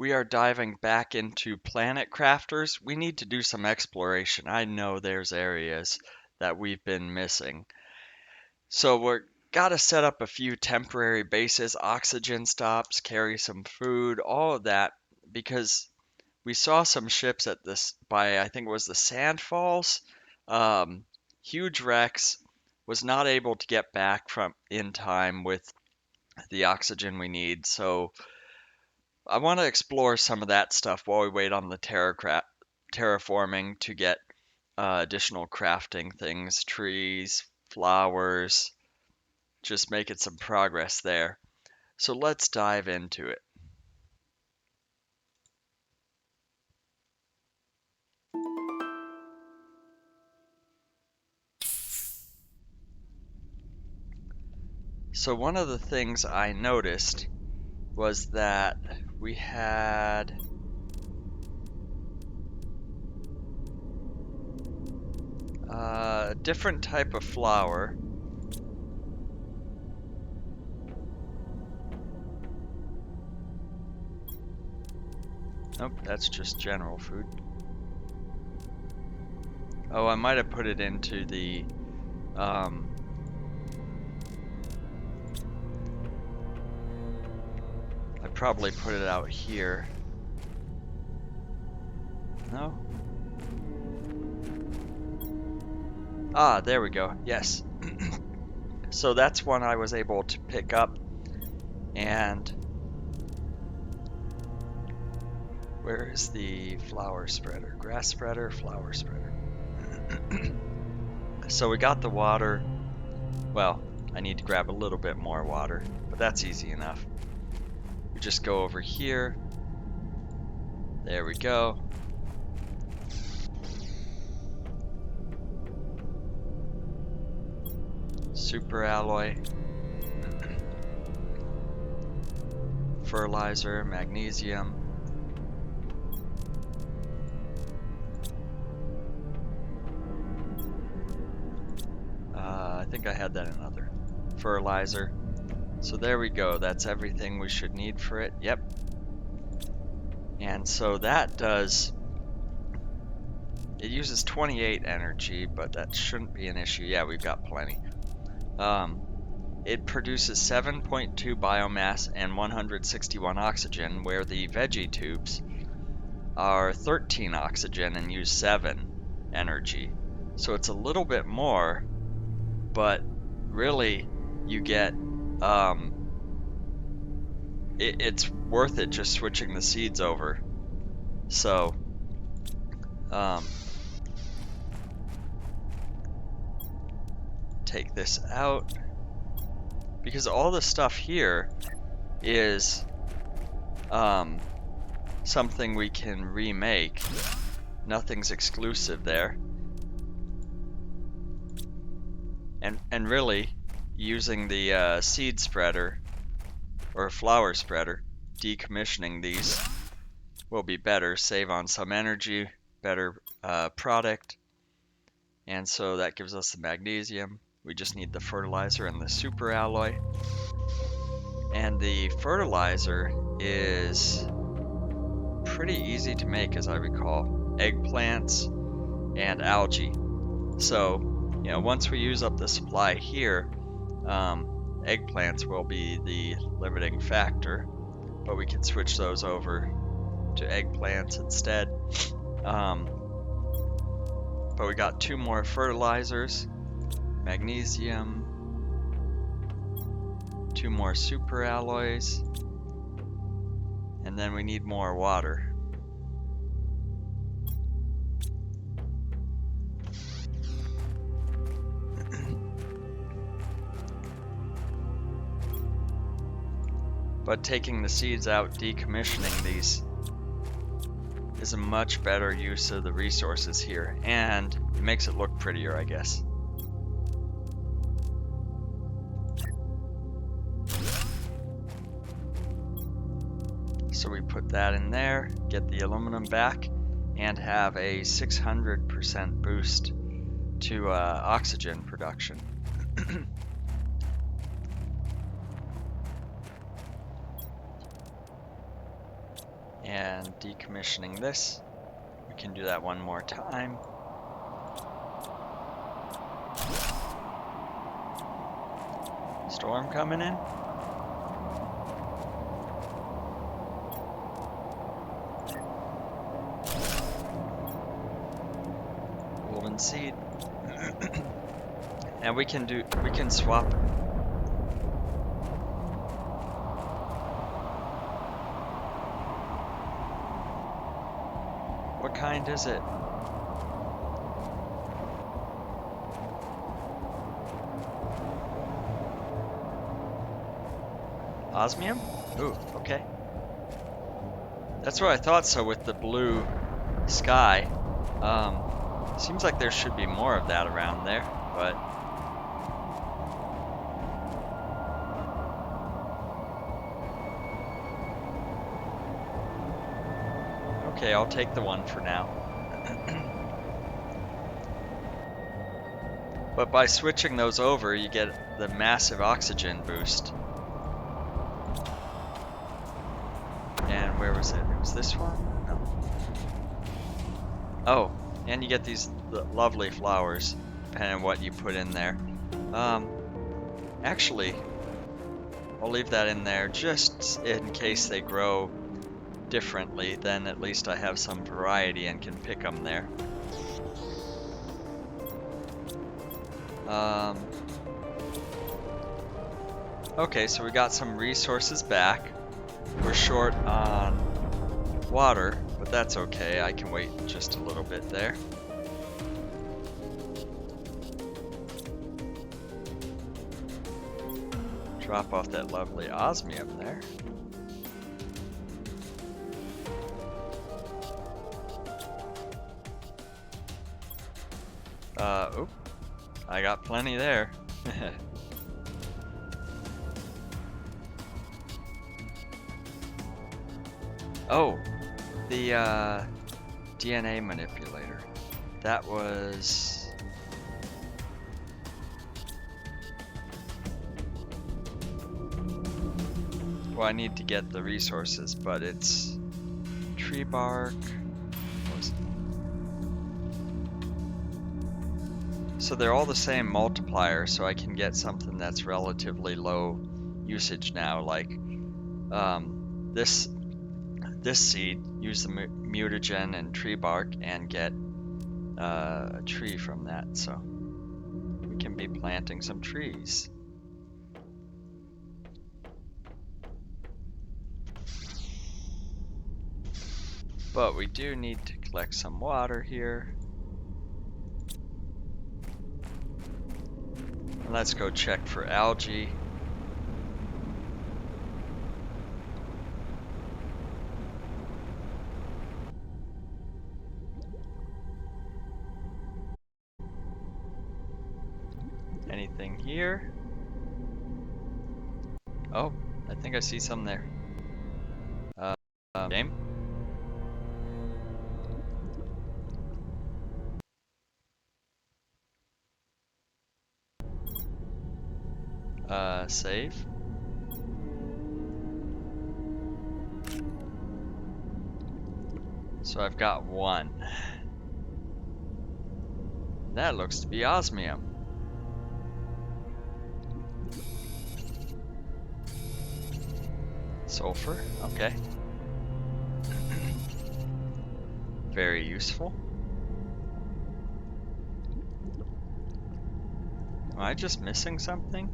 we are diving back into Planet Crafters. We need to do some exploration. I know there's areas that we've been missing. So we're gotta set up a few temporary bases, oxygen stops, carry some food, all of that, because we saw some ships at this by I think it was the Sand Falls. Um, Huge wrecks. Was not able to get back from in time with the oxygen we need. So I want to explore some of that stuff while we wait on the terraforming to get additional crafting things, trees, flowers, just making some progress there. So let's dive into it. So one of the things I noticed was that we had a different type of flower. Nope, that's just general food. Oh, I might have put it into the I probably put it out here. No? Ah, there we go. Yes. So that's one I was able to pick up. And where is the flower spreader? Grass spreader, flower spreader. So we got the water. Well, I need to grab a little bit more water, but that's easy enough. We just go over here. There we go. Super alloy. Fertilizer, magnesium. I think I had that in another. Fertilizer. So there we go. That's everything we should need for it. Yep. And so that does... It uses 28 energy, but that shouldn't be an issue. Yeah, we've got plenty. It produces 7.2 biomass and 161 oxygen, where the veggie tubes are 13 oxygen and use 7 energy. So it's a little bit more, but really you get it's worth it just switching the seeds over. So take this out, because all the stuff here is something we can remake. Nothing's exclusive there. And really, using the seed spreader or flower spreader, decommissioning these will be better, save on some energy, better product. And so that gives us the magnesium. We just need the fertilizer and the super alloy. And the fertilizer is pretty easy to make, as I recall. Eggplants and algae. So, you know, once we use up the supply here, eggplants will be the limiting factor, but we can switch those over to eggplants instead. But we got 2 more fertilizers, magnesium, 2 more super alloys, and then we need more water. But taking the seeds out, decommissioning these, is a much better use of the resources here, and it makes it look prettier, I guess. So we put that in there, get the aluminum back, and have a 600% boost to oxygen production. And decommissioning this. We can do that one more time. Storm coming in. Golden seed. And we can swap. What kind is it? Osmium? Ooh, okay. That's what I thought so with the blue sky. Seems like there should be more of that around there, but okay, I'll take the one for now. But by switching those over, you get the massive oxygen boost. And where was it? It was this one? No. Oh, and you get these lovely flowers, depending on what you put in there. Actually, I'll leave that in there just in case they grow differently, then at least I have some variety and can pick them there. Okay, so we got some resources back. We're short on water, but that's okay. I can wait just a little bit there. Drop off that lovely osmium there. Oop. I got plenty there. Oh, the DNA manipulator. That was... Well, I need to get the resources, but it's tree bark. What was it? So they're all the same multiplier, so I can get something that's relatively low usage now, like this seed, use the mutagen and tree bark and get a tree from that, so we can be planting some trees. But we do need to collect some water here. And let's go check for algae. Anything here? Oh, I think I see some there. Game? Save. So I've got one. That looks to be osmium. Sulfur, okay. Very useful. Am I just missing something?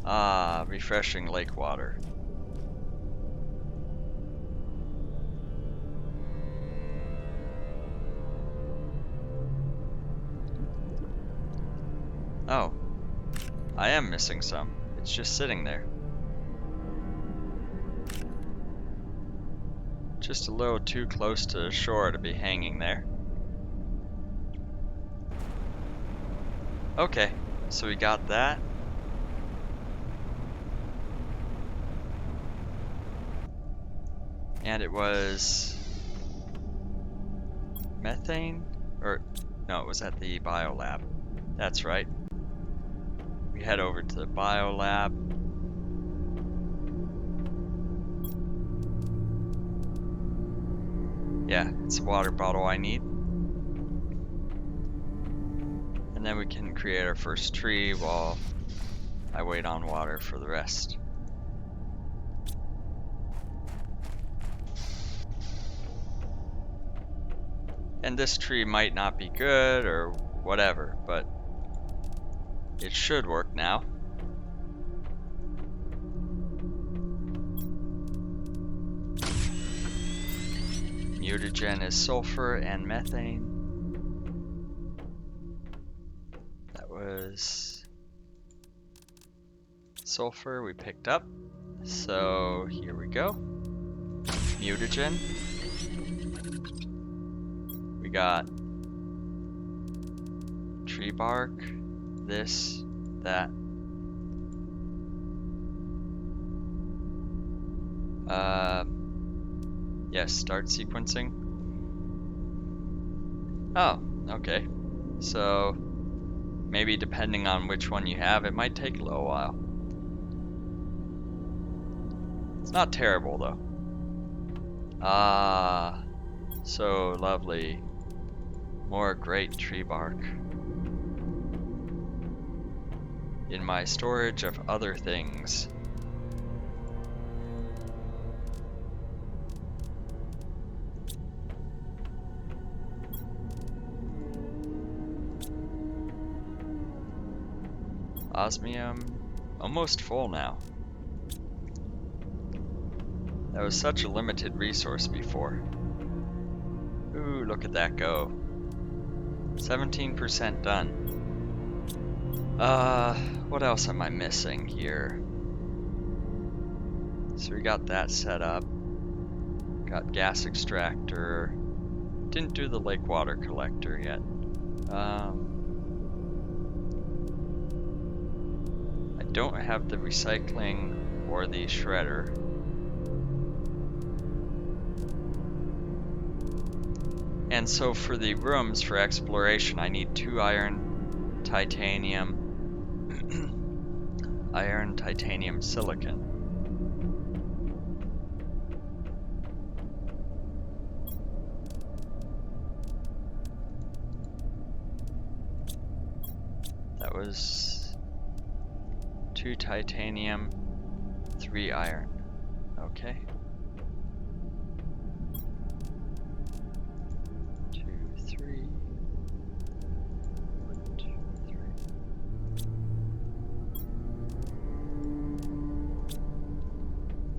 Ah, refreshing lake water. Oh, I am missing some. It's just sitting there. Just a little too close to the shore to be hanging there. Okay, so we got that. And it was methane? Or, no, it was at the biolab. That's right. We head over to the biolab. Yeah, it's a water bottle I need. And then we can create our first tree while I wait on water for the rest. And this tree might not be good or whatever, but it should work now. Mutagen is sulfur and methane. That was sulfur we picked up. So here we go. Mutagen. We got tree bark, this, that. Yes, start sequencing. Oh, okay. So maybe depending on which one you have, it might take a little while. It's not terrible though. Ah, so lovely. More great tree bark. In my storage of other things. Osmium, almost full now. That was such a limited resource before. Ooh, look at that go. 17% done. What else am I missing here? So we got that set up. Got gas extractor. Didn't do the lake water collector yet. I don't have the recycling or the shredder. And so for the rooms for exploration, I need 2 iron, titanium, iron, titanium, silicon. That was 2 titanium, 3 iron. Okay. 2, 3. 1, 2,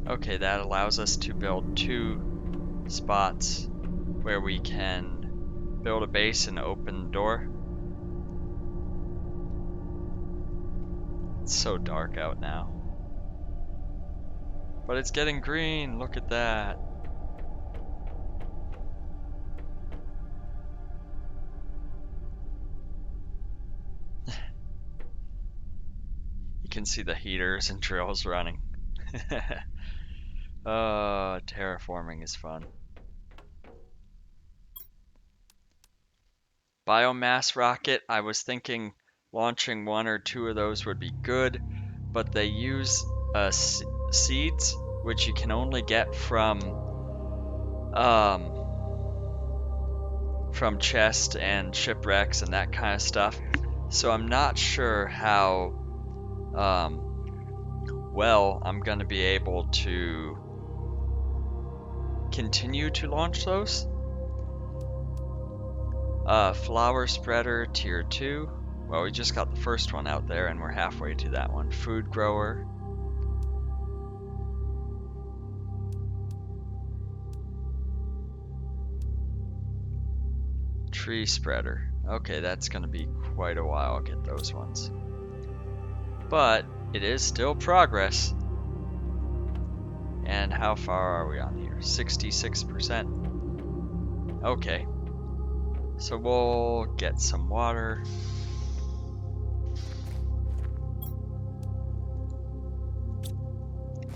3. Okay, that allows us to build 2 spots where we can build a base and open the door. It's so dark out now. But it's getting green, look at that. You can see the heaters and drills running. Oh, terraforming is fun. Biomass rocket, I was thinking launching 1 or 2 of those would be good, but they use seeds, which you can only get from chest and shipwrecks and that kind of stuff. So I'm not sure how well I'm gonna be able to continue to launch those. Flower spreader tier 2. Well, we just got the first one out there and we're halfway to that one. Food grower. Tree spreader. Okay, that's gonna be quite a while to get those ones. But it is still progress. And how far are we on here? 66%. Okay. So we'll get some water.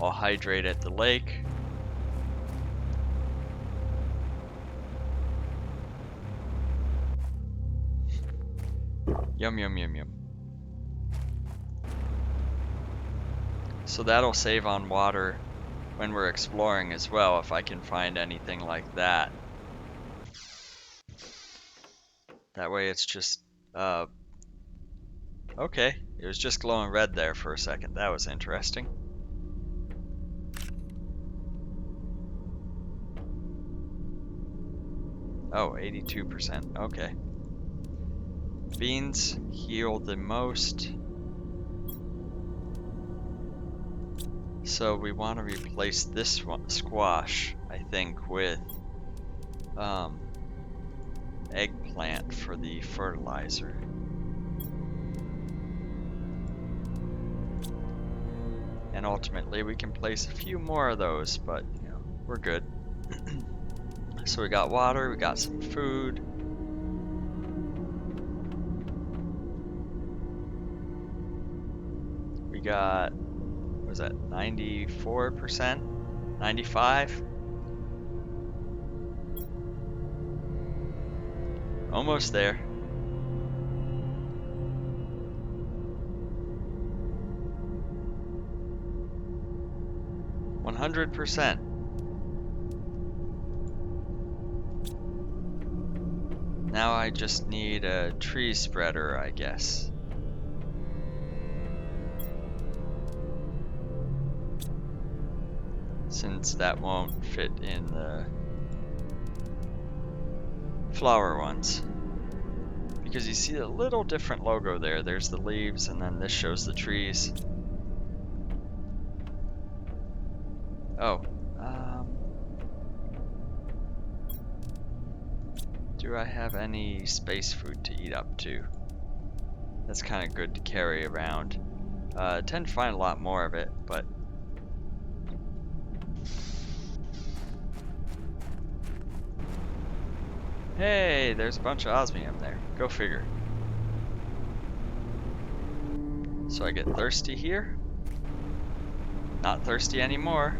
I'll hydrate at the lake. Yum, yum, yum, yum. So that'll save on water when we're exploring as well, if I can find anything like that. That way it's just, okay. It was just glowing red there for a second. That was interesting. Oh, 82%. Okay. Beans heal the most. So we want to replace this one, squash, I think, with eggplant for the fertilizer. And ultimately we can place a few more of those, but you know, we're good. So we got water, we got some food. We got, what was that, 94%? 95? Almost there. %. Now I just need a tree spreader, I guess. Since that won't fit in the flower ones. Because you see a little different logo there. There's the leaves, and then this shows the trees. Oh. Do I have any space food to eat up to? That's kind of good to carry around. I tend to find a lot more of it, but... Hey, there's a bunch of osmium there. Go figure. So I get thirsty here. Not thirsty anymore.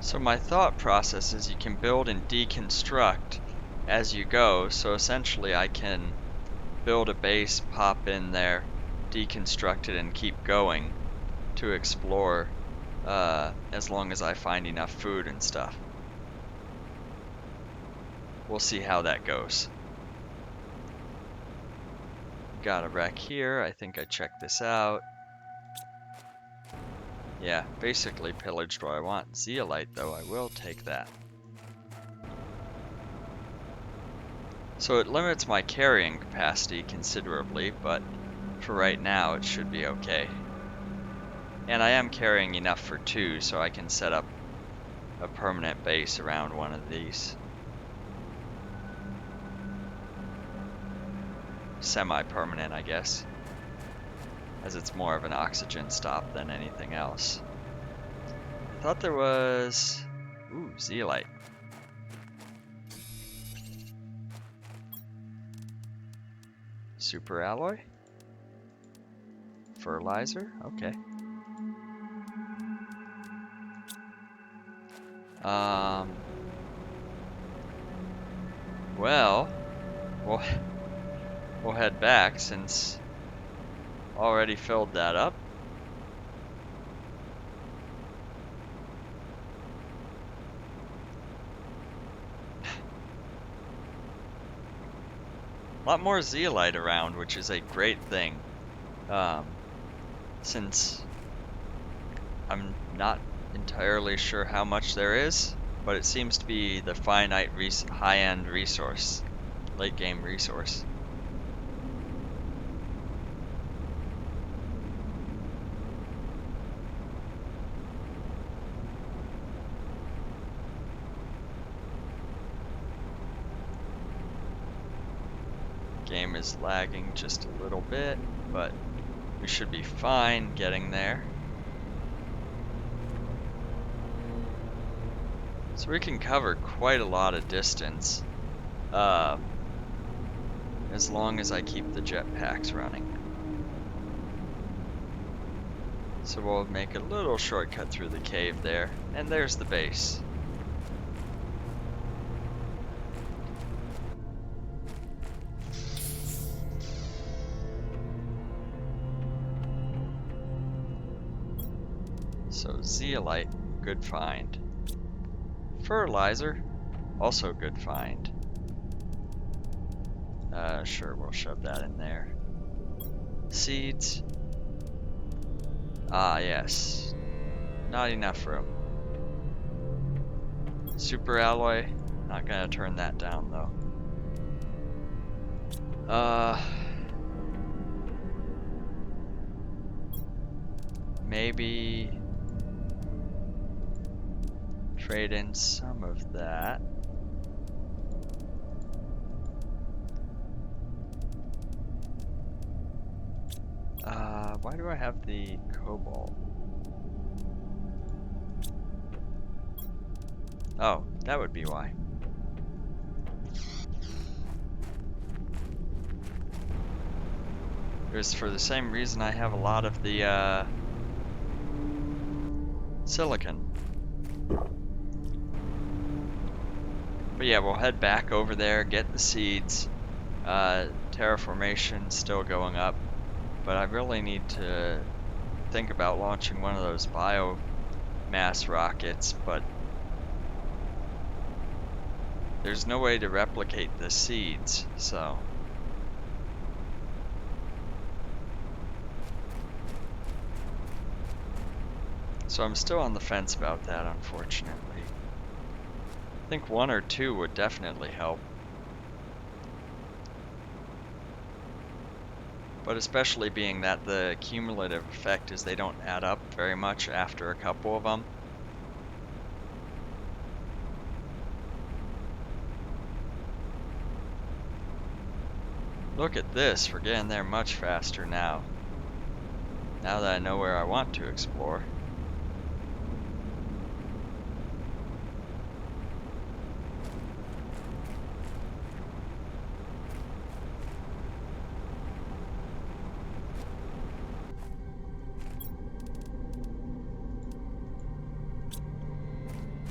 So my thought process is you can build and deconstruct as you go. So essentially I can build a base, pop in there, deconstruct it, and keep going to explore as long as I find enough food and stuff. We'll see how that goes. Got a wreck here. I think I checked this out. Yeah, basically pillaged what I want. Zeolite, though, I will take that. So it limits my carrying capacity considerably, but for right now it should be okay. And I am carrying enough for 2, so I can set up a permanent base around one of these. Semi-permanent, I guess, as it's more of an oxygen stop than anything else. I thought there was... Ooh, zeolite. Super alloy? Fertilizer? Okay. Well, we'll head back since already filled that up. A lot more zeolite around, which is a great thing. Since I'm not entirely sure how much there is, but it seems to be the finite high-end resource, late game resource. Game is lagging just a little bit, but we should be fine getting there. So we can cover quite a lot of distance, as long as I keep the jetpacks running. So we'll make a little shortcut through the cave there, and there's the base. So zeolite, good find. Fertilizer, also good find. Sure, we'll shove that in there. Seeds. Ah, yes. Not enough room. Super alloy, not gonna turn that down though. Maybe trade in some of that. Why do I have the cobalt? Oh, that would be why. It was for the same reason I have a lot of the silicon. But yeah, we'll head back over there, get the seeds. Terraformation still going up, but I really need to think about launching one of those biomass rockets, but there's no way to replicate the seeds, so. So I'm still on the fence about that, unfortunately. I think 1 or 2 would definitely help. But especially being that the cumulative effect is they don't add up very much after a couple of them. Look at this, we're getting there much faster now. Now that I know where I want to explore.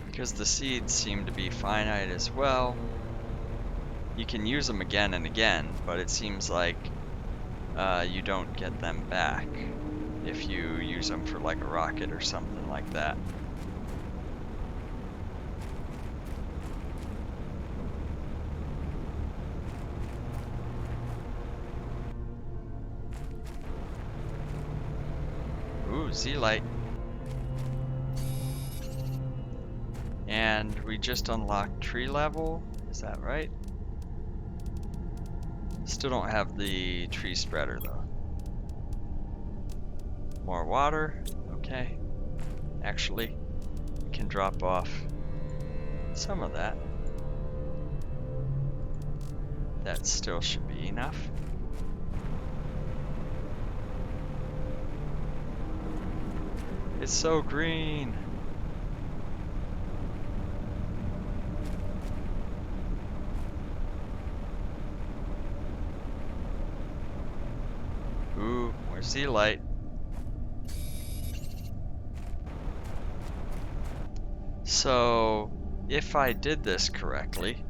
Because the seeds seem to be finite as well. You can use them again and again, but it seems like you don't get them back if you use them for like a rocket or something like that. Ooh, Z-light. And we just unlocked tree level, is that right? Still don't have the tree spreader though. More water, okay. Actually, we can drop off some of that. That still should be enough. It's so green. Ooh, more sea light. So, if I did this correctly,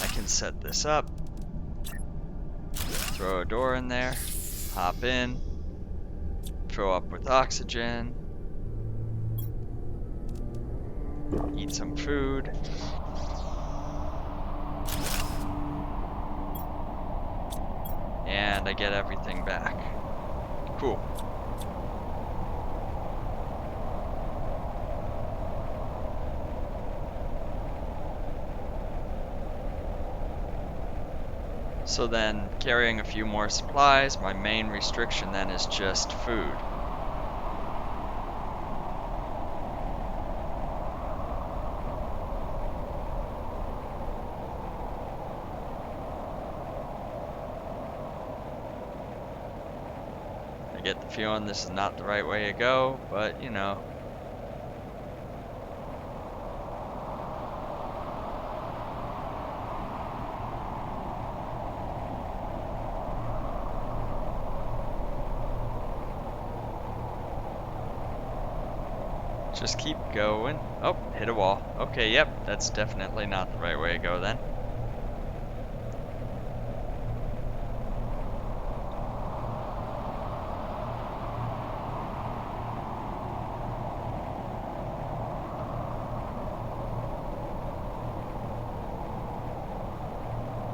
I can set this up, throw a door in there, hop in, fill up with oxygen, eat some food, and I get everything back. Cool. So then, carrying a few more supplies, my main restriction then is just food. I get the feeling this is not the right way to go, but you know. Just keep going. Oh, hit a wall. Okay, yep, that's definitely not the right way to go then.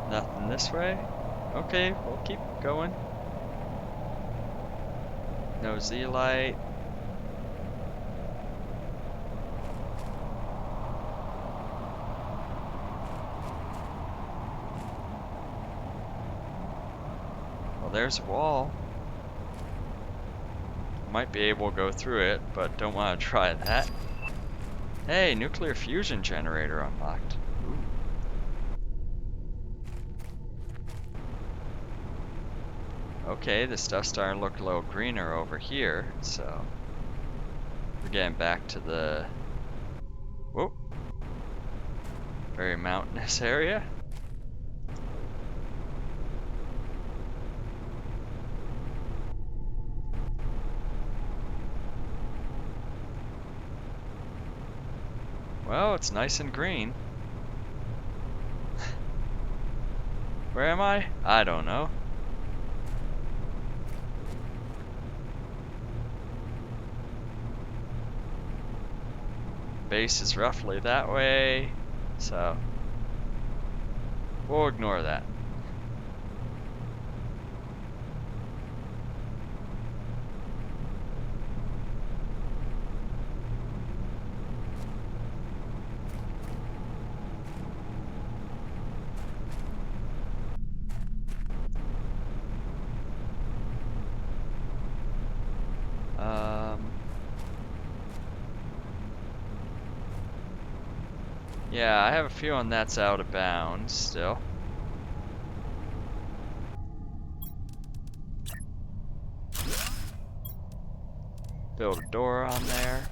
Nothing this way. Okay, we'll keep going. No zeolite. Well, there's a wall. Might be able to go through it, but don't want to try that. Hey, nuclear fusion generator unlocked. Ooh. Okay, the stuff's starting to look a little greener over here, so we're getting back to the whoop, very mountainous area. Well, it's nice and green. Where am I? I don't know. Base is roughly that way, so we'll ignore that. Yeah, I have a feeling that's out of bounds still. Build a door on there.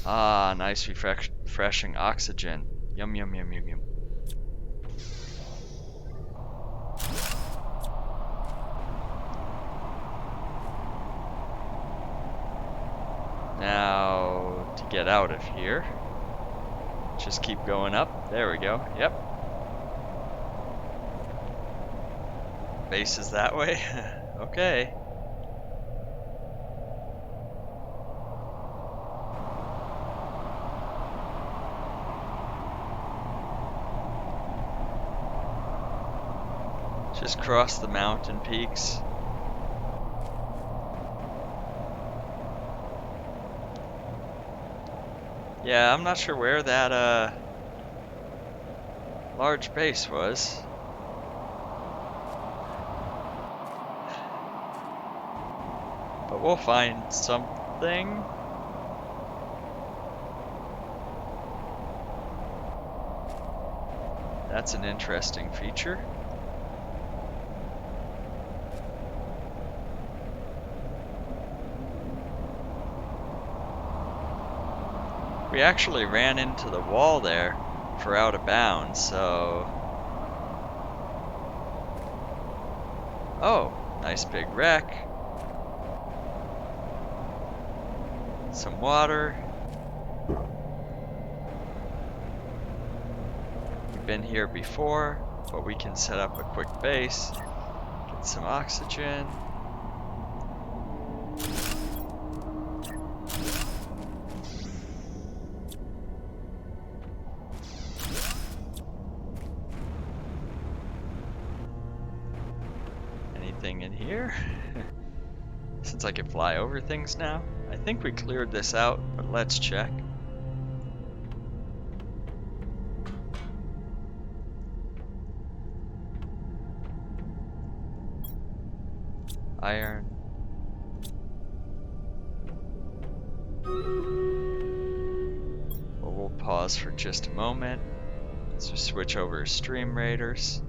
Ah, nice refreshing oxygen. Yum, yum, yum, yum, yum. Now, to get out of here, just keep going up. There we go. Yep. Base is that way. Okay. Just cross the mountain peaks. Yeah, I'm not sure where that large base was. But we'll find something. That's an interesting feature. We actually ran into the wall there for out of bounds, so... Oh, nice big wreck. Some water. We've been here before, but we can set up a quick base. Get some oxygen. Anything in here? Since I can fly over things now. I think we cleared this out, but let's check. Iron. Well, we'll pause for just a moment. Let's just switch over to Stream Raiders.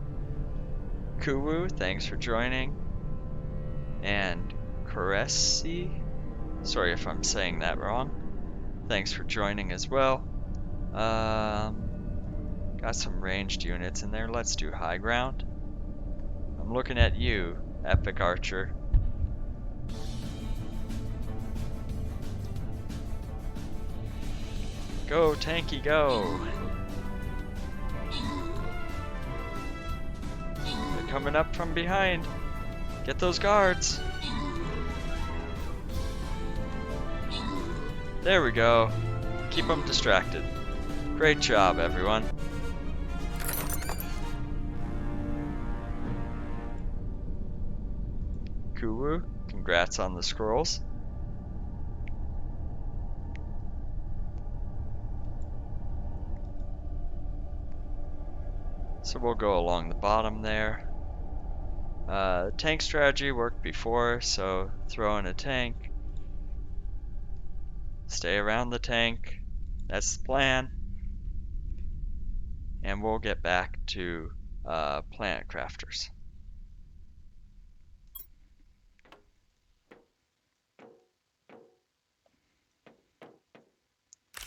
Kuwu, thanks for joining. And Koresi, sorry if I'm saying that wrong. Thanks for joining as well. Got some ranged units in there. Let's do high ground. I'm looking at you, Epic Archer. Go, tanky, go! They're coming up from behind. Get those guards. There we go. Keep them distracted. Great job, everyone. Cool. Congrats on the scrolls. So we'll go along the bottom there. Tank strategy worked before, so throw in a tank. Stay around the tank. That's the plan. And we'll get back to planet crafters.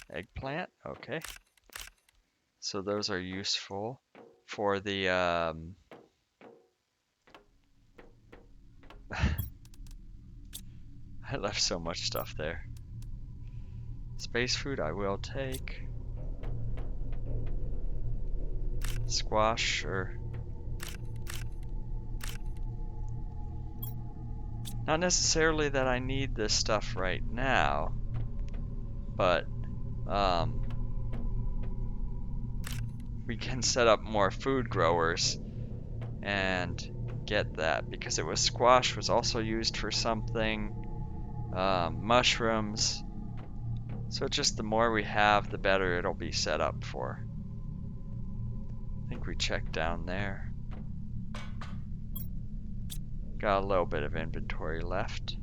Eggplant, okay. So those are useful for the I left so much stuff there. Space food I will take. Squash, sure. Not necessarily that I need this stuff right now, but we can set up more food growers and get that, because it was squash was also used for something, mushrooms. So just the more we have, the better it'll be set up for. I think we checked down there. Got a little bit of inventory left.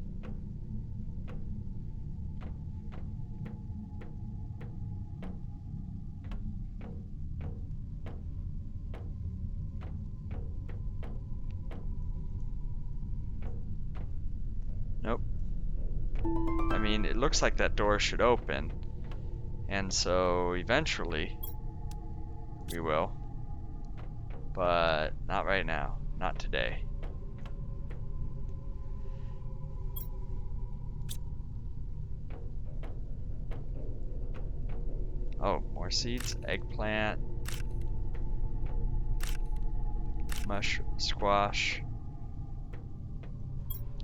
Nope. I mean, it looks like that door should open, and so eventually we will, but not right now, not today. Oh, more seeds, eggplant, mushroom, squash,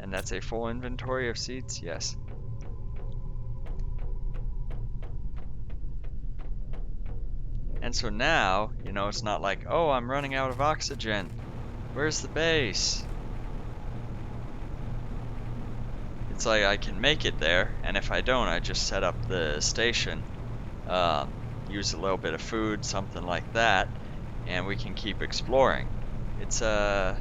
and that's a full inventory of seeds, yes. And so now, you know, it's not like, oh, I'm running out of oxygen. Where's the base? It's like I can make it there, and if I don't, I just set up the station, use a little bit of food, something like that, and we can keep exploring. It's a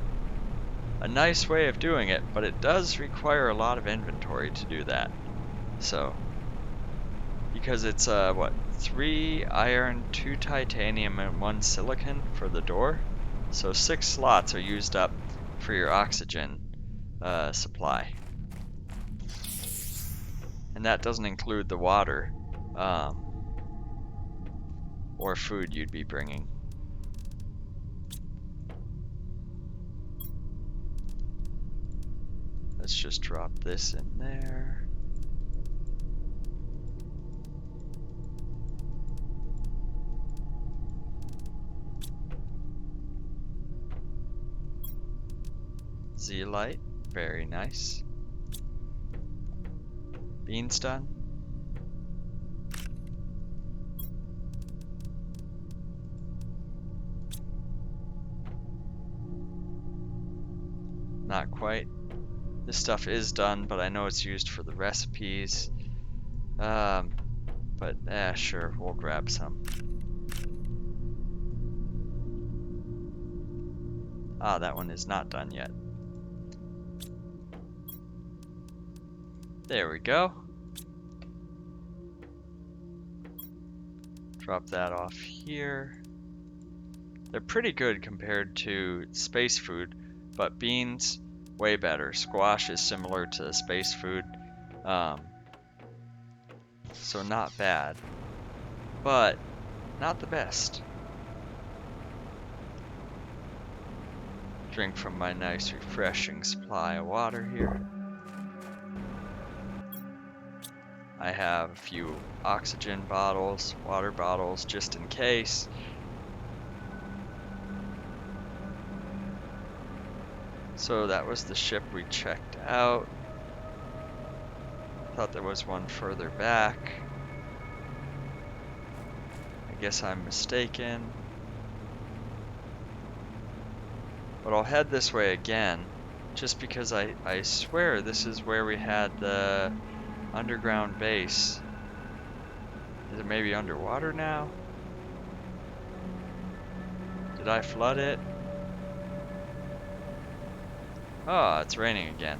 nice way of doing it, but it does require a lot of inventory to do that. So, because it's what, 3 iron, 2 titanium, and 1 silicon for the door, so 6 slots are used up for your oxygen supply. And that doesn't include the water or food you'd be bringing. Let's just drop this in there. Zeolite, very nice. Beans done. Not quite. This stuff is done, but I know it's used for the recipes. But sure, we'll grab some. Ah, that one is not done yet. There we go. Drop that off here. They're pretty good compared to space food, but beans, way better. Squash is similar to space food, so not bad, but not the best. Drink from my nice refreshing supply of water here. I have a few oxygen bottles, water bottles, just in case. So that was the ship we checked out. Thought there was one further back. I guess I'm mistaken. But I'll head this way again Just because I swear this is where we had the underground base. Is it maybe underwater now? Did I flood it? Oh, it's raining again.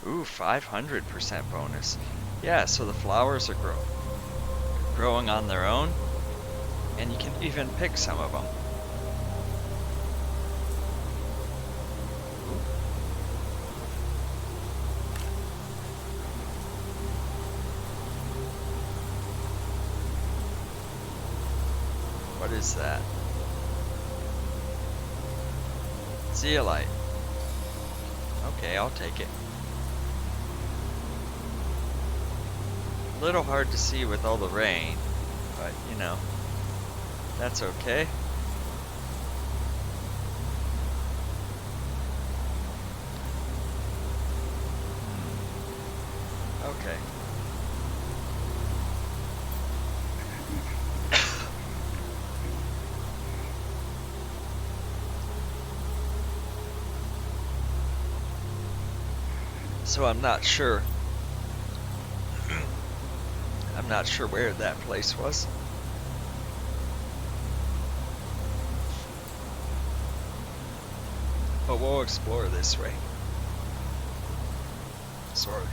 Ooh, 500% bonus. Yeah, so the flowers are growing on their own, and you can even pick some of them. What is that? Zeolite. Okay, I'll take it. A little hard to see with all the rain, but you know, that's okay. Okay. So I'm not sure. I'm not sure where that place was. But we'll explore this way. Sorry.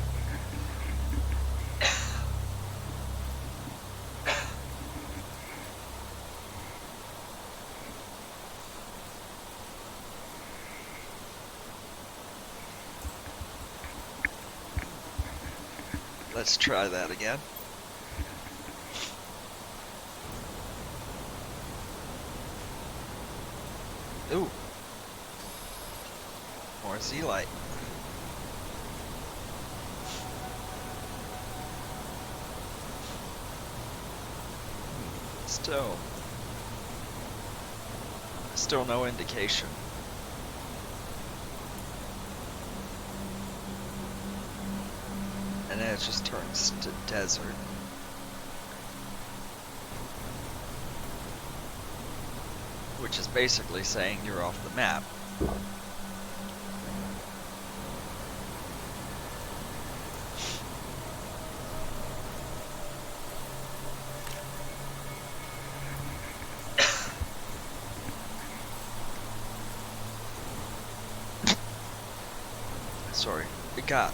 Let's try that again. Ooh. More zeolite. Still no indication. And then it just turns to desert. Which is basically saying you're off the map. Sorry, we got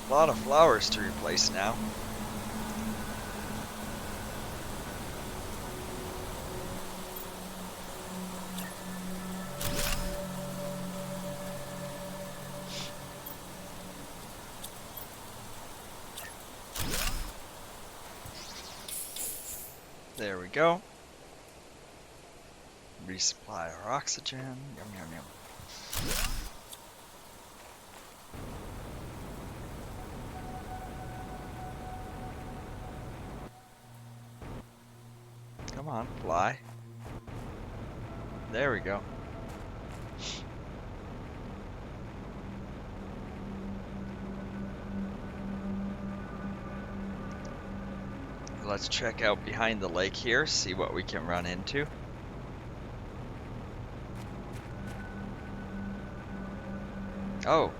a lot of flowers to replace now. There we go. Resupply our oxygen. Yum, yum, yum. Come on, fly. There we go. Let's check out behind the lake here, see what we can run into. Oh.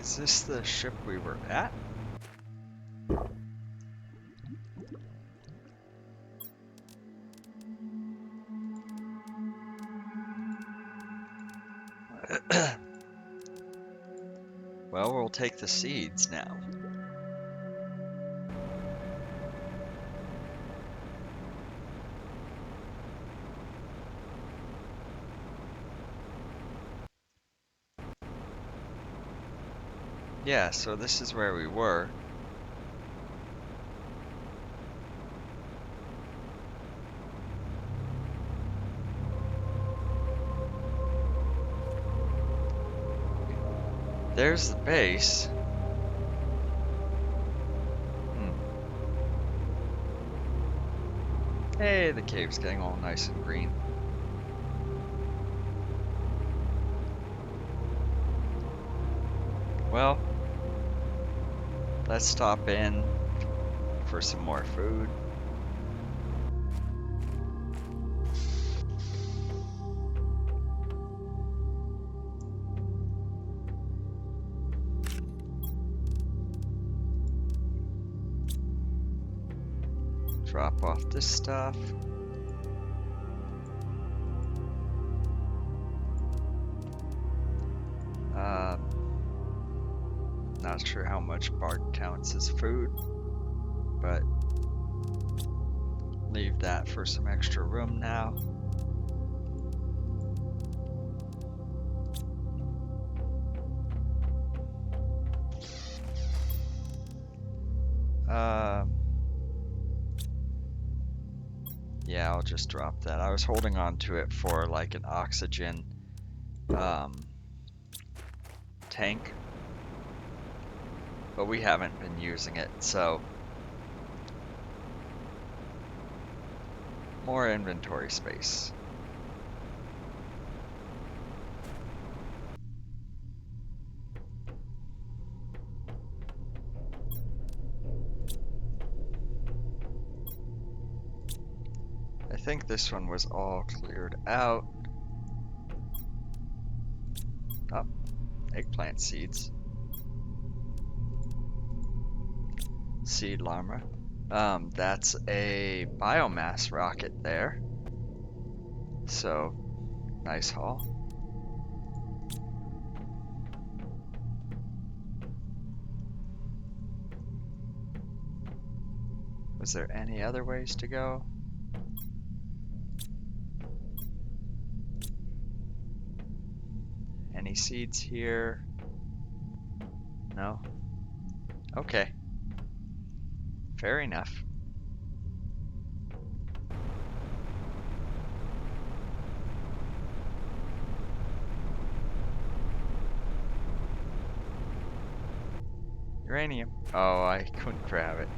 Is this the ship we were at? Well, we'll take the seeds now. Yeah, so this is where we were. There's the base. Hey, the cave's getting all nice and green. Well, let's stop in for some more food. Drop off this stuff. Not sure how much bark counts as food, but leave that for some extra room now. Yeah, I'll just drop that. I was holding on to it for like an oxygen tank, but we haven't been using it, so more inventory space. I think this one was all cleared out. Oh, eggplant seeds. Seed llama. That's a biomass rocket there. So, nice haul. Was there any other ways to go? Any seeds here? No? Okay. Fair enough. Uranium. Oh, I couldn't grab it.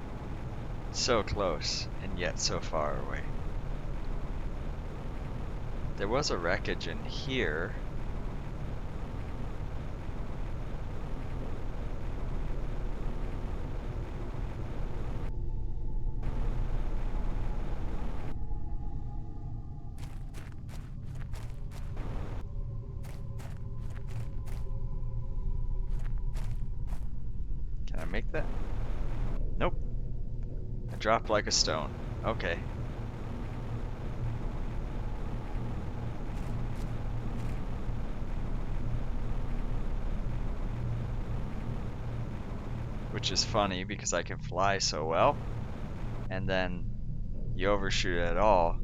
So close, and yet so far away. There was a wreckage in here. Can I make that? Nope. I dropped like a stone. Okay. Which is funny because I can fly so well, and then you overshoot it all,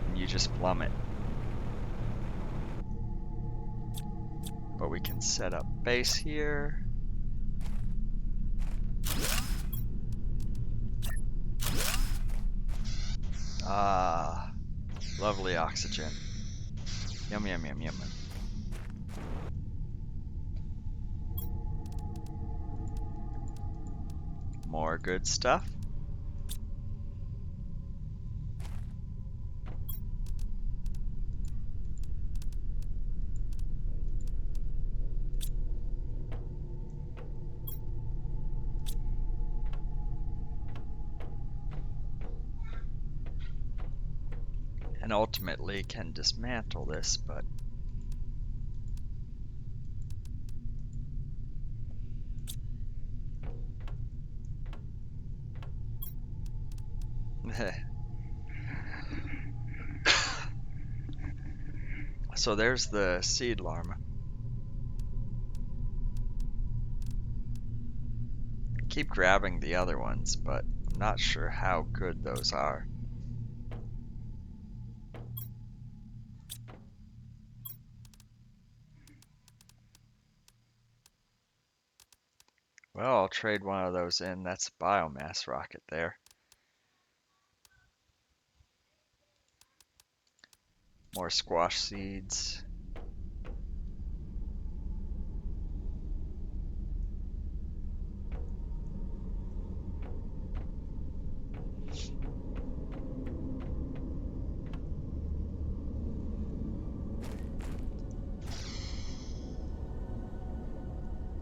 and you just plummet. But we can set up base here. Ah, lovely oxygen. Yum, yum, yum, yum. More good stuff. And ultimately can dismantle this, but so there's the seed llama. Keep grabbing the other ones, but I'm not sure how good those are. Well, I'll trade one of those in. That's a biomass rocket there. More squash seeds.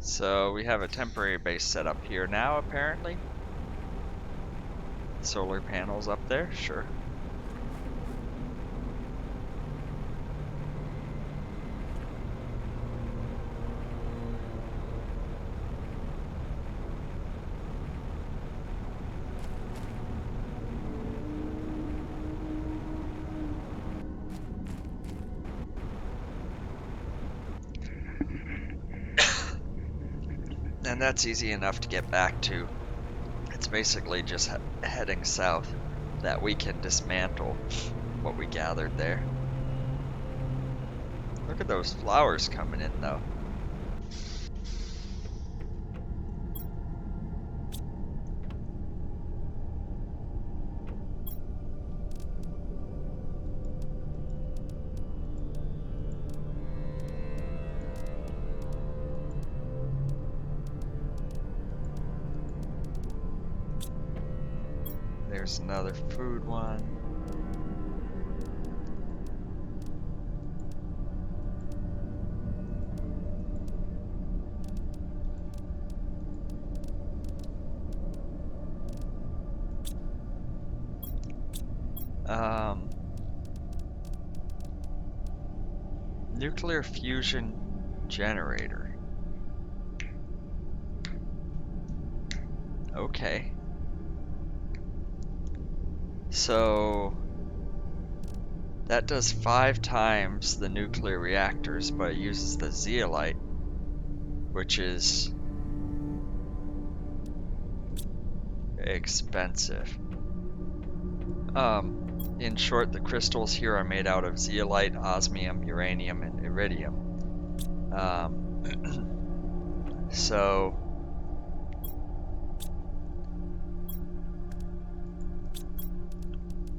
So we have a temporary base set up here now, apparently. Solar panels up there, sure. And that's easy enough to get back to. It's basically just heading south that we can dismantle what we gathered there. Look at those flowers coming in though. There's another food one. Nuclear fusion generator. Okay. So that does 5 times the nuclear reactors, but it uses the zeolite, which is expensive. In short, the crystals here are made out of zeolite, osmium, uranium, and iridium. So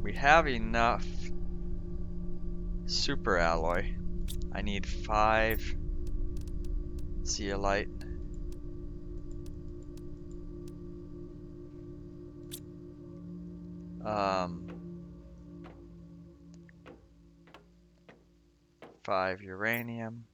we have enough super alloy. I need 5 zeolite. Um, 5 uranium.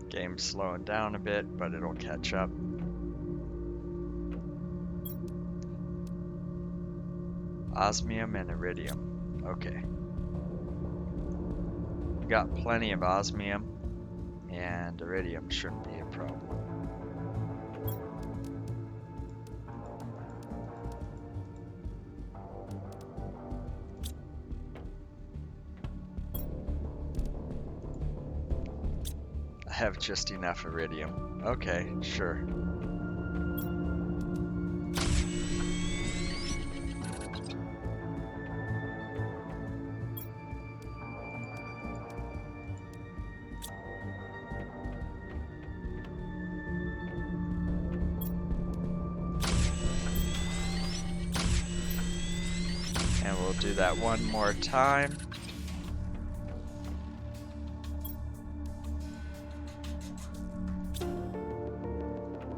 Game's slowing down a bit, but it'll catch up. Osmium and iridium. Okay. Got plenty of osmium, and iridium shouldn't be a problem. I have just enough iridium. Okay, sure. And we'll do that one more time.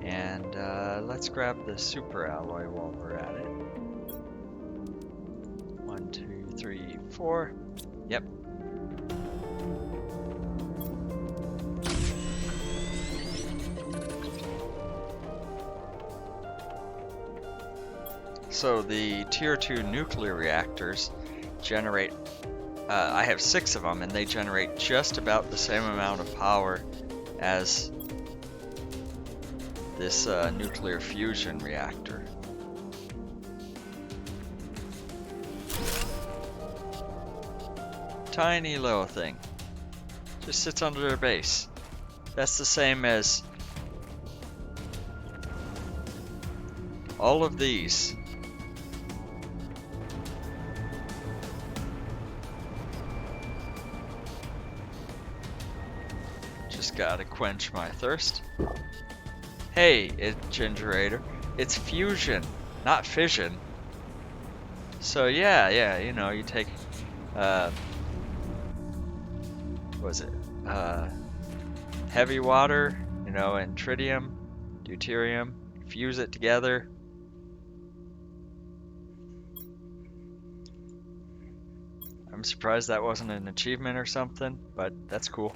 And let's grab the super alloy while we're at it. 1, 2, 3, 4. Yep. So the tier 2 nuclear reactors generate, I have 6 of them, and they generate just about the same amount of power as this nuclear fusion reactor. Tiny little thing. Just sits under their base. That's the same as all of these. Just gotta quench my thirst. Hey, Gingerator, it's fusion, not fission. So yeah, you know, you take, what was it, heavy water, You know, and tritium, deuterium, fuse it together. I'm surprised that wasn't an achievement or something, but that's cool.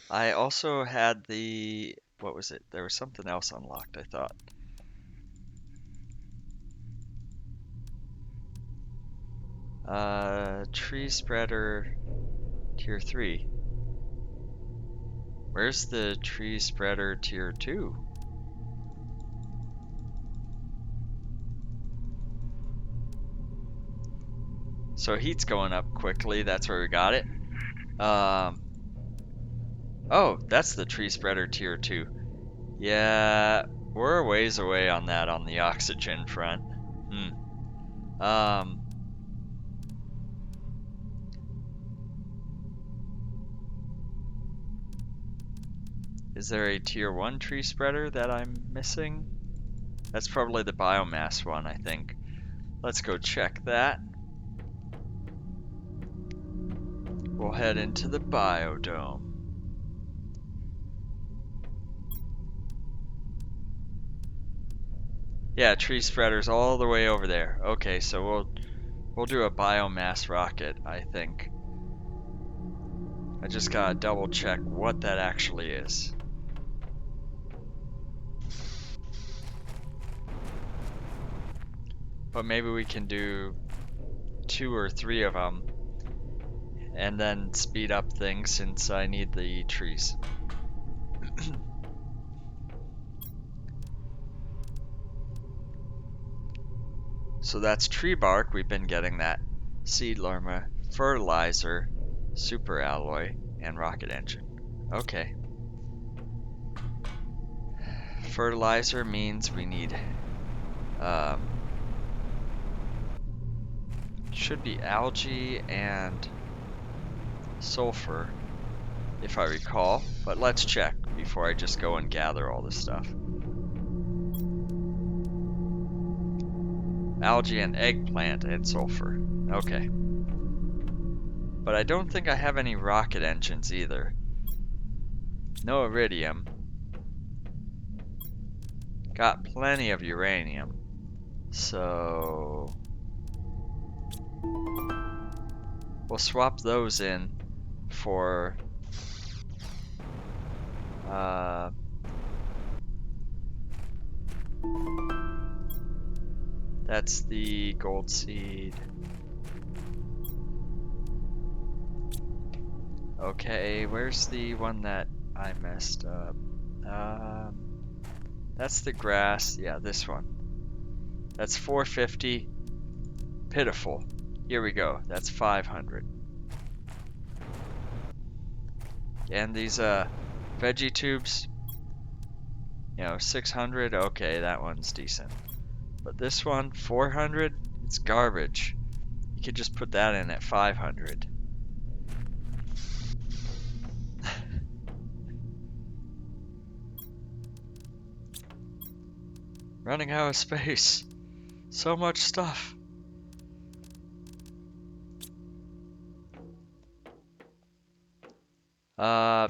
I also had the, what was it? There was something else unlocked, I thought. Tree spreader tier 3. Where's the tree spreader tier 2? So heat's going up quickly, that's where we got it. Oh, that's the tree spreader tier 2. Yeah, we're a ways away on that on the oxygen front. Um, is there a tier 1 tree spreader that I'm missing? That's probably the biomass one, I think. Let's go check that. We'll head into the biodome. Yeah, tree spreaders all the way over there. Okay, so we'll do a biomass rocket, I think. I just gotta double check what that actually is. But maybe we can do 2 or 3 of them and then speed up things since I need the trees. So that's tree bark. We've been getting that seed larva, fertilizer, super alloy, and rocket engine. Okay. Fertilizer means we need should be algae and sulfur, if I recall, but let's check before I just go and gather all this stuff. Algae and eggplant and sulfur. Okay. But I don't think I have any rocket engines either. No iridium. Got plenty of uranium. So we'll swap those in for that's the gold seed. Okay, where's the one that I messed up? That's the grass. Yeah, this one. That's 450. Pitiful. Here we go. That's 500. And these veggie tubes, 600. Okay, that one's decent. But this one, 400. It's garbage. You could just put that in at 500. Running out of space. So much stuff.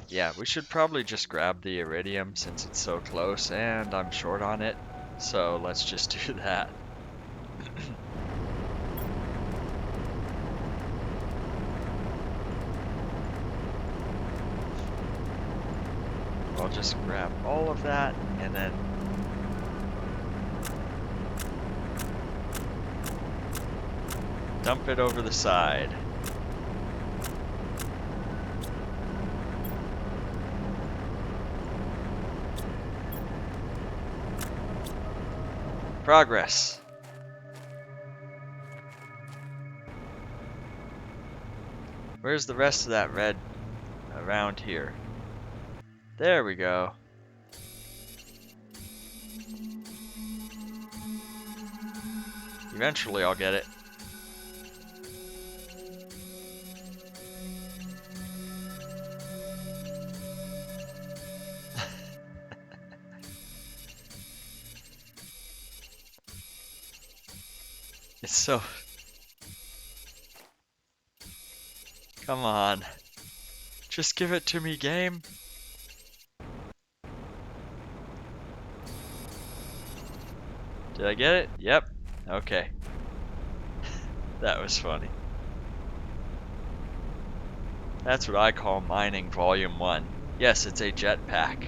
Yeah, we should probably just grab the iridium since it's so close and I'm short on it. So let's just do that. I'll just grab all of that and then dump it over the side. Progress. Where's the rest of that red around here? There we go. Eventually I'll get it. It's so... Come on. Just give it to me, game. Did I get it? Yep. Okay. That was funny. That's what I call mining volume 1. Yes, it's a jetpack.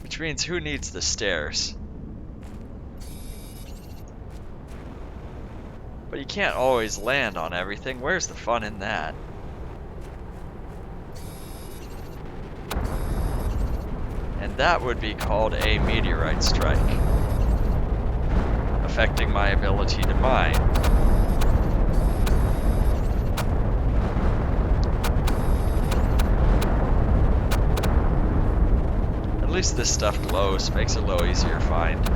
Which means who needs the stairs? But you can't always land on everything. Where's the fun in that? And that would be called a meteorite strike, affecting my ability to mine. At least this stuff glows, makes it a little easier to find.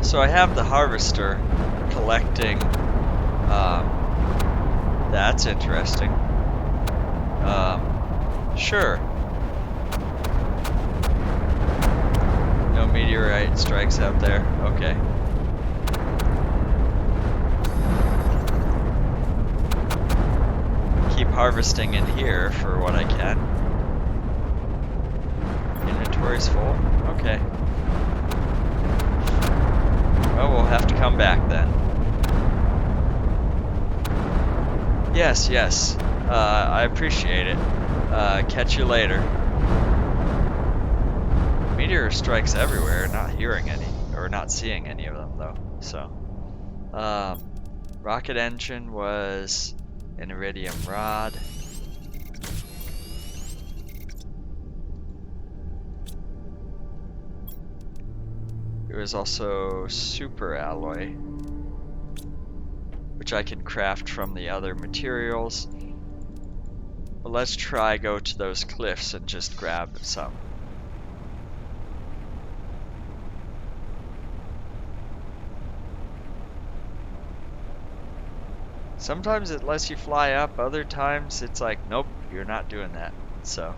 So I have the harvester collecting, that's interesting. Sure. No meteorite strikes out there, okay. Keep harvesting in here for what I can. Inventory's full, okay. Well, we'll have to come back then. Yes, yes. I appreciate it. Catch you later. Meteor strikes everywhere, not hearing any, or not seeing any of them though, so. Rocket engine was an iridium rod. There was also super alloy, which I can craft from the other materials. But let's try go to those cliffs and just grab some. Sometimes it lets you fly up, other times it's like, nope, you're not doing that. So,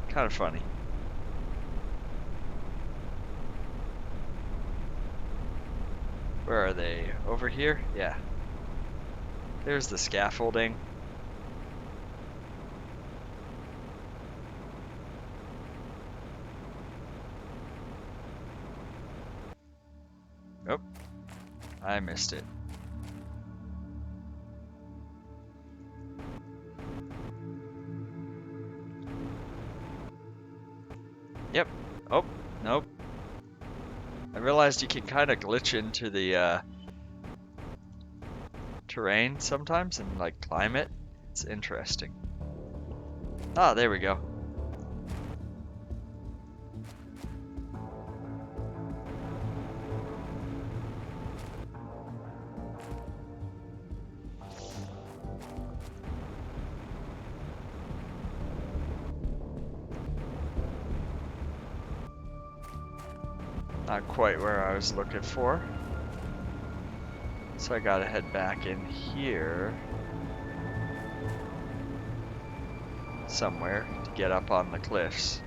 kind of funny. Where are they? Over here? Yeah. There's the scaffolding. Nope. I missed it. Yep. Oh, nope. I realized you can kind of glitch into the terrain sometimes and like climb it. It's interesting. Ah, there we go. Not quite where I was looking for. So I gotta head back in here somewhere to get up on the cliffs.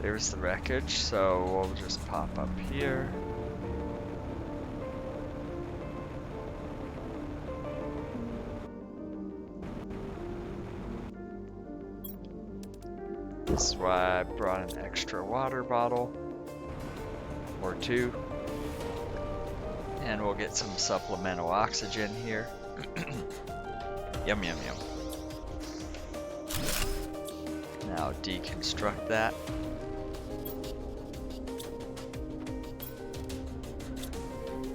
There's the wreckage, so we'll just pop up here. This is why I brought an extra water bottle or two. And we'll get some supplemental oxygen here. Yum, yum, yum. Now deconstruct that.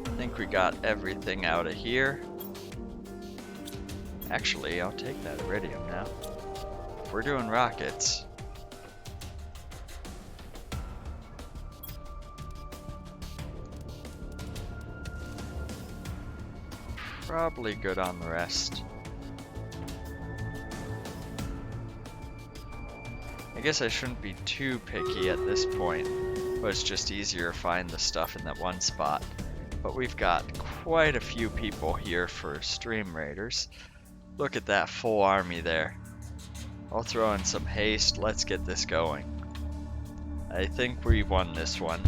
I think we got everything out of here. Actually, I'll take that iridium now. If we're doing rockets. Probably good on the rest. I guess I shouldn't be too picky at this point, but it's just easier to find the stuff in that one spot. But we've got quite a few people here for stream raiders. Look at that full army there. I'll throw in some haste. Let's get this going. I think we won this one.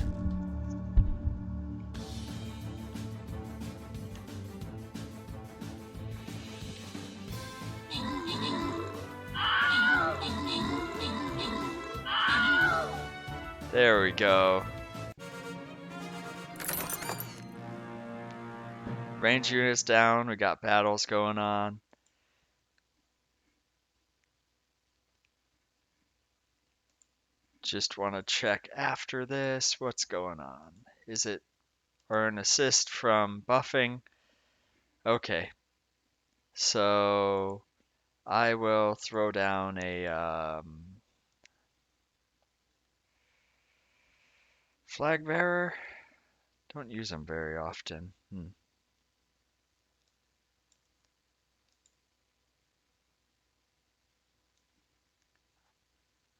There we go. Range units down. We got battles going on. Just want to check after this. What's going on? Is it or an assist from buffing? Okay. So I will throw down a flag bearer. Don't use them very often.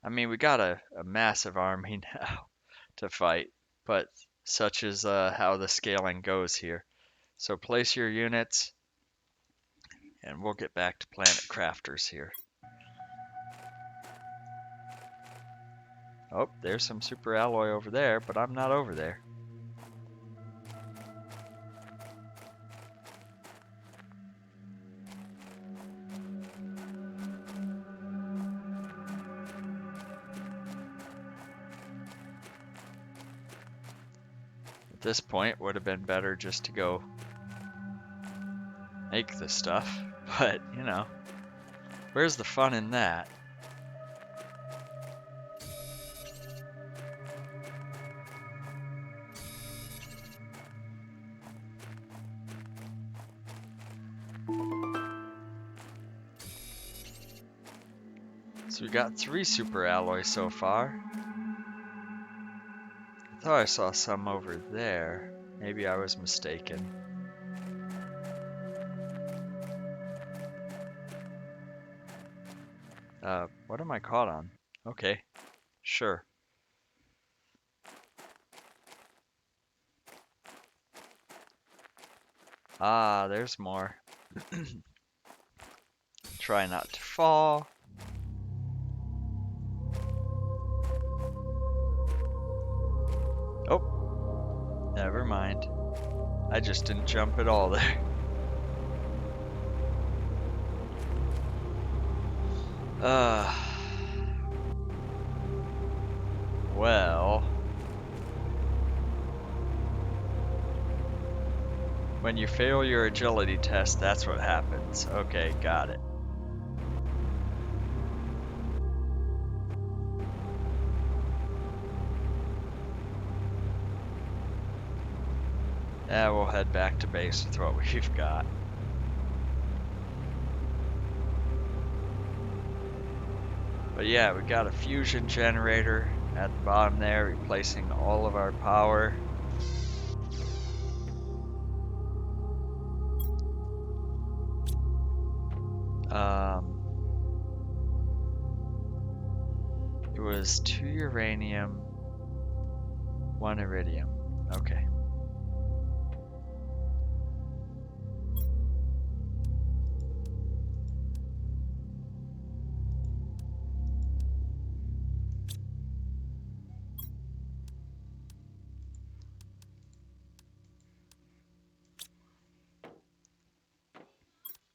I mean, we got a massive army now to fight, but such is how the scaling goes here. So place your units, and we'll get back to planet crafters here. Oh, there's some super alloy over there, but I'm not over there. At this point, would have been better just to go make the stuff, but you know, where's the fun in that? So we got 3 super alloys so far. I thought I saw some over there. Maybe I was mistaken. What am I caught on? Okay, sure. Ah, there's more. Try not to fall. Oh, never mind. I just didn't jump at all there. Well, when you fail your agility test, that's what happens. Okay, got it. Yeah, we'll head back to base with what we've got. But yeah, we got a fusion generator at the bottom there, replacing all of our power. It was 2 uranium, 1 iridium. Okay.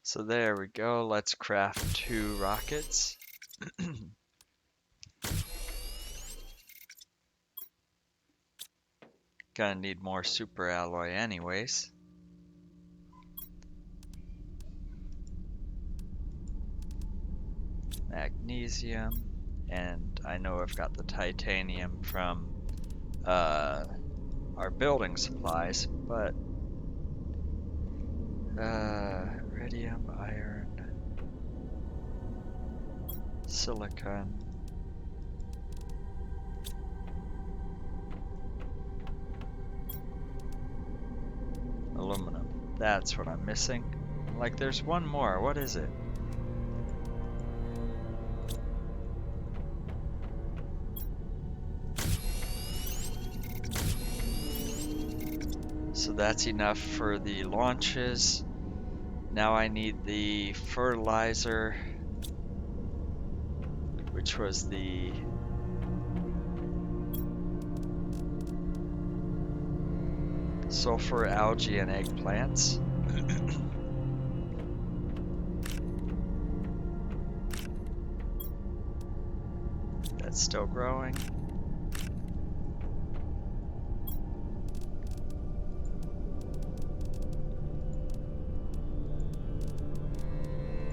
So there we go. Let's craft 2 rockets. Gonna need more super alloy anyways. Magnesium, and I know I've got the titanium from our building supplies, but iridium, iron, silicon. Aluminum. That's what I'm missing. Like, there's one more. What is it? So that's enough for the launches. Now I need the fertilizer, which was the sulfur, algae, and eggplants. That's still growing.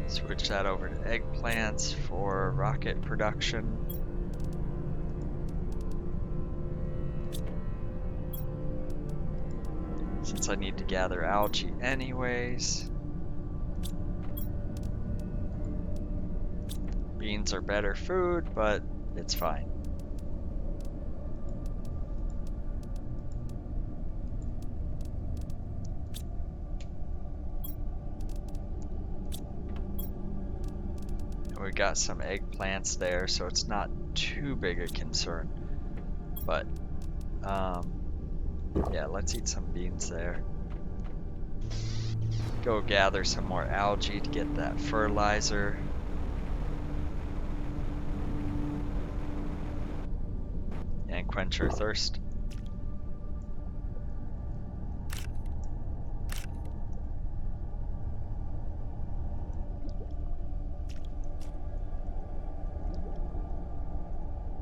Switch that over to eggplants for rocket production. Since I need to gather algae anyways. Beans are better food, but it's fine. We got some eggplants there, so it's not too big a concern. But, yeah, let's eat some beans there. Go gather some more algae to get that fertilizer. And quench our thirst.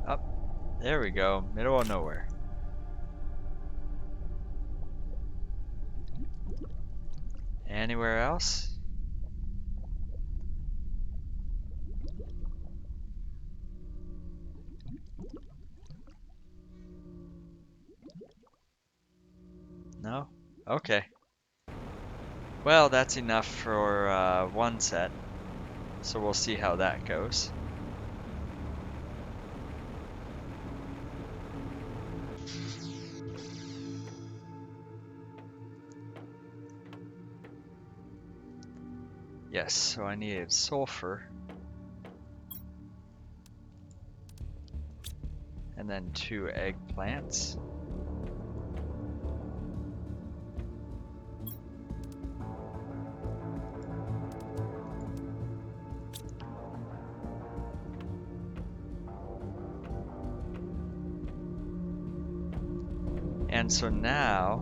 Up. There we go. Middle of nowhere. Anywhere else? No? Okay. Well, that's enough for one set. So we'll see how that goes. Yes, so I needed sulfur. And then 2 eggplants. And so now,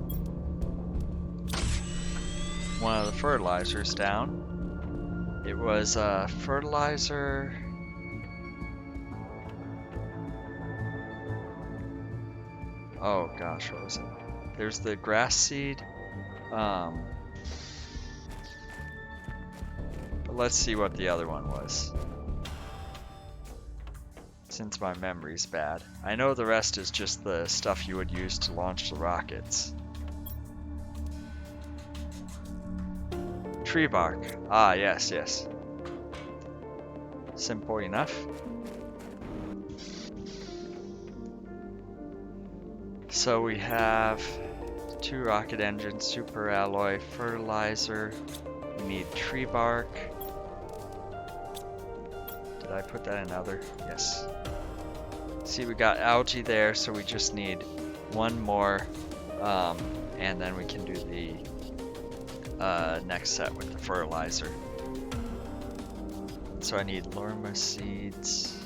one of the fertilizers down. It was fertilizer. Oh gosh, what was it? There's the grass seed. But let's see what the other one was. Since my memory's bad. I know the rest is just the stuff you would use to launch the rockets. Tree bark. Ah, yes, yes. Simple enough. So we have 2 rocket engines, super alloy, fertilizer. We need tree bark. Did I put that in other? Yes. See, we got algae there, so we just need 1 more, and then we can do the next set with the fertilizer. So I need Lorma seeds.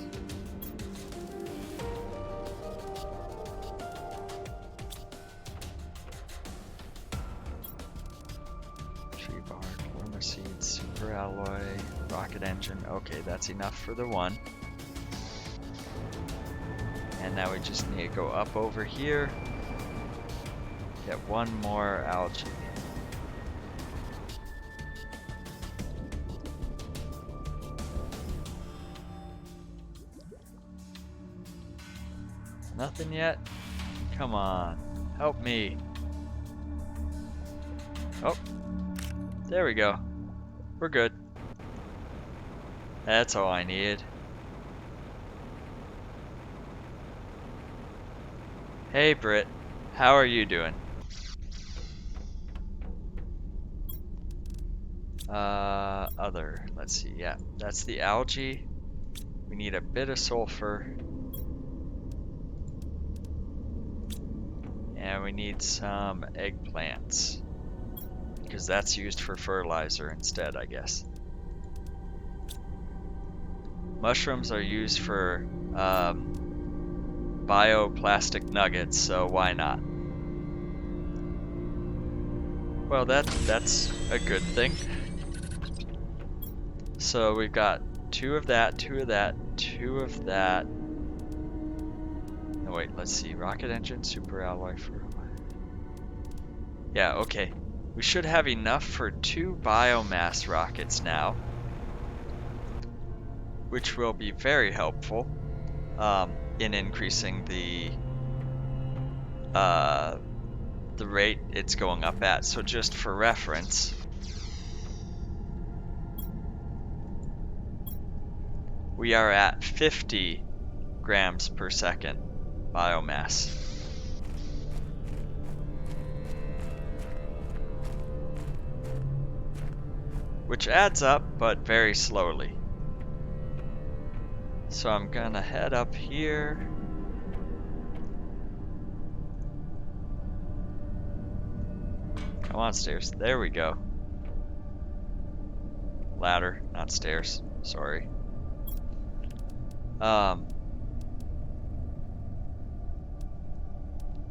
Tree bark, Lorma seeds, super alloy, rocket engine. Okay, that's enough for the 1. And now we just need to go up over here, get 1 more algae. Nothing yet? Come on, help me. Oh, there we go. We're good. That's all I needed. Hey Britt, how are you doing? Other, let's see, yeah, that's the algae. We need a bit of sulfur. And we need some eggplants, because that's used for fertilizer instead, I guess. Mushrooms are used for bioplastic nuggets, so why not? Well, that's a good thing. So we've got 2 of that, 2 of that, 2 of that. No, wait, let's see. Rocket engine, super alloy for... Yeah, okay. We should have enough for 2 biomass rockets now, which will be very helpful in increasing the rate it's going up at. So just for reference, we are at 50 grams per second biomass. Which adds up, but very slowly. So I'm gonna head up here. Come on, stairs. There we go. Ladder, not stairs. Sorry.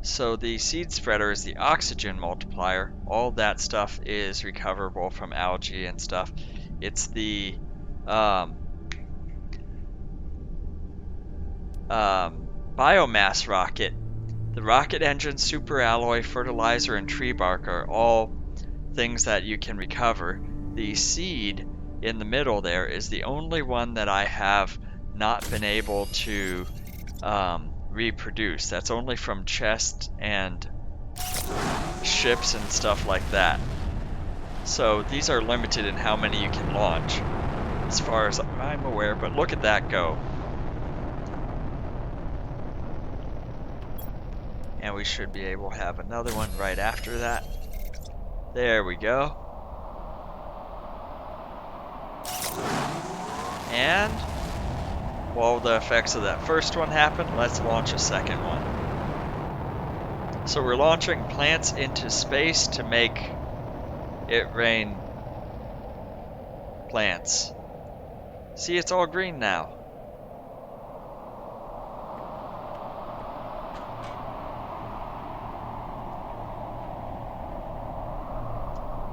So the seed spreader is the oxygen multiplier. All that stuff is recoverable from algae and stuff. It's the biomass rocket. The rocket engine, super alloy, fertilizer, and tree bark are all things that you can recover. The seed in the middle there is the only one that I have not been able to reproduce. That's only from chests and ships and stuff like that. So these are limited in how many you can launch, as far as I'm aware, but look at that go. And we should be able to have another one right after that. There we go. And while the effects of that first one happen, let's launch a second one. So we're launching plants into space to make it rain plants. See, it's all green now.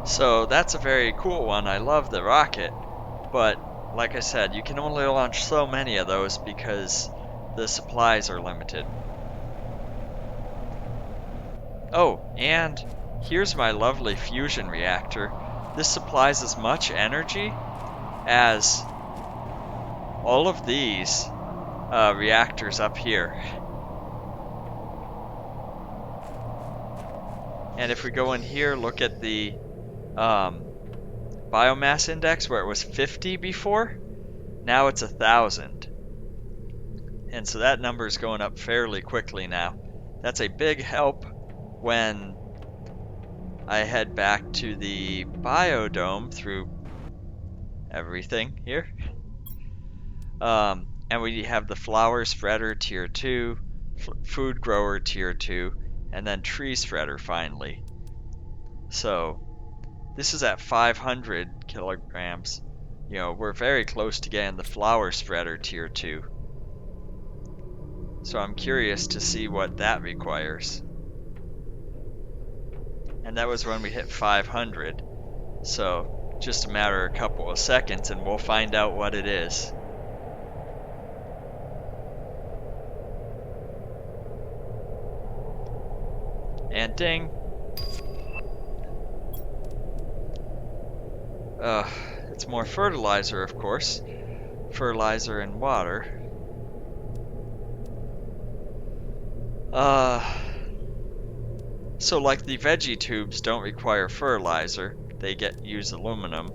So that's a very cool one. I love the rocket, but like I said, you can only launch so many of those because the supplies are limited. Oh, and here's my lovely fusion reactor. This supplies as much energy as all of these reactors up here. And if we go in here, look at the biomass index where it was 50 before, now it's 1,000. And so that number is going up fairly quickly now. That's a big help when I head back to the biodome through everything here. And we have the flower spreader tier 2, food grower tier 2, and then tree spreader finally. So this is at 500 kilograms. You know, we're very close to getting the flower spreader tier 2. So I'm curious to see what that requires. And that was when we hit 500. So just a matter of a couple of seconds and we'll find out what it is. And ding. It's more fertilizer, of course. Fertilizer and water. So like the veggie tubes don't require fertilizer. They use aluminum.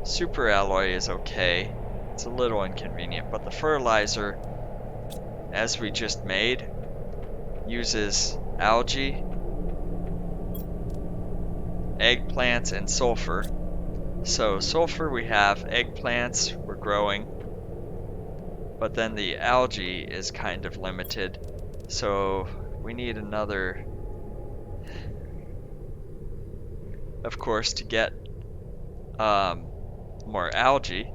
Super alloy is okay. It's a little inconvenient, but the fertilizer, as we just made, uses algae, eggplants, and sulfur. So sulfur we have, eggplants we're growing, but then the algae is kind of limited. So we need another, of course, to get more algae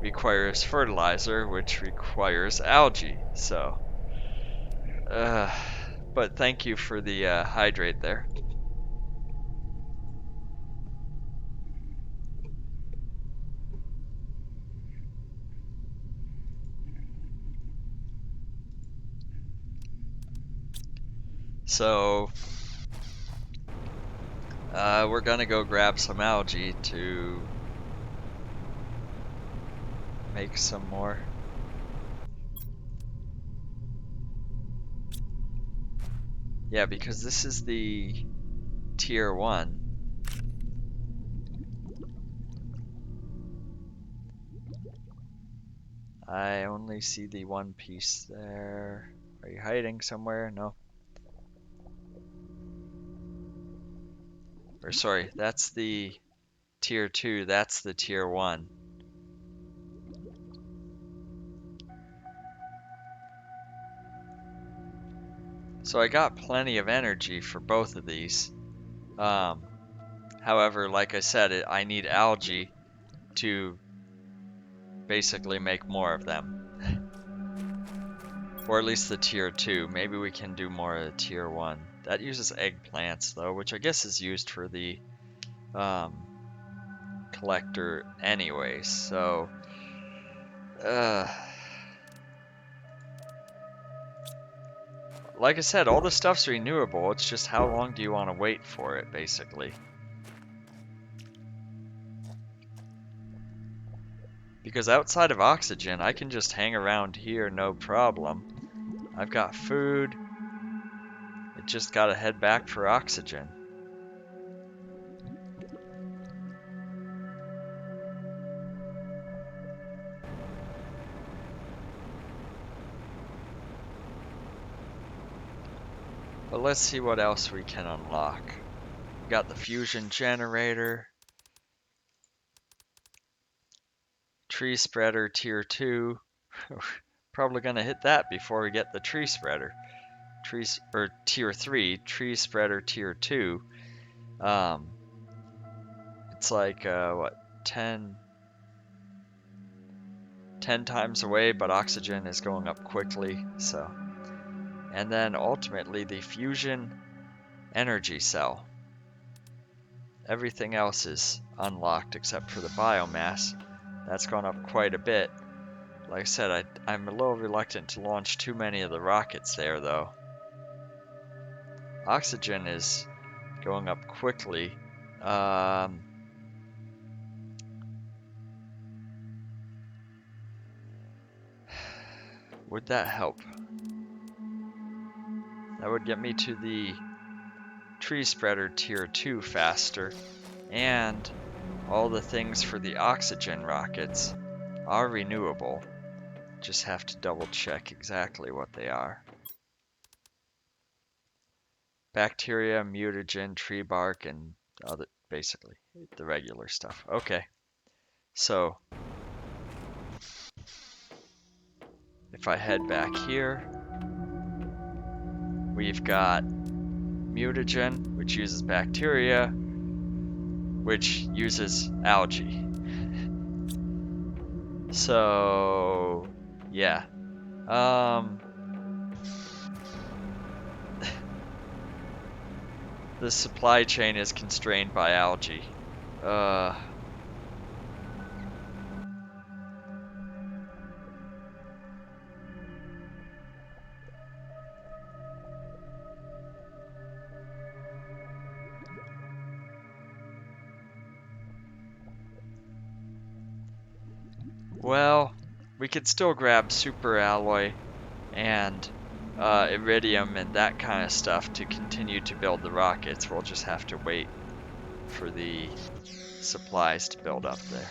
requires fertilizer, which requires algae. So, but thank you for the hydrate there. So, we're gonna go grab some algae to make some more. Yeah, because this is the tier 1. I only see the one piece there. Are you hiding somewhere? No. Or sorry, that's the tier 2, that's the tier 1. So I got plenty of energy for both of these. However, like I said, I need algae to basically make more of them. Or at least the tier 2. Maybe we can do more of the tier 1. That uses eggplants though, which I guess is used for the collector anyways. So, like I said, all the stuff's renewable. It's just how long do you want to wait for it, basically. Because outside of oxygen, I can just hang around here, no problem. I've got food. It just gotta head back for oxygen. But let's see what else we can unlock. We got the fusion generator. Tree spreader tier 2. Probably gonna hit that before we get the tree spreader. Or tier 3, tree spreader tier 2. It's like what, 10 times away, but oxygen is going up quickly. So, and then ultimately the fusion energy cell. Everything else is unlocked except for the biomass. That's gone up quite a bit. Like I said, I'm a little reluctant to launch too many of the rockets there, though. Oxygen is going up quickly. Would that help? That would get me to the tree spreader tier 2 faster, and all the things for the oxygen rockets are renewable. Just have to double check exactly what they are. Bacteria, mutagen, tree bark, and other, basically the regular stuff. Okay, so if I head back here, we've got mutagen, which uses bacteria, which uses algae. So yeah, the supply chain is constrained by algae. Well, we could still grab super alloy and iridium and that kind of stuff to continue to build the rockets. We'll just have to wait for the supplies to build up there.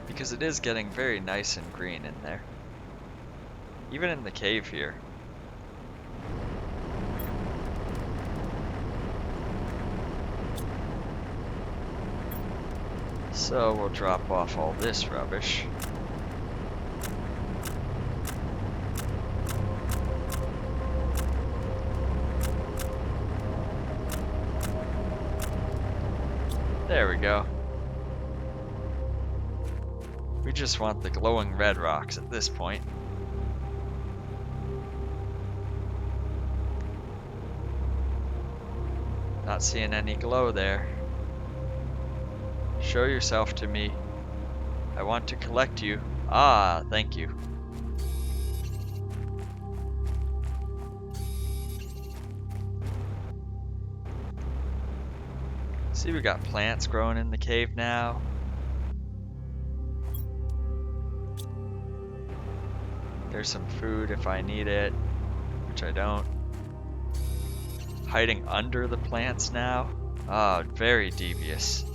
Because it is getting very nice and green in there. Even in the cave here. So we'll drop off all this rubbish. go. We just want the glowing red rocks at this point. Not seeing any glow there. Show yourself to me. I want to collect you. Ah, thank you. See, we got plants growing in the cave now. There's some food if I need it, which I don't. Hiding under the plants now. Ah, very devious.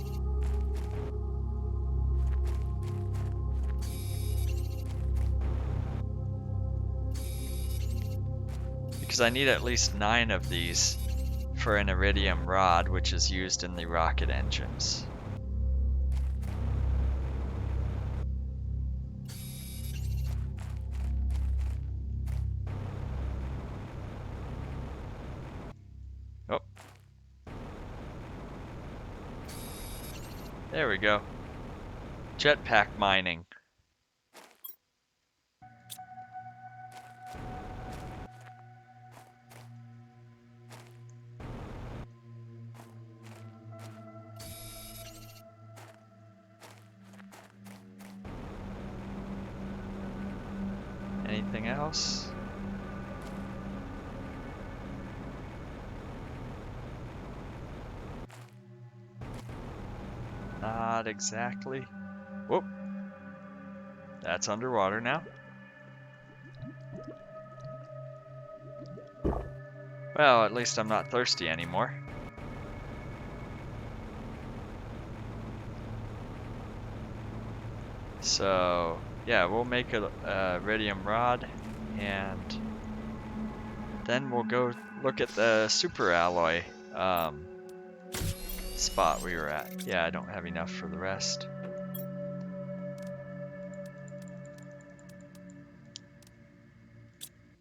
Because I need at least 9 of these for an iridium rod, which is used in the rocket engines. Oh. There we go. Jetpack mining. Anything else? Not exactly. Whoop. That's underwater now. Well, at least I'm not thirsty anymore. So, yeah, we'll make a iridium rod, and then we'll go look at the super alloy spot we were at. Yeah, I don't have enough for the rest.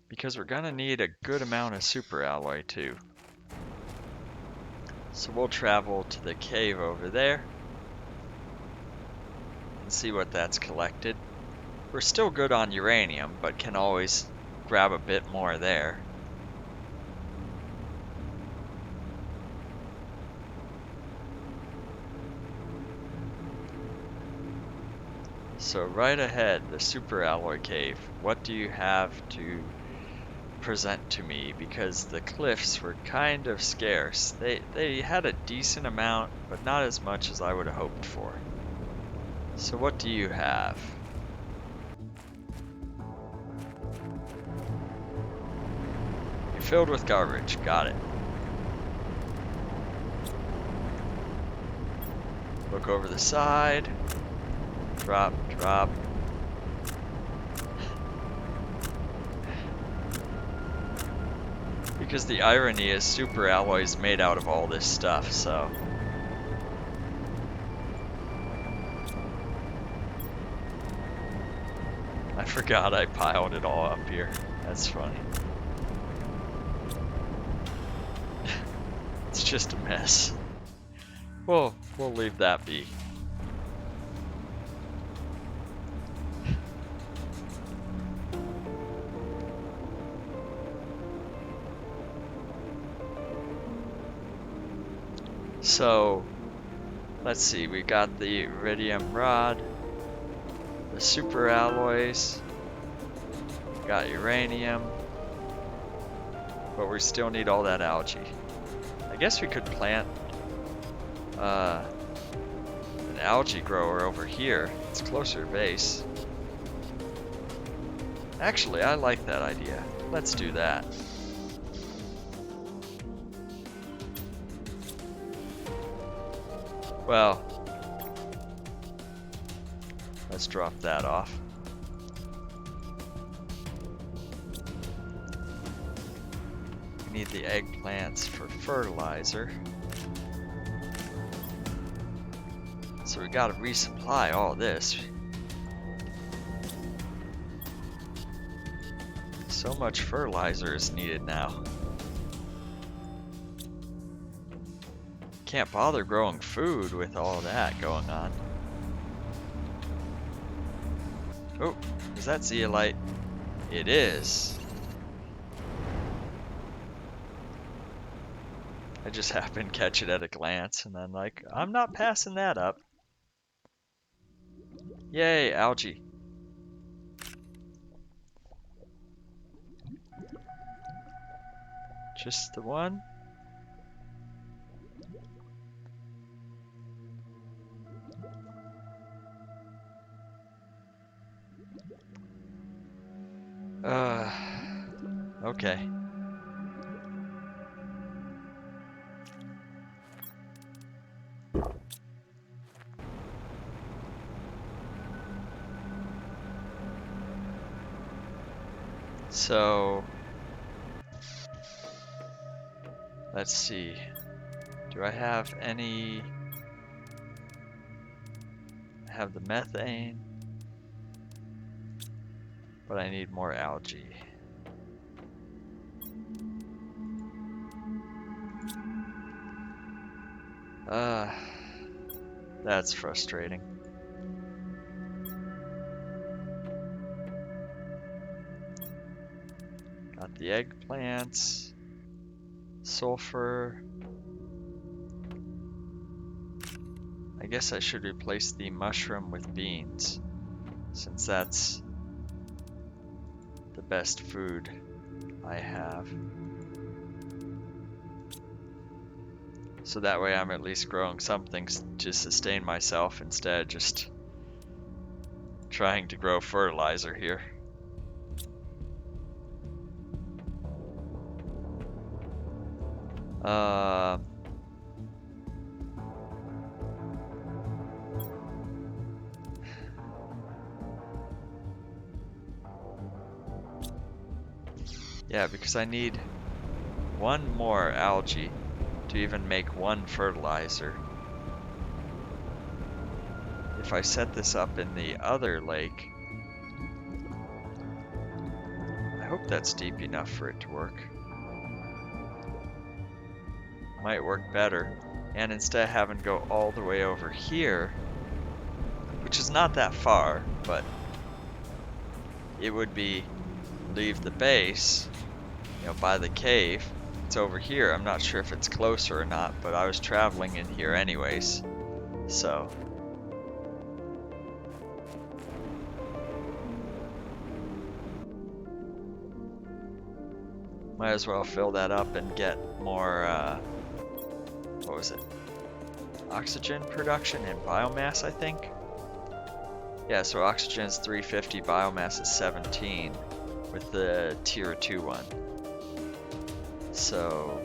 Because we're gonna need a good amount of super alloy too. So we'll travel to the cave over there and see what that's collected. We're still good on uranium, but can always grab a bit more there. So right ahead, the super alloy cave. What do you have to present to me? Because the cliffs were kind of scarce. They had a decent amount, but not as much as I would have hoped for. So what do you have? You're filled with garbage. Got it. Look over the side. Drop, drop. Because the irony is super alloy's made out of all this stuff, so. I forgot I piled it all up here. That's funny. It's just a mess. Well, we'll leave that be. So, let's see, we got the iridium rod, the super alloys, got uranium, but we still need all that algae. I guess we could plant an algae grower over here. It's closer to base. Actually, I like that idea. Let's do that. Well, let's drop that off. We need the eggplants for fertilizer. So we gotta resupply all this. So much fertilizer is needed now. Can't bother growing food with all that going on. Oh, is that zeolite? It is. I just happened to catch it at a glance, and then like, I'm not passing that up. Yay, algae. Just the one? Okay. So, let's see. Do I have any... I have the methane, but I need more algae. That's frustrating. Got the eggplants, sulfur. I guess I should replace the mushroom with beans, since that's the best food I have. So that way I'm at least growing something to sustain myself instead of just trying to grow fertilizer here. Yeah, because I need one more algae to even make one fertilizer. If I set this up in the other lake, I hope that's deep enough for it to work. Might work better. And instead of having to go all the way over here, which is not that far, but it would be leave the base, you know, by the cave. It's over here. I'm not sure if it's closer or not, but I was traveling in here anyways. So might as well fill that up and get more, what was it? Oxygen production and biomass, I think? Yeah, so oxygen is 350, biomass is 17 with the tier 2 one. So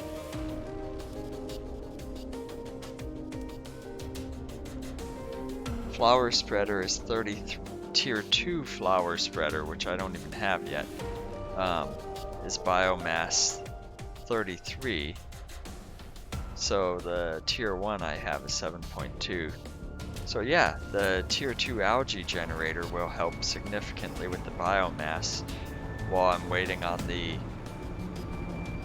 flower spreader is 30, tier 2 flower spreader, which I don't even have yet, is biomass 33. So the tier 1 I have is 7.2. So yeah, the tier 2 algae generator will help significantly with the biomass while I'm waiting on the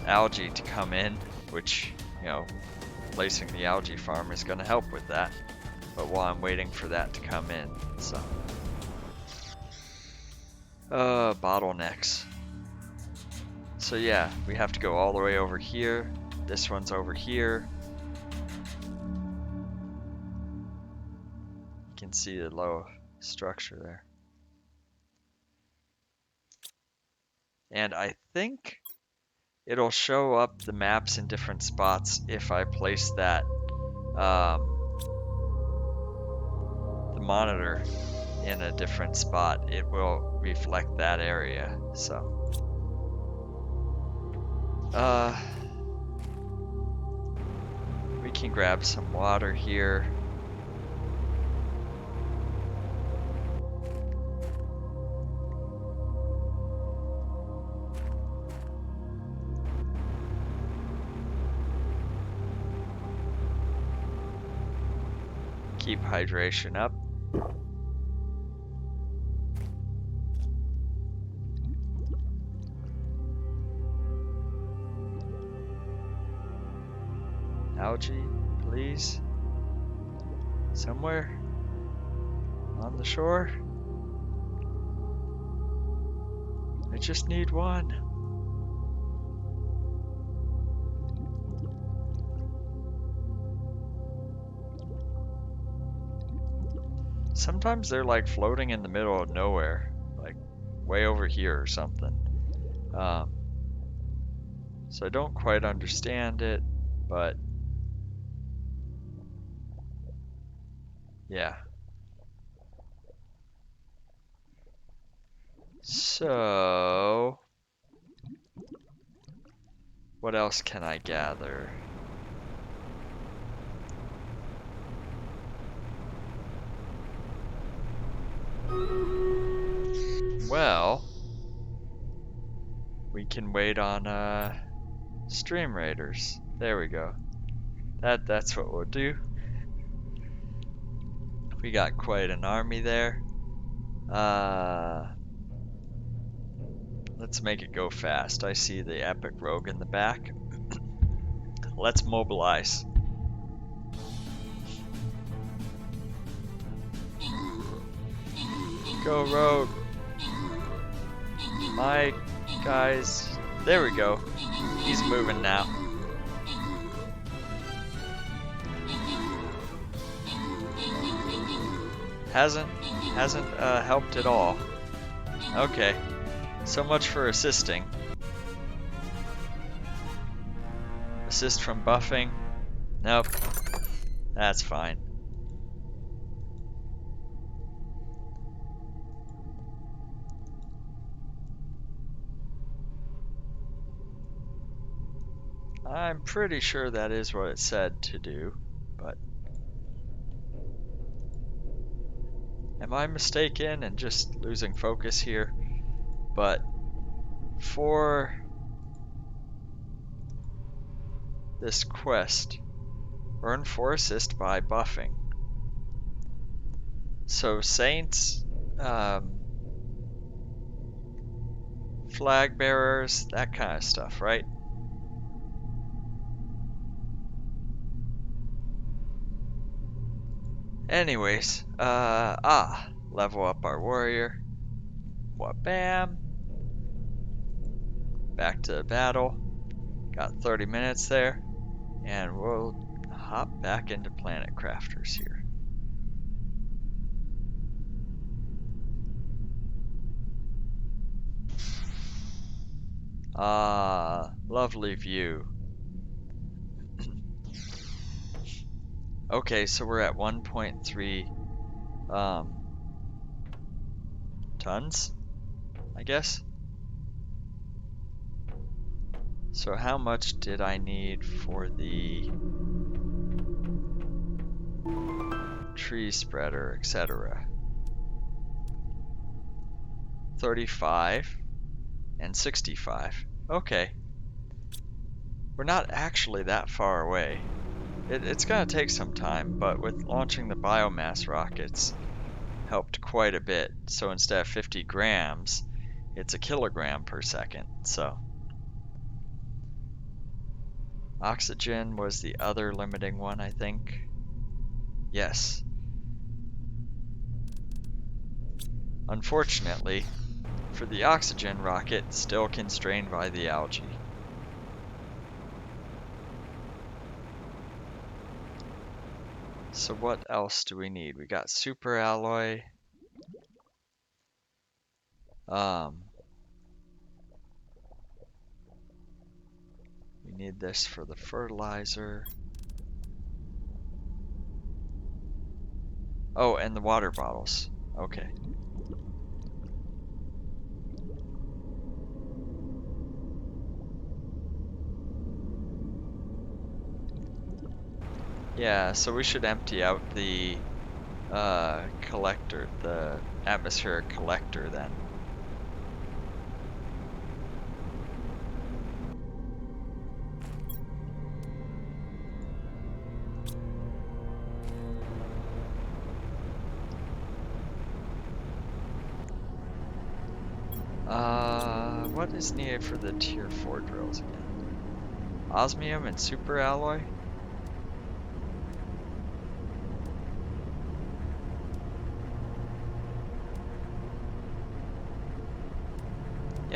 algae to come in, which, you know, placing the algae farm is going to help with that. But while I'm waiting for that to come in, so. Bottlenecks. So yeah, we have to go all the way over here. This one's over here. You can see the low structure there. And I think it'll show up the maps in different spots if I place that, the monitor in a different spot. It will reflect that area, so. We can grab some water here. Keep hydration up. Algae, please. Somewhere on the shore. I just need one. Sometimes they're like floating in the middle of nowhere, like way over here or something. So I don't quite understand it, but yeah. So, what else can I gather? Well, we can wait on stream raiders. There we go. That's what we'll do. We got quite an army there. Let's make it go fast. I see the epic rogue in the back. Let's mobilize. Go rogue. My guys. There we go. He's moving now. Hasn't helped at all. Okay. So much for assisting. Assist from buffing? Nope. That's fine. I'm pretty sure that is what it said to do, but am I mistaken and just losing focus here? But for this quest, earn 4 assist by buffing. So saints, flag bearers, that kind of stuff, right? Anyways, level up our warrior. What, bam. Back to the battle. Got 30 minutes there. And we'll hop back into Planet Crafters here. Lovely view. Okay, so we're at 1.3 tons, I guess. So how much did I need for the tree spreader, etc.? 35 and 65. Okay. We're not actually that far away. It's gonna take some time, but with launching the biomass rockets helped quite a bit. So instead of 50 grams, it's a kilogram per second. So oxygen was the other limiting one, I think. Yes. Unfortunately, for the oxygen rocket, still constrained by the algae. So what else do we need? We got super alloy. We need this for the fertilizer. Oh, and the water bottles. Okay. Yeah, so we should empty out the collector, the atmospheric collector then. What is needed for the tier 4 drills again? Osmium and super alloy?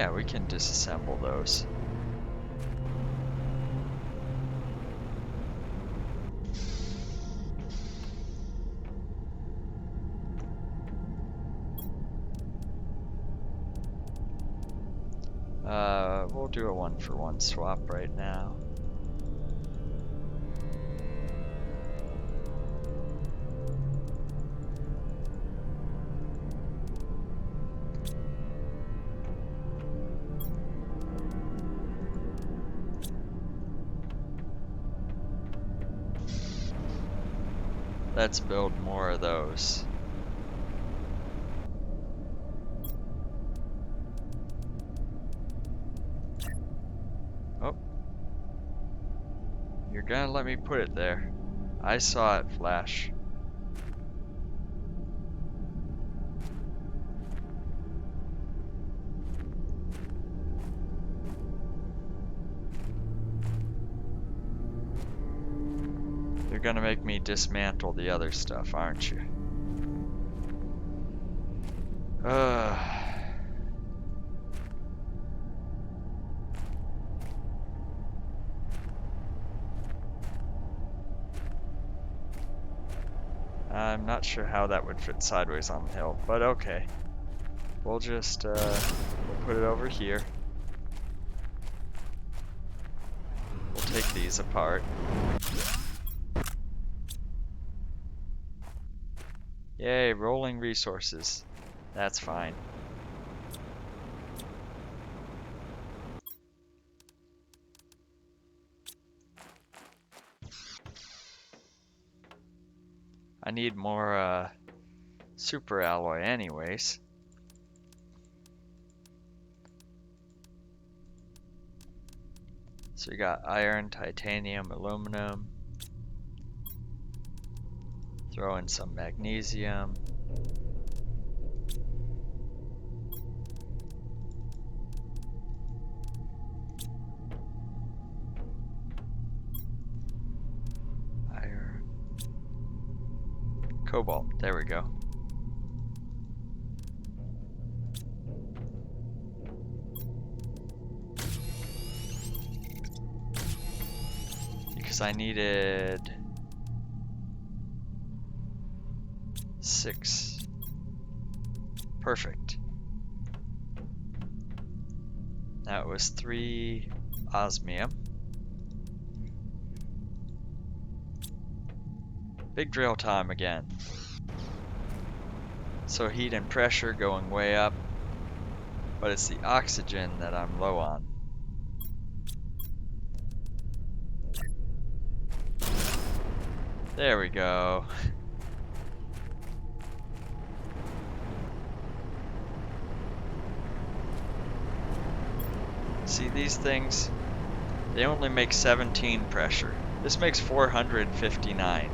Yeah, we can disassemble those. We'll do a 1-for-1 swap right now. Let's build more of those. Oh. You're gonna let me put it there. I saw it flash. You're gonna make me dismantle the other stuff, aren't you? I'm not sure how that would fit sideways on the hill, but okay. We'll just, we'll put it over here. We'll take these apart. Yay, rolling resources. That's fine. I need more, super alloy anyways. So we got iron, titanium, aluminum. Throw in some magnesium. Iron. Cobalt, there we go. Because I needed 6. Perfect. That was 3 osmium. Big drill time again. So heat and pressure going way up, but it's the oxygen that I'm low on. There we go. See these things? They only make 17 pressure. This makes 459.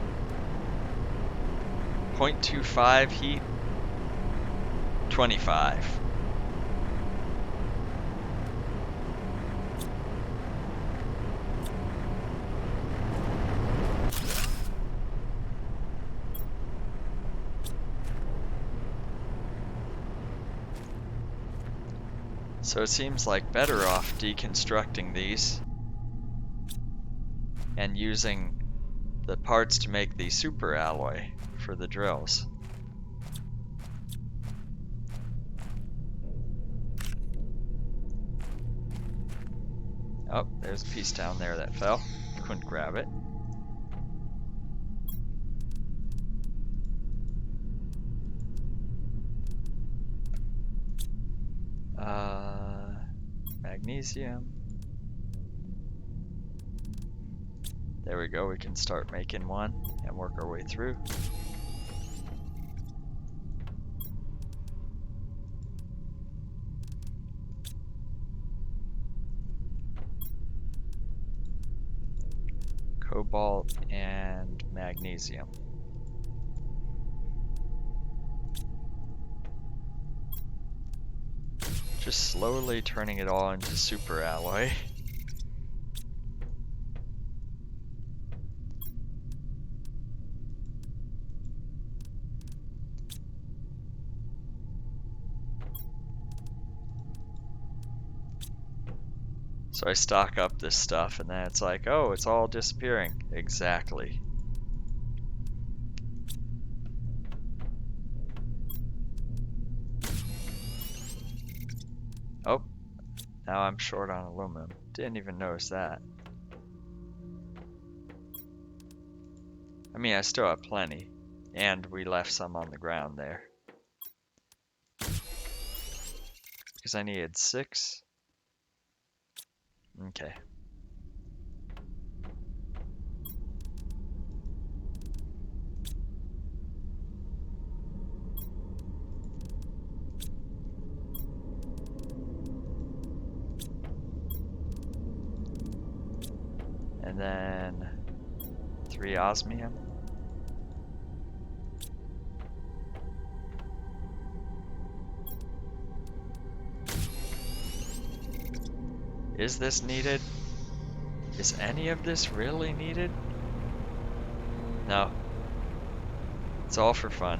0.25 heat, 25. So it seems like better off deconstructing these and using the parts to make the super alloy for the drills. Oh, there's a piece down there that fell. Couldn't grab it. Magnesium. There we go, we can start making one and work our way through. Cobalt and magnesium. Just slowly turning it all into super alloy. So I stock up this stuff and then it's like, oh, it's all disappearing. Exactly. Oh, now I'm short on aluminum. Didn't even notice that. I mean, I still have plenty. And we left some on the ground there. Because I needed 6. Okay. And then 3 osmium. Is this needed? Is any of this really needed? No. It's all for fun.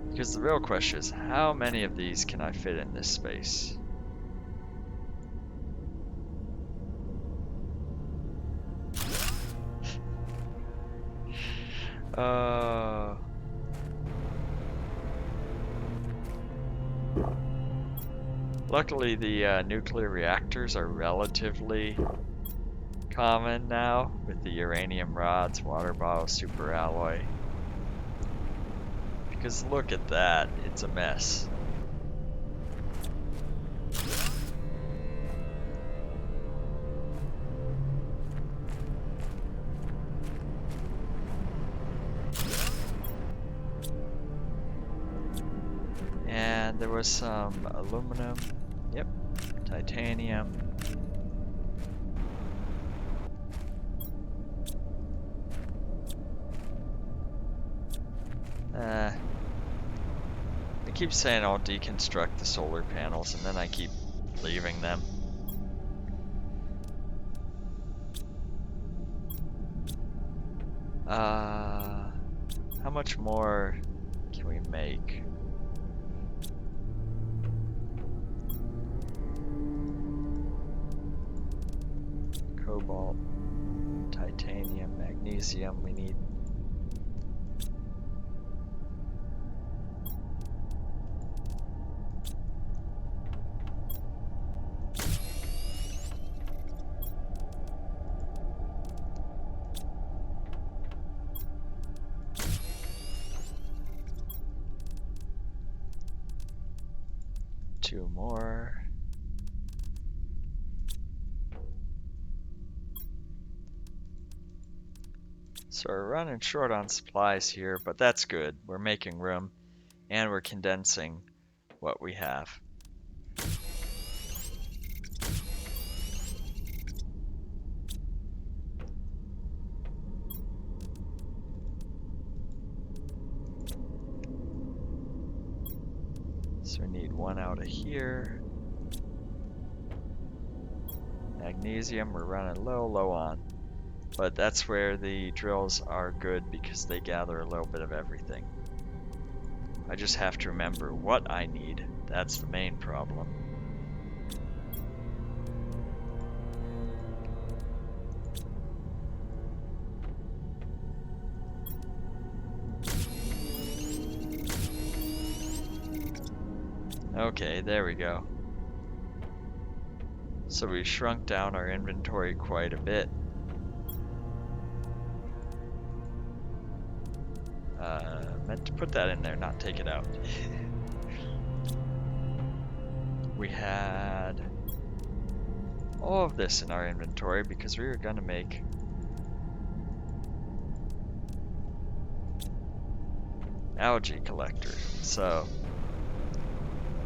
Because the real question is, how many of these can I fit in this space? Luckily the nuclear reactors are relatively common now with the uranium rods, water bottles, superalloy. Because look at that, it's a mess. And there was some aluminum, yep, titanium. I keep saying I'll deconstruct the solar panels and then I keep leaving them. How much more can we make? Cobalt, titanium, magnesium, we need. Two more. So we're running short on supplies here, but that's good. We're making room and we're condensing what we have. So we need 1 out of here. Magnesium we're running a little low on, but that's where the drills are good because they gather a little bit of everything. I just have to remember what I need. That's the main problem. Okay, there we go. So we shrunk down our inventory quite a bit. Meant to put that in there, not take it out. We had all of this in our inventory because we were going to make algae collector. So,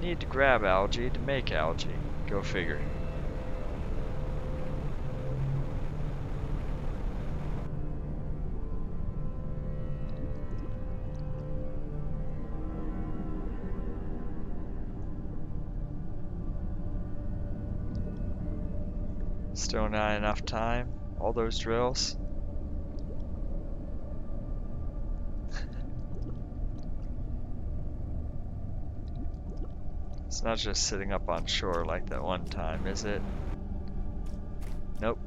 need to grab algae to make algae. Go figure. Still not enough time. All those drills. It's not just sitting up on shore like that one time, is it? Nope.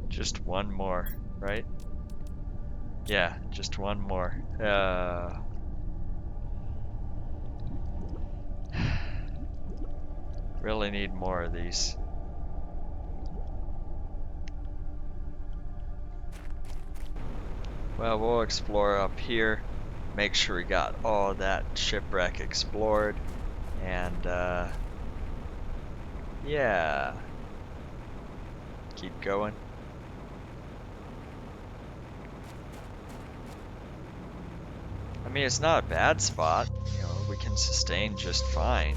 Just one more, right? Yeah, just one more. Really need more of these. Well, we'll explore up here, make sure we got all that shipwreck explored, and yeah, keep going. I mean, it's not a bad spot, you know, we can sustain just fine.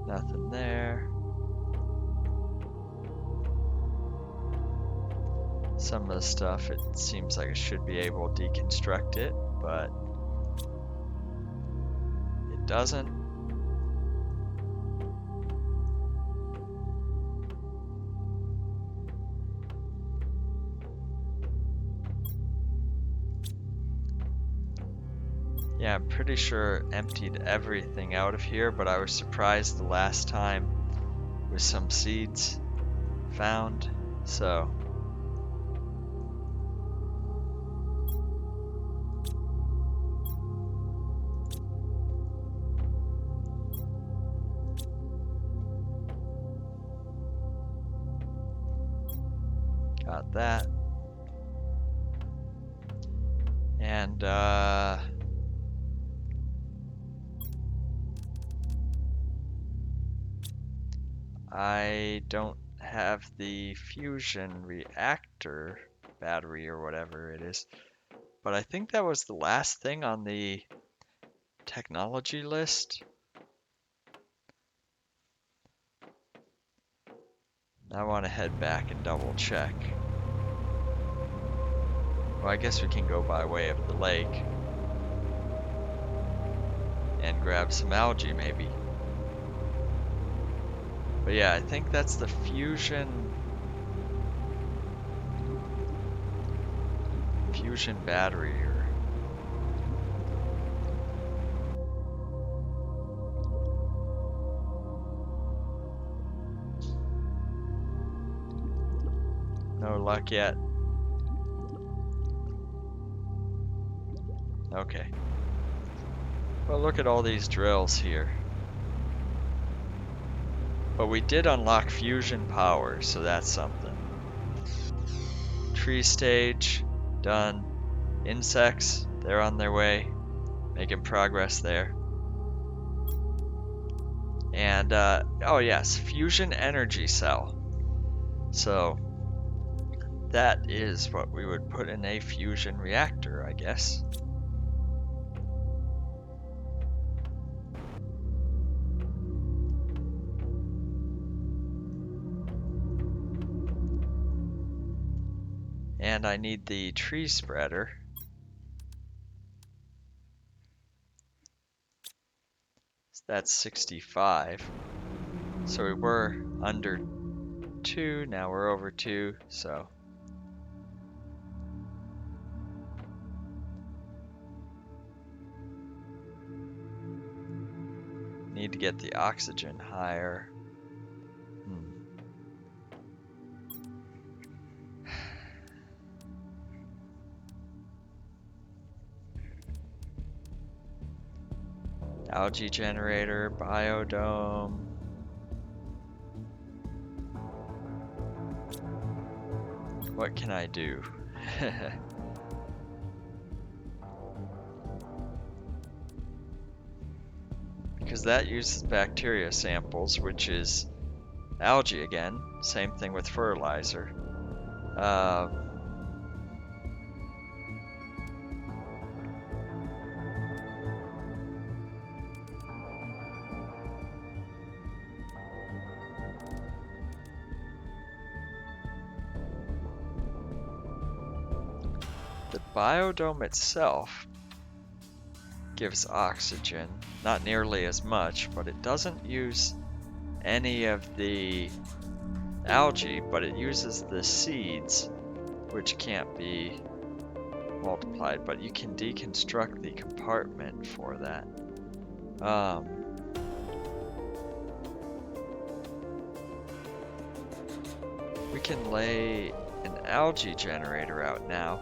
Nothing there. Some of the stuff, it seems like I should be able to deconstruct it, but it doesn't. Yeah, I'm pretty sure emptied everything out of here, but I was surprised the last time with some seeds found, so. Got that. And, I don't have the fusion reactor battery or whatever it is, but I think that was the last thing on the technology list. I want to head back and double check. Well, I guess we can go by way of the lake and grab some algae maybe. But yeah, I think that's the fusion battery here. No luck yet. Okay. Well, look at all these drills here. But we did unlock fusion power, so that's something. Tree stage, done. Insects, they're on their way. Making progress there. And, oh yes, fusion energy cell. So, that is what we would put in a fusion reactor, I guess. And I need the tree spreader. So that's 65. So we were under 2, now we're over 2, so. Need to get the oxygen higher. Algae generator, biodome. What can I do? Because that uses bacteria samples, which is algae again. Same thing with fertilizer. biodome itself gives oxygen, not nearly as much, but it doesn't use any of the algae, but it uses the seeds, which can't be multiplied, but you can deconstruct the compartment for that. We can lay an algae generator out now,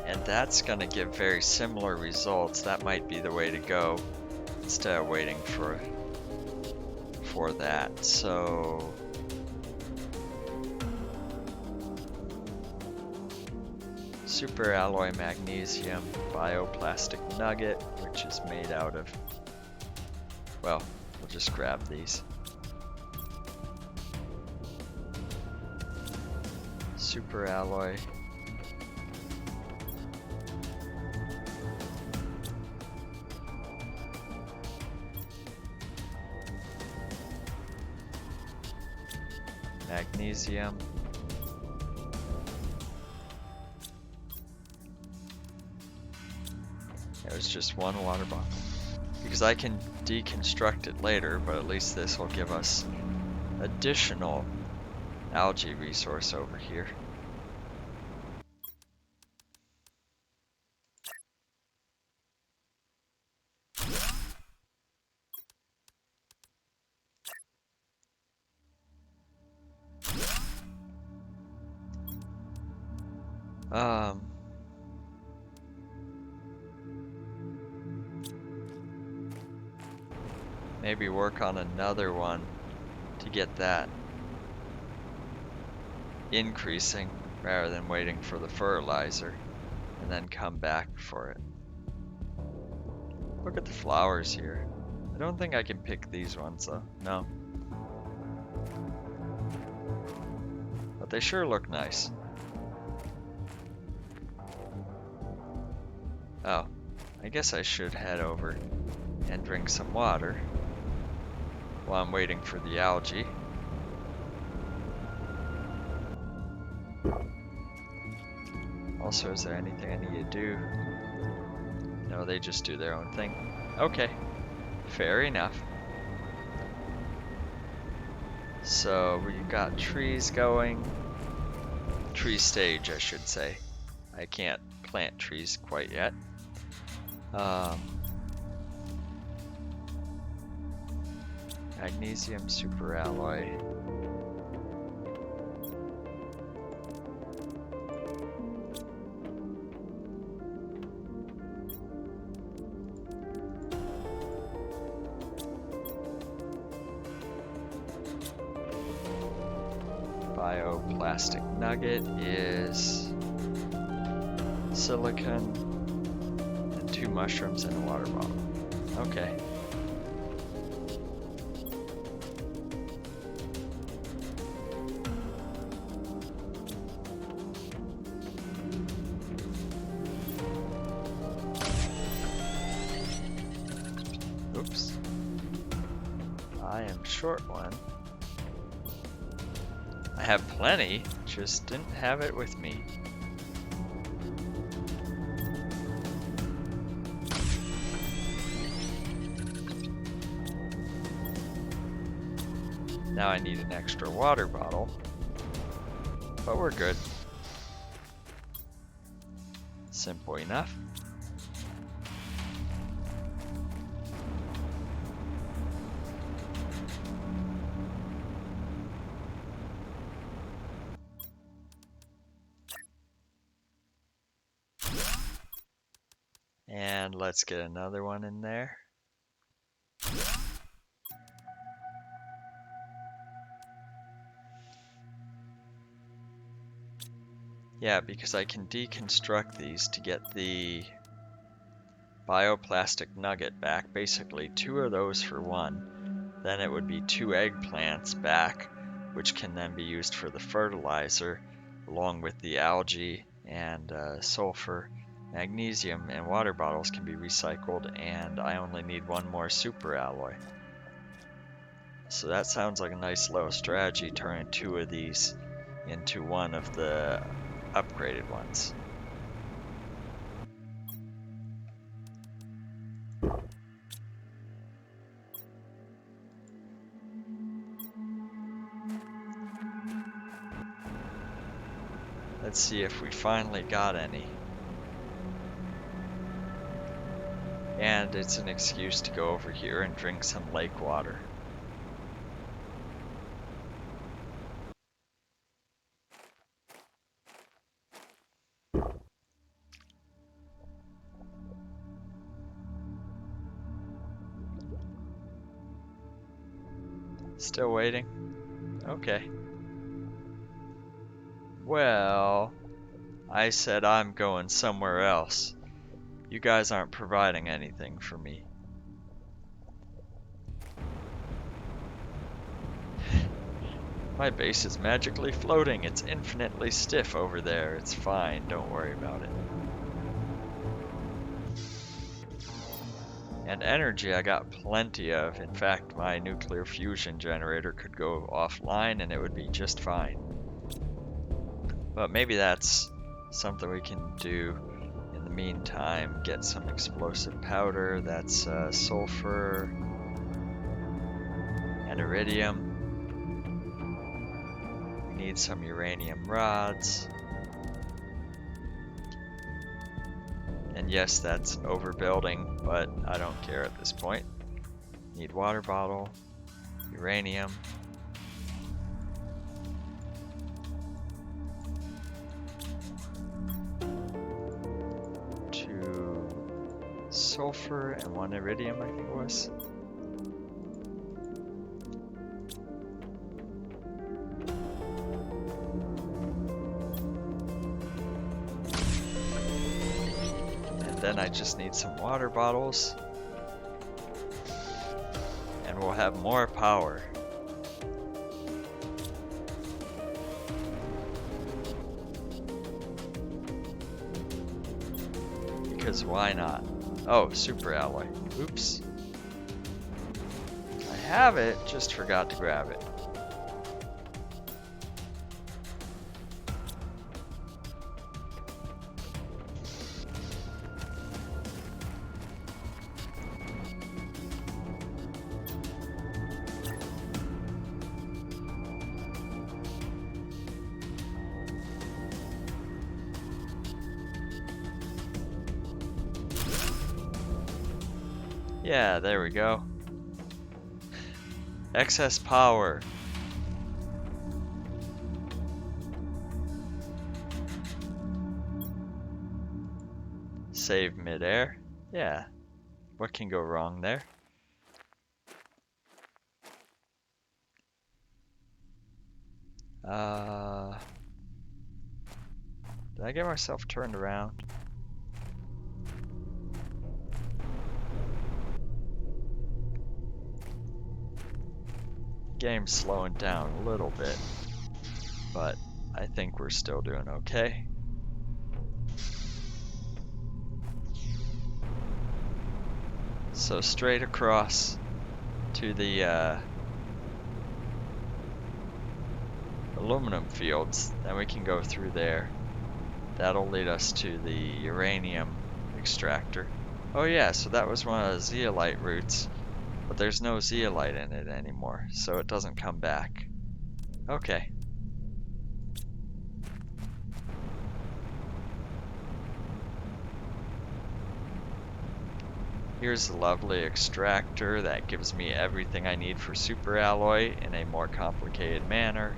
and that's going to give very similar results. That might be the way to go instead of waiting for that. So super alloy magnesium bioplastic nugget, which is made out of, well, we'll just grab these. Super alloy. Magnesium. It was just one water bottle. Because I can deconstruct it later, but at least this will give us additional algae resource over here. Maybe work on another one to get that increasing rather than waiting for the fertilizer and then come back for it. Look at the flowers here. I don't think I can pick these ones though. No. But they sure look nice. Oh, I guess I should head over and drink some water while I'm waiting for the algae. Also, is there anything I need to do? No, they just do their own thing. Okay, fair enough. So we've got trees going. Tree stage, I should say. I can't plant trees quite yet. Magnesium superalloy. Bioplastic nugget is silicon and 2 mushrooms in a water bottle. Okay. Oops. I am short one. I have plenty, just didn't have it with me. Now I need an extra water bottle, but we're good. Simple enough. And let's get another one in there. Yeah, because I can deconstruct these to get the bioplastic nugget back, basically 2 of those for 1. Then it would be 2 eggplants back, which can then be used for the fertilizer, along with the algae and sulfur. Magnesium and water bottles can be recycled, and I only need 1 more superalloy. So that sounds like a nice little strategy, turning 2 of these into 1 of the upgraded ones. Let's see if we finally got any. And it's an excuse to go over here and drink some lake water. Still waiting? Okay. Well, I said I'm going somewhere else. You guys aren't providing anything for me. My base is magically floating. It's infinitely stiff over there. It's fine. Don't worry about it. And energy I got plenty of. In fact, my nuclear fusion generator could go offline and it would be just fine. But maybe that's something we can do in the meantime. Get some explosive powder. That's sulfur and iridium. We need some uranium rods. And yes, that's overbuilding, but I don't care at this point. Need water bottle, uranium. Two sulfur and one iridium, I think it was. Then I just need some water bottles and we'll have more power. Because why not? Oh, super alloy. Oops. I have it, just forgot to grab it. Yeah, there we go. Excess power. Save midair. Yeah. What can go wrong there? Did I get myself turned around? Game's slowing down a little bit, but I think we're still doing okay. So straight across to the aluminum fields, then we can go through there. That'll lead us to the uranium extractor. Oh yeah, so that was one of the zeolite routes. But there's no zeolite in it anymore, so it doesn't come back. Okay. Here's the lovely extractor that gives me everything I need for super alloy in a more complicated manner.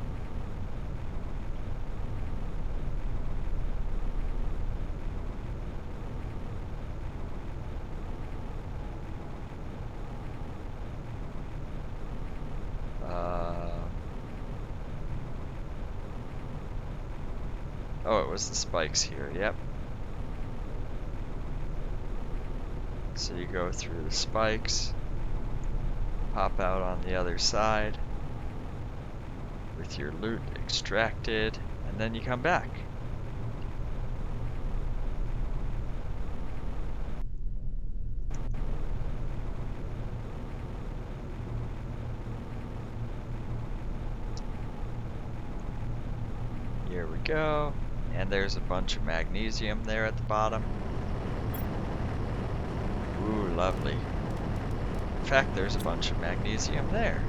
Oh, it was the spikes here, yep. So you go through the spikes, pop out on the other side with your loot extracted, and then you come back. Here we go. And there's a bunch of magnesium there at the bottom. Ooh, lovely. In fact, there's a bunch of magnesium there.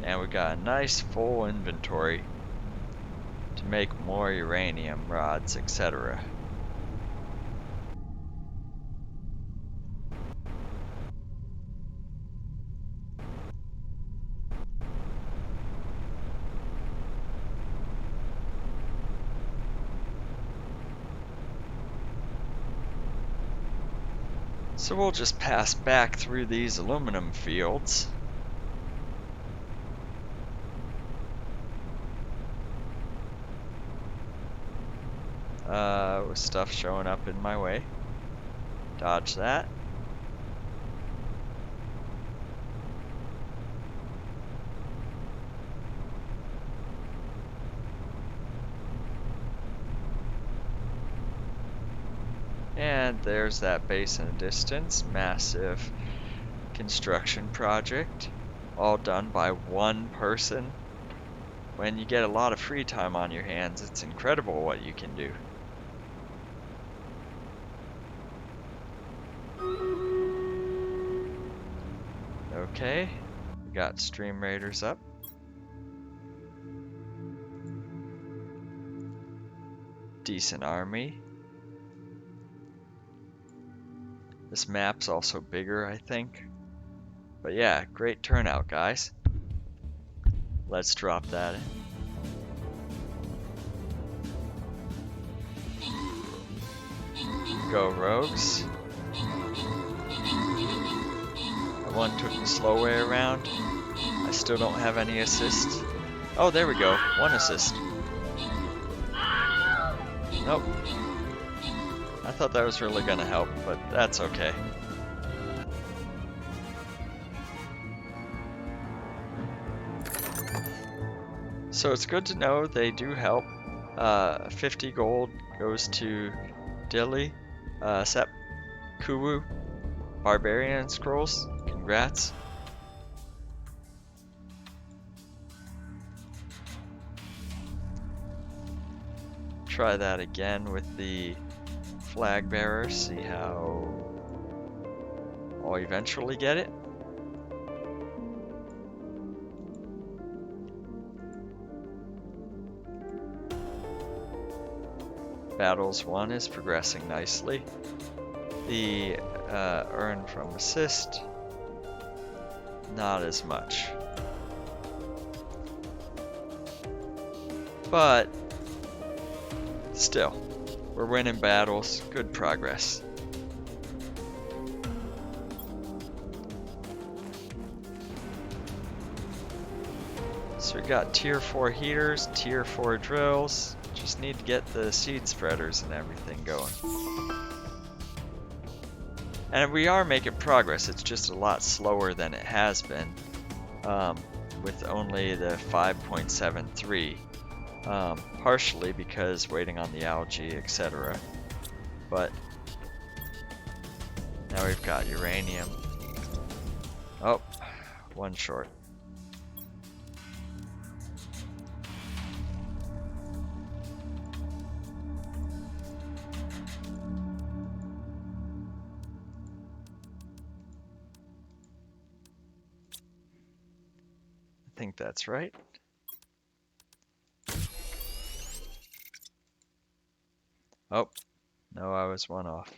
And we got a nice full inventory to make more uranium rods, etc. So we'll just pass back through these aluminum fields. With stuff showing up in my way. Dodge that. And there's that base in the distance. Massive construction project. All done by one person. When you get a lot of free time on your hands, it's incredible what you can do. Okay, we got stream raiders up. Decent army. This map's also bigger, I think. But yeah, great turnout, guys. Let's drop that in. Go rogues. One took the slow way around. I still don't have any assists. Oh, there we go. One assist. Nope. I thought that was really gonna help, but that's okay. So it's good to know they do help. 50 gold goes to Dilly, Sep, Kuwu, Barbarian Scrolls. Congrats. Try that again with the flag bearer, see how I'll eventually get it. Battles 1 is progressing nicely. The earn from assist, not as much. But still, we're winning battles, good progress. So we got tier 4 heaters, tier 4 drills, just need to get the seed spreaders and everything going. And we are making progress, it's just a lot slower than it has been, with only the 5.73. Partially because waiting on the algae, etc. But now we've got uranium. Oh, one short. I think that's right. Oh, no, I was one off.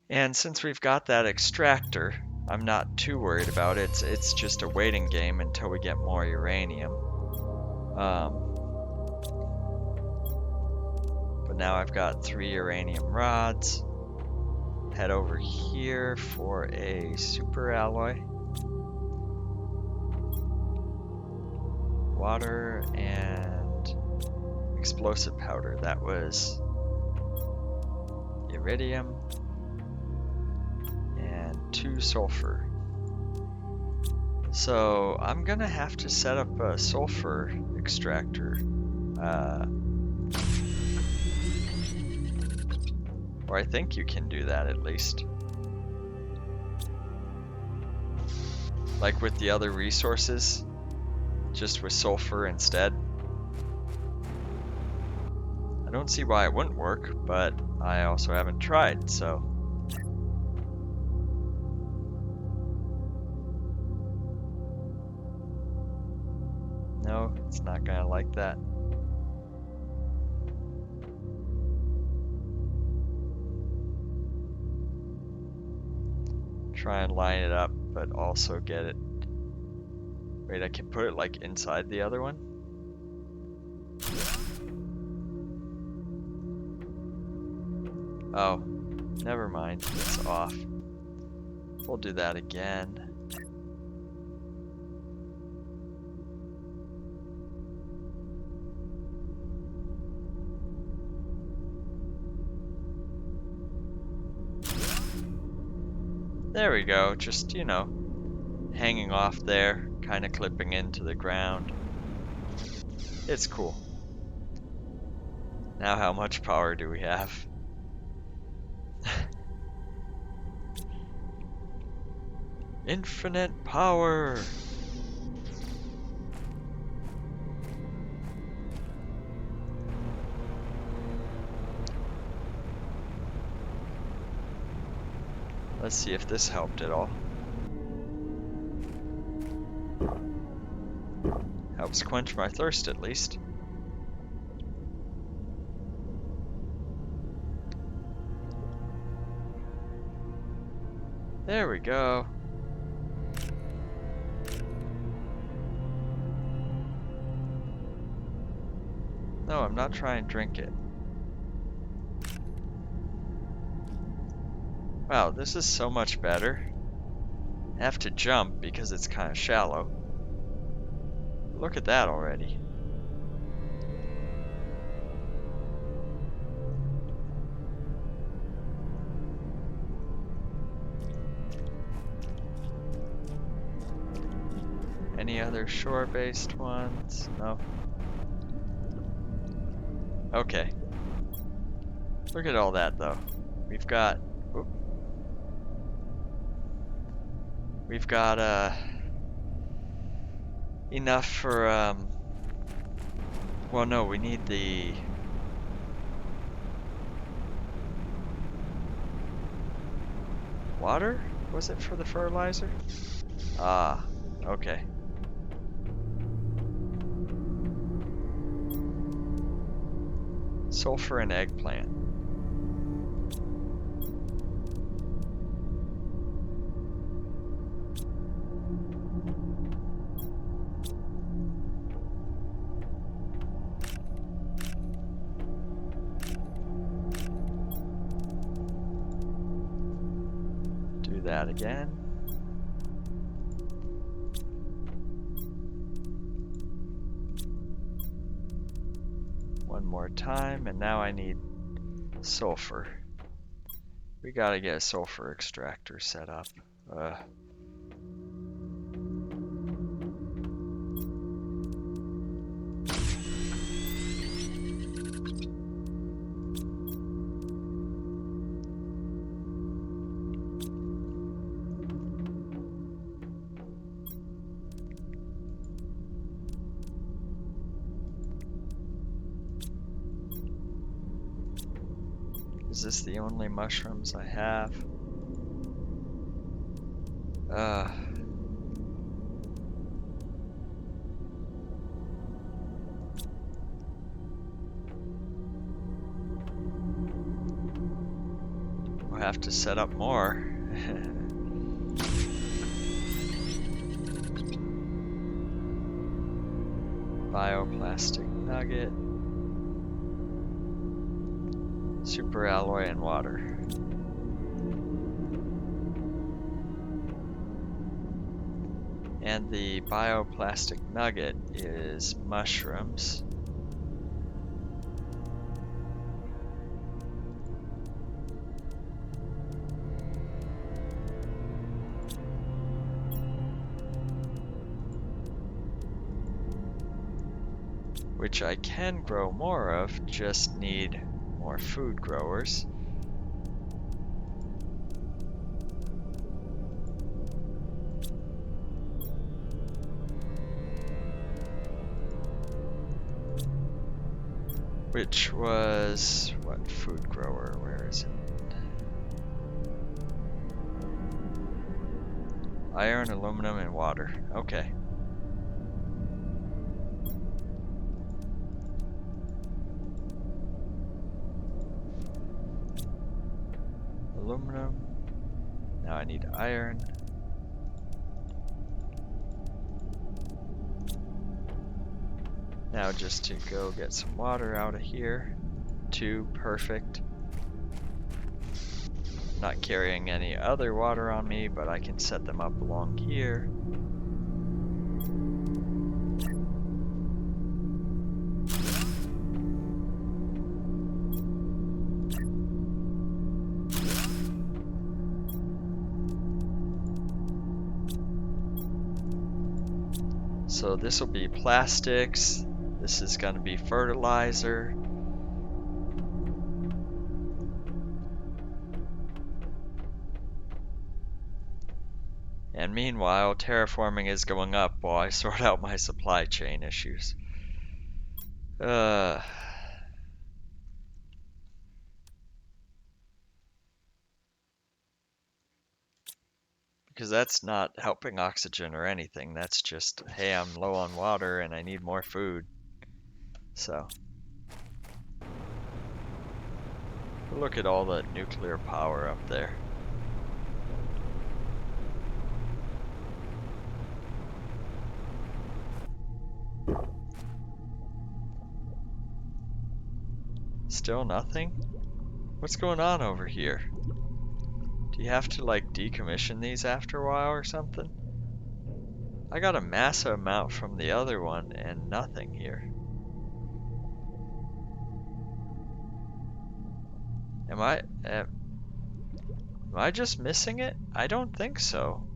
And since we've got that extractor, I'm not too worried about it. It's just a waiting game until we get more uranium. But now I've got 3 uranium rods. Head over here for a super alloy. Water and explosive powder. That was iridium and 2 sulfur. So I'm gonna have to set up a sulfur extractor. Or I think you can do that at least. Like with the other resources, just with sulfur instead. I don't see why it wouldn't work, but I also haven't tried, so. No, it's not gonna like that. Try and line it up, but also get it. Wait, I can put it like inside the other one? Oh, never mind, it's off. We'll do that again. There we go, just, you know, hanging off there, kind of clipping into the ground. It's cool. Now how much power do we have? Infinite power! Let's see if this helped at all. Helps quench my thirst at least. There we go. No, I'm not trying to drink it. Wow, this is so much better. I have to jump because it's kind of shallow. Look at that already. Any other shore-based ones? No. Okay. Look at all that though. We've got enough for well, no, we need the water? Was it for the fertilizer? Ah, okay. Sulfur and eggplant. Do that again. One more time, and now I need sulfur. We gotta get a sulfur extractor set up. Is this the only mushrooms I have? We'll have to set up more. Bioplastic nugget. Super alloy and water. And the bioplastic nugget is mushrooms. which I can grow more of, just need more food growers. Which was, what food grower, where is it? Iron, aluminum, and water. Okay. Aluminum. Now I need iron. Now just to go get some water out of here. 2, perfect. Not carrying any other water on me, but I can set them up along here. So this will be plastics. This is going to be fertilizer. And meanwhile, terraforming is going up while I sort out my supply chain issues. Because that's not helping oxygen or anything. That's just, hey, I'm low on water and I need more food. So, look at all the nuclear power up there. Still nothing? What's going on over here? Do you have to like decommission these after a while or something? I got a massive amount from the other one and nothing here. Am I just missing it? I don't think so.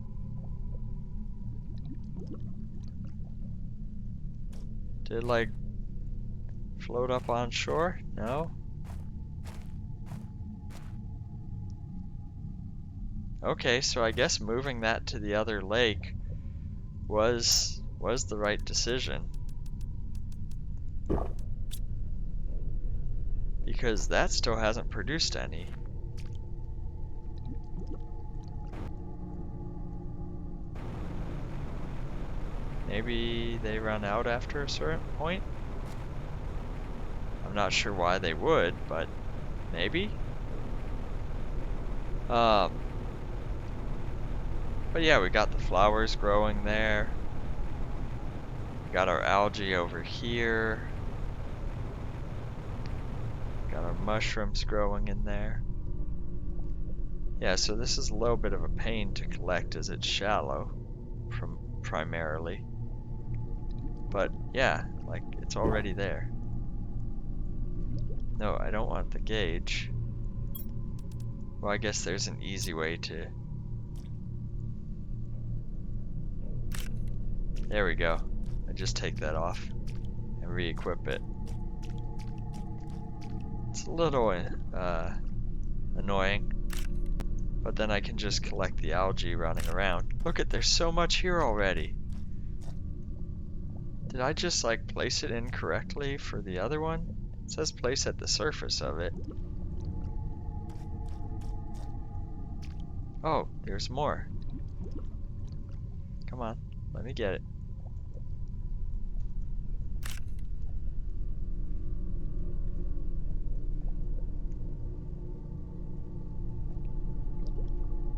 Did it like float up on shore? No? Okay, so I guess moving that to the other lake was the right decision. Because that still hasn't produced any. Maybe they run out after a certain point? I'm not sure why they would, but maybe? But yeah, we got the flowers growing there. We got our algae over here. Got our mushrooms growing in there. Yeah, so this is a little bit of a pain to collect as it's shallow, primarily. But yeah, like it's already there. No, I don't want the gauge. Well, I guess there's an easy way to... There we go. I just take that off and re-equip it. It's a little annoying, but then I can just collect the algae running around. Look at, there's so much here already. Did I just like place it incorrectly for the other one? It says place at the surface of it. Oh, there's more. Come on, let me get it.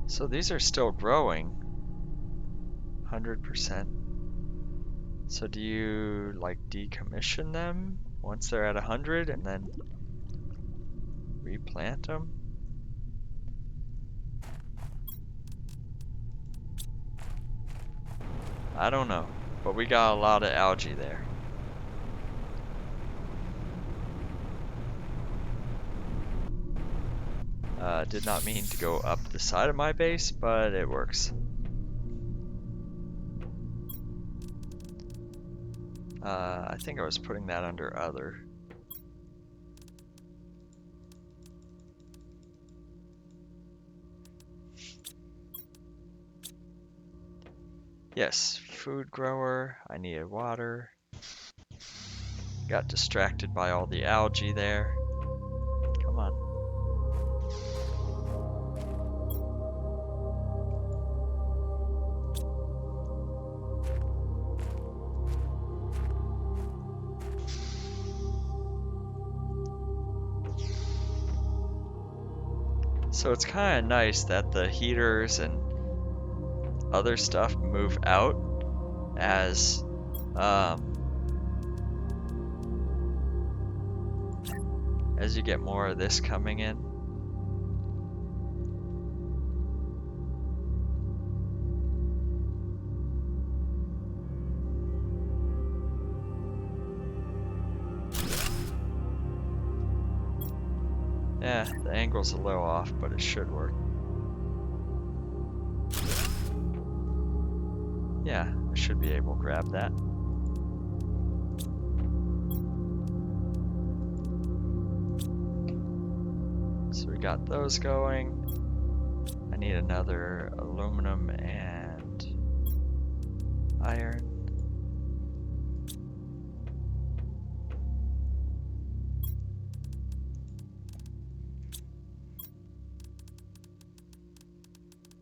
So these are still growing. 100%. So do you like decommission them once they're at 100 and then replant them? I don't know, but we got a lot of algae there. Did not mean to go up the side of my base, but it works. I think I was putting that under other. Yes, food grower. I needed water. Got distracted by all the algae there. Come on. So it's kind of nice that the heaters and other stuff move out um, as you get more of this coming in. Yeah, the angle's a little off, but it should work. Yeah, I should be able to grab that. So we got those going. I need another aluminum and iron.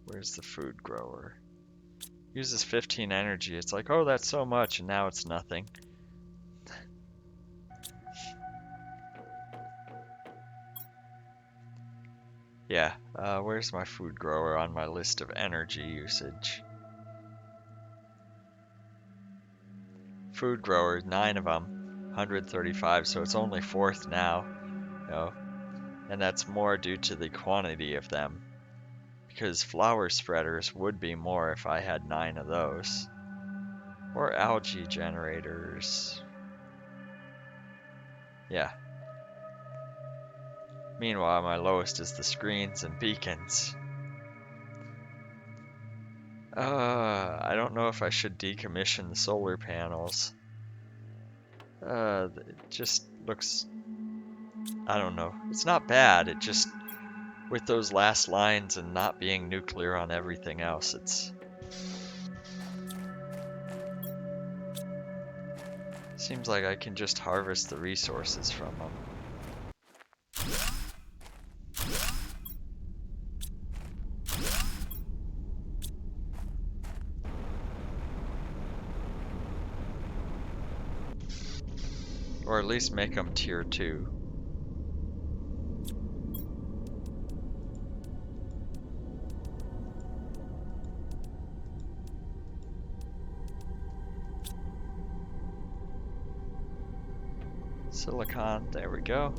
Where's the food grower? Uses 15 energy. It's like, oh, that's so much, and now it's nothing. Yeah, where's my food grower on my list of energy usage? Food growers, 9 of them, 135, so it's only 4th now. And that's more due to the quantity of them. Because flower spreaders would be more if I had 9 of those. Or algae generators. Yeah. Meanwhile, my lowest is the screens and beacons. I don't know if I should decommission the solar panels. It just looks... I don't know. It's not bad, it just... With those last lines and not being nuclear on everything else, it's... Seems like I can just harvest the resources from them. Or at least make them tier 2. Silicon, there we go.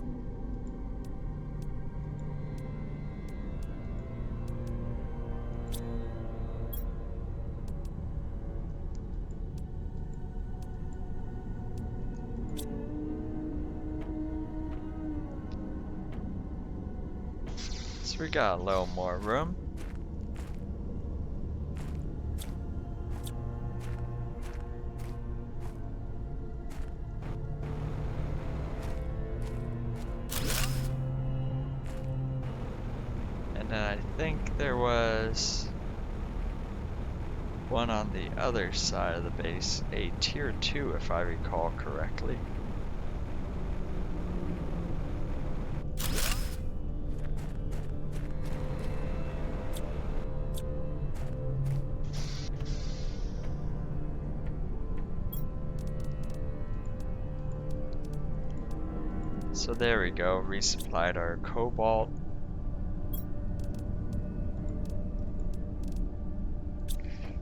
So we got a little more room. And I think there was one on the other side of the base, a tier 2 if I recall correctly. So there we go, resupplied our cobalt.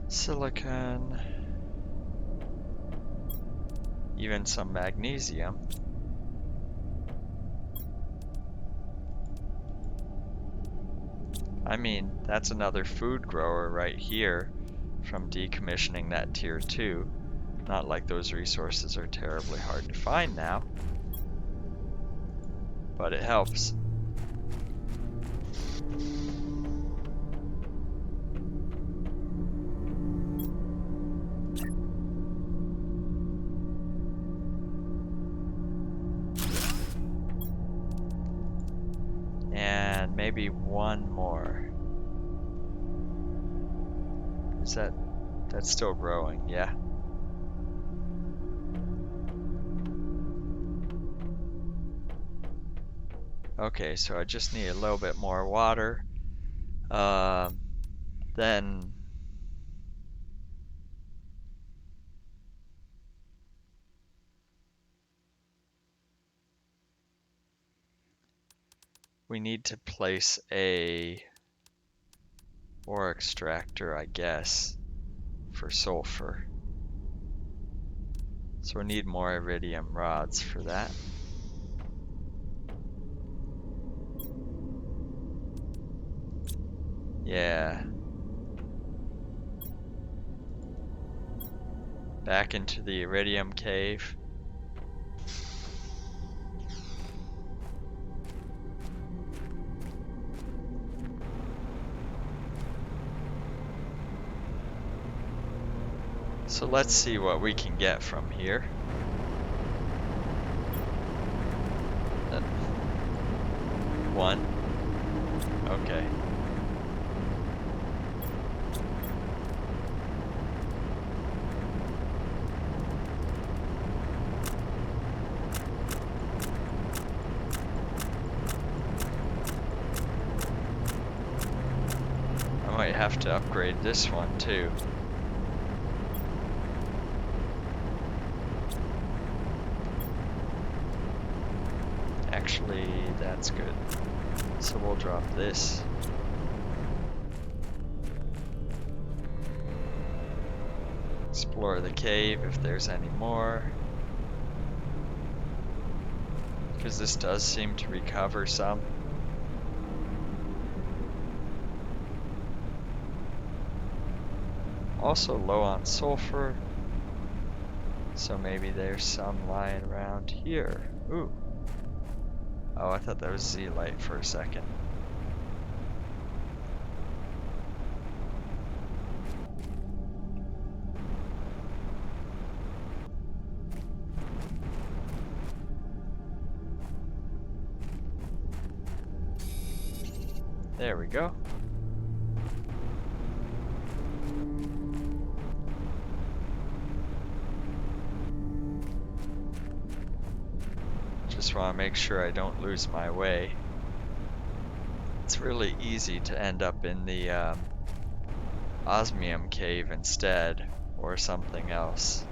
Silicon. Even some magnesium. I mean, that's another food grower right here from decommissioning that tier 2. Not like those resources are terribly hard to find now, but it helps. maybe one more. Is that's still growing? Yeah. Okay, so I just need a little bit more water. Then we need to place a ore extractor, I guess, for sulfur. So we need more iridium rods for that. Yeah. Back into the iridium cave. So let's see what we can get from here. One. Okay. I might have to upgrade this one too. Actually, that's good. So we'll drop this. Explore the cave if there's any more. Because this does seem to recover some. Also low on sulfur. So maybe there's some lying around here. Ooh. Oh, I thought that was Z-light for a second. There we go. Just want to make sure I don't lose my way. It's really easy to end up in the osmium cave instead, or something else.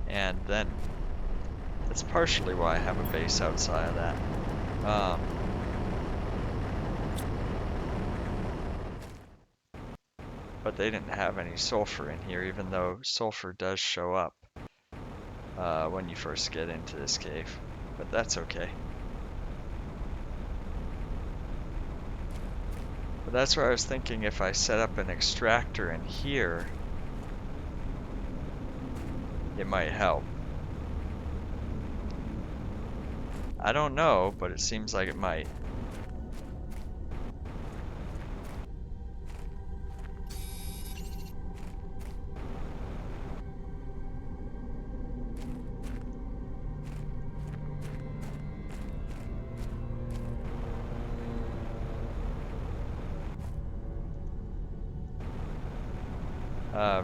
And then, that's partially why I have a base outside of that. But they didn't have any sulfur in here, even though sulfur does show up when you first get into this cave. But that's okay. But that's where I was thinking, if I set up an extractor in here, it might help. I don't know, but it seems like it might.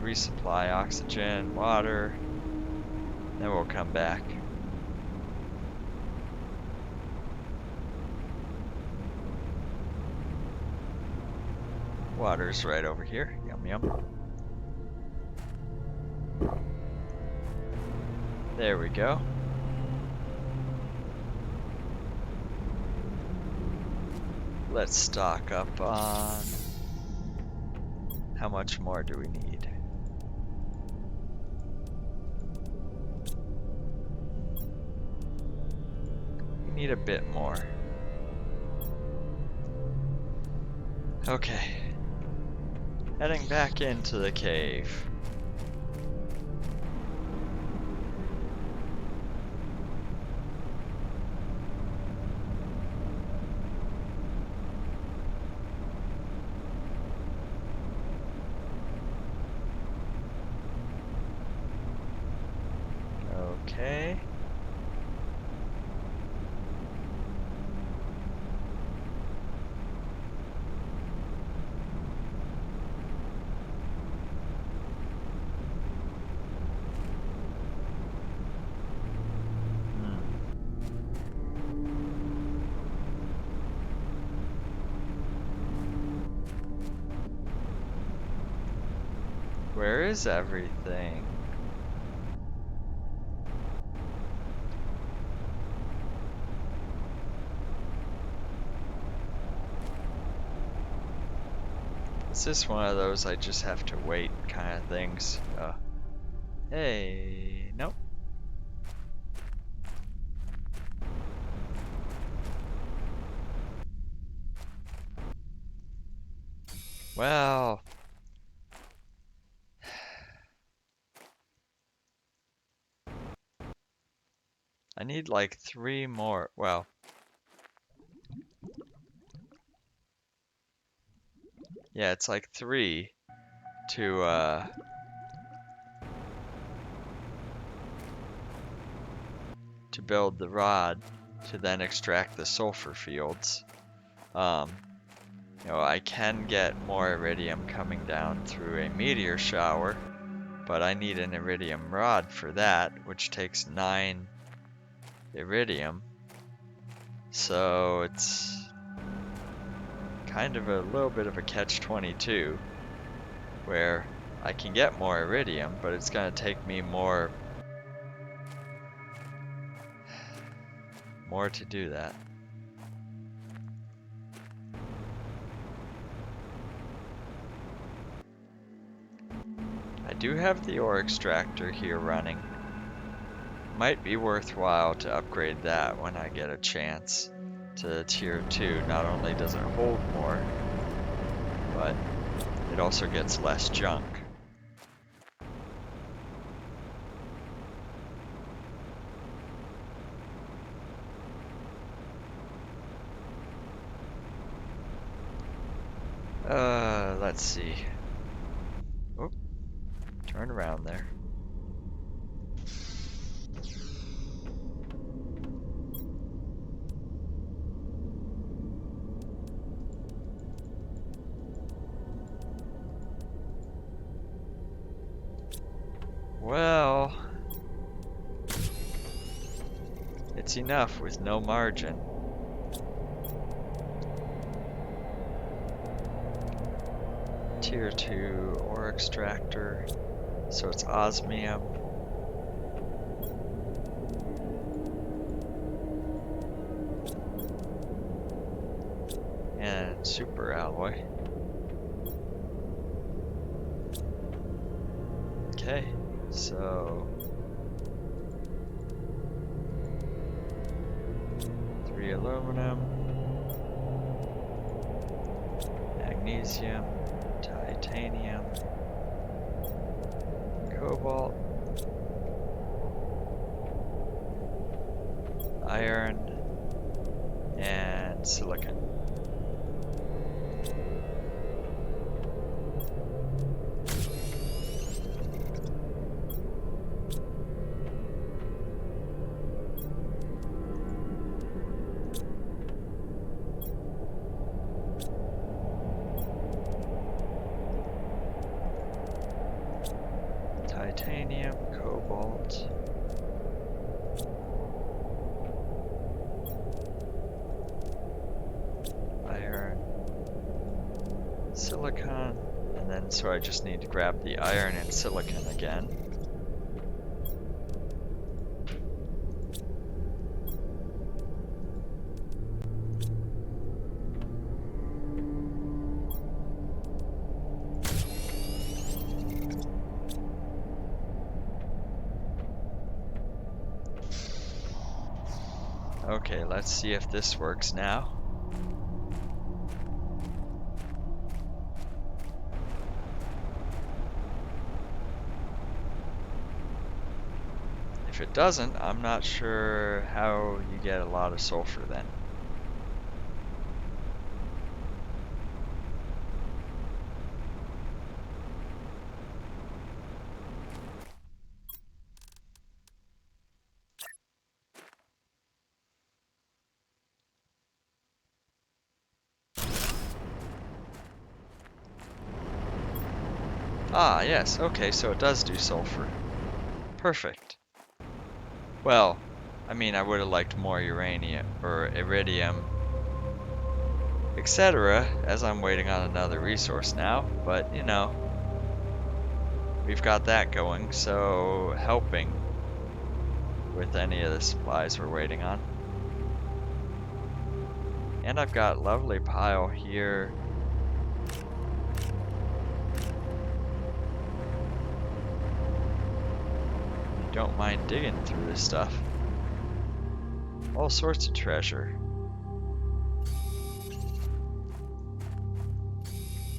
Resupply oxygen, water, then we'll come back. Water's right over here. Yum yum. There we go. Let's stock up on... How much more do we need? We need a bit more. Okay. Heading back into the cave. Where is everything? Is this one of those I just have to wait kind of things? Hey, nope. Well, I need like 3 more. Well, yeah, it's like 3 to build the rod to then extract the sulfur fields. I can get more iridium coming down through a meteor shower, but I need an iridium rod for that, which takes 9 iridium. So it's kind of a little bit of a catch-22, where I can get more iridium, but it's going to take me more to do that. I do have the ore extractor here running. Might be worthwhile to upgrade that when I get a chance to tier 2. Not only does it hold more, but it also gets less junk. Let's see. Oh, turn around there. Well, it's enough with no margin. Tier 2 ore extractor, so it's osmium. And super alloy. Okay, so 3 aluminum, magnesium, titanium, cobalt, iron, and silicon. Titanium, cobalt, iron, silicon, and then so I just need to grab the iron and silicon again. Okay, let's see if this works now. If it doesn't, I'm not sure how you get a lot of sulfur then. Ah, yes, okay, so it does do sulfur. Perfect. Well, I mean, I would have liked more uranium, or iridium, etc., as I'm waiting on another resource now, but, you know. we've got that going, so helping with any of the supplies we're waiting on. And I've got lovely pile here. Don't mind digging through this stuff. All sorts of treasure.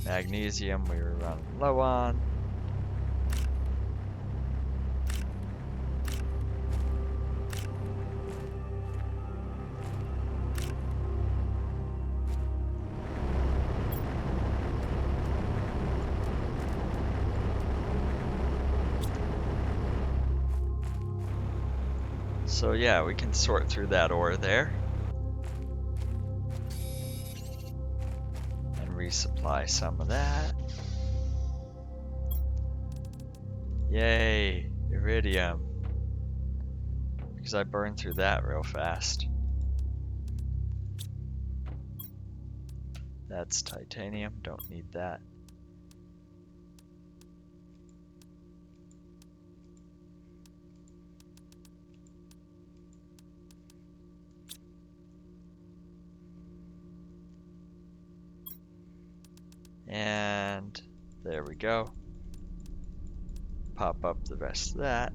Magnesium we were running low on. So yeah, we can sort through that ore there. And resupply some of that. Yay, iridium. Because I burned through that real fast. That's titanium, don't need that. And there we go. Pop up the rest of that.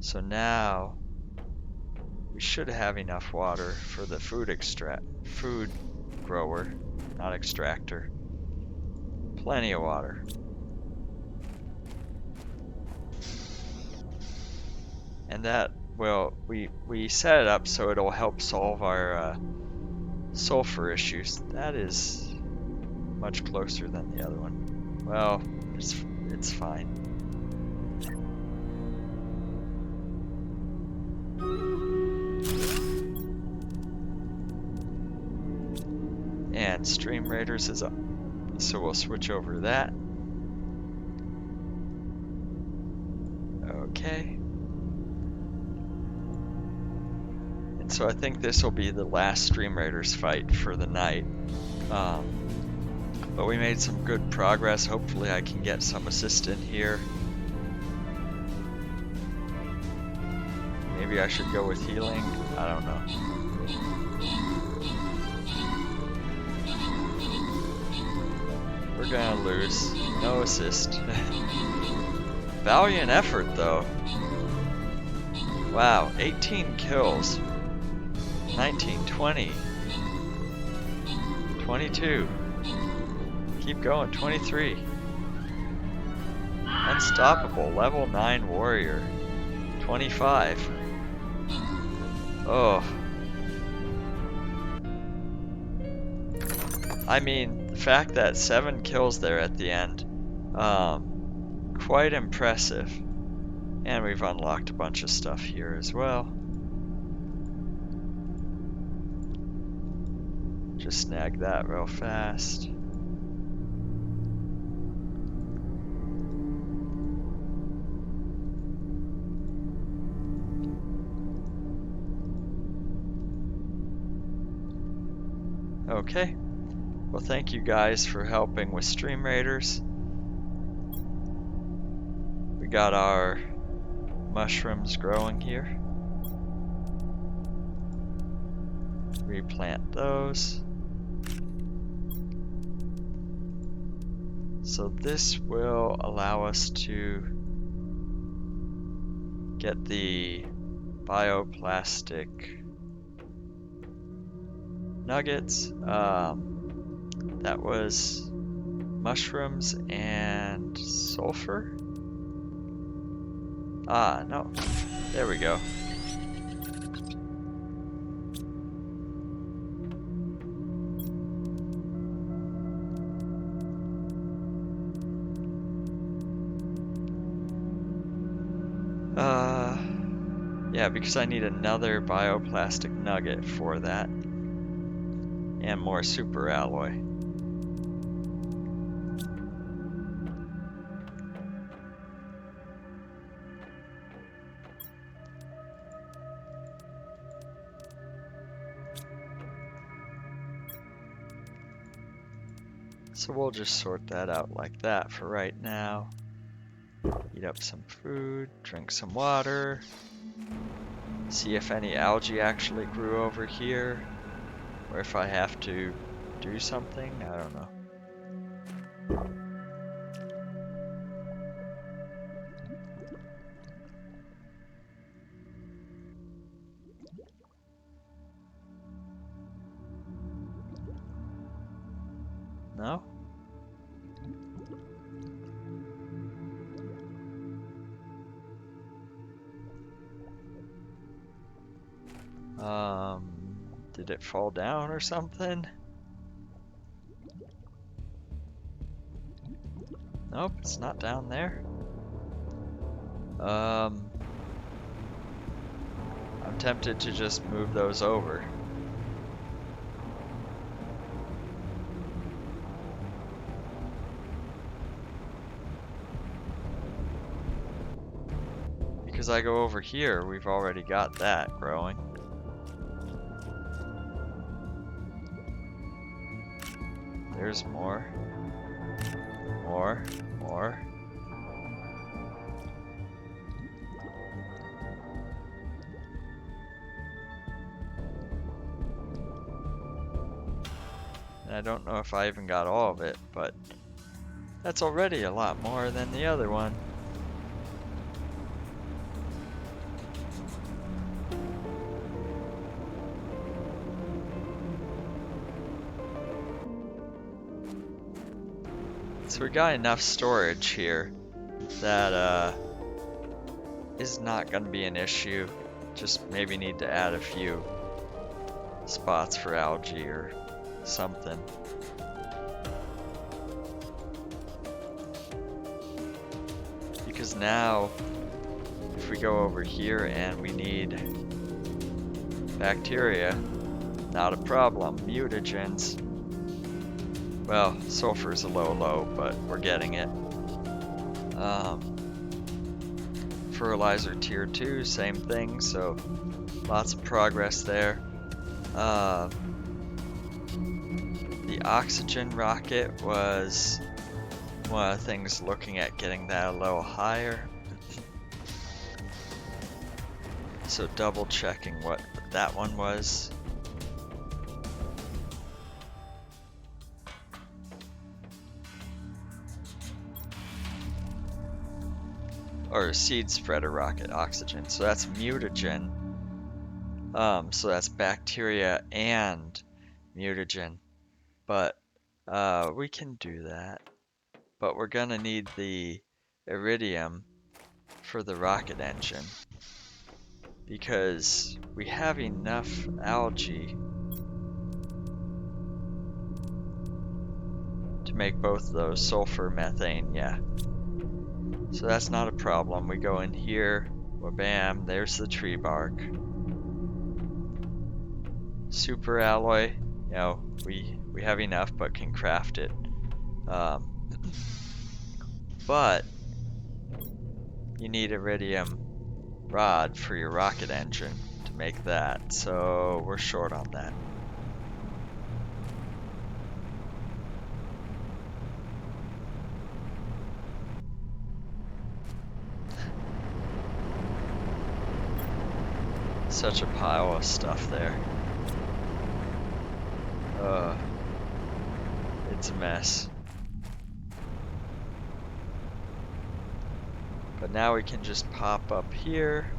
So now we should have enough water for the food grower, not extractor. Plenty of water. And that will, we set it up so it'll help solve our sulfur issues. That is much closer than the other one. Well, it's fine. And Stream Raiders is up. So we'll switch over to that. Okay. And so I think this will be the last Stream Raiders fight for the night. But we made some good progress. Hopefully I can get some assistant here. Maybe I should go with healing. I don't know. We're gonna lose. No assist. Valiant effort though. Wow, 18 kills. 19, 20. 22. Keep going, 23. Unstoppable, level 9 warrior. 25. Oh. I mean, the fact that 7 kills there at the end, quite impressive. And we've unlocked a bunch of stuff here as well. Just snag that real fast. Okay. Well, thank you guys for helping with Stream Raiders. We got our mushrooms growing here. Replant those. So this will allow us to get the bioplastic nuggets. That was mushrooms and sulfur. Ah, no. There we go. Yeah, because I need another bioplastic nugget for that. And more super alloy. So we'll just sort that out like that for right now. Eat up some food, drink some water. See if any algae actually grew over here, or if I have to do something, I don't know. No? Did it fall down or something? Nope, it's not down there. I'm tempted to just move those over. Because I go over here, we've already got that growing. There's more. More. And I don't know if I even got all of it, but that's already a lot more than the other one. So we got enough storage here that is not going to be an issue. Just maybe need to add a few spots for algae or something. Because now, if we go over here and we need bacteria, not a problem. Mutagens. Well, sulfur's a low, but we're getting it. Fertilizer tier 2, same thing, so lots of progress there. The oxygen rocket was one of the things looking at getting that a little higher. So double checking what that one was. Or seed spreader rocket oxygen. So that's mutagen. So that's bacteria and mutagen. But we can do that. But we're gonna need the iridium for the rocket engine. Because we have enough algae to make both of those, sulfur, methane, yeah. So that's not a problem. We go in here, well, bam, there's the tree bark. Super alloy, you know, we have enough but can craft it. But you need iridium rod for your rocket engine to make that, so we're short on that. Such a pile of stuff there. It's a mess. But now we can just pop up here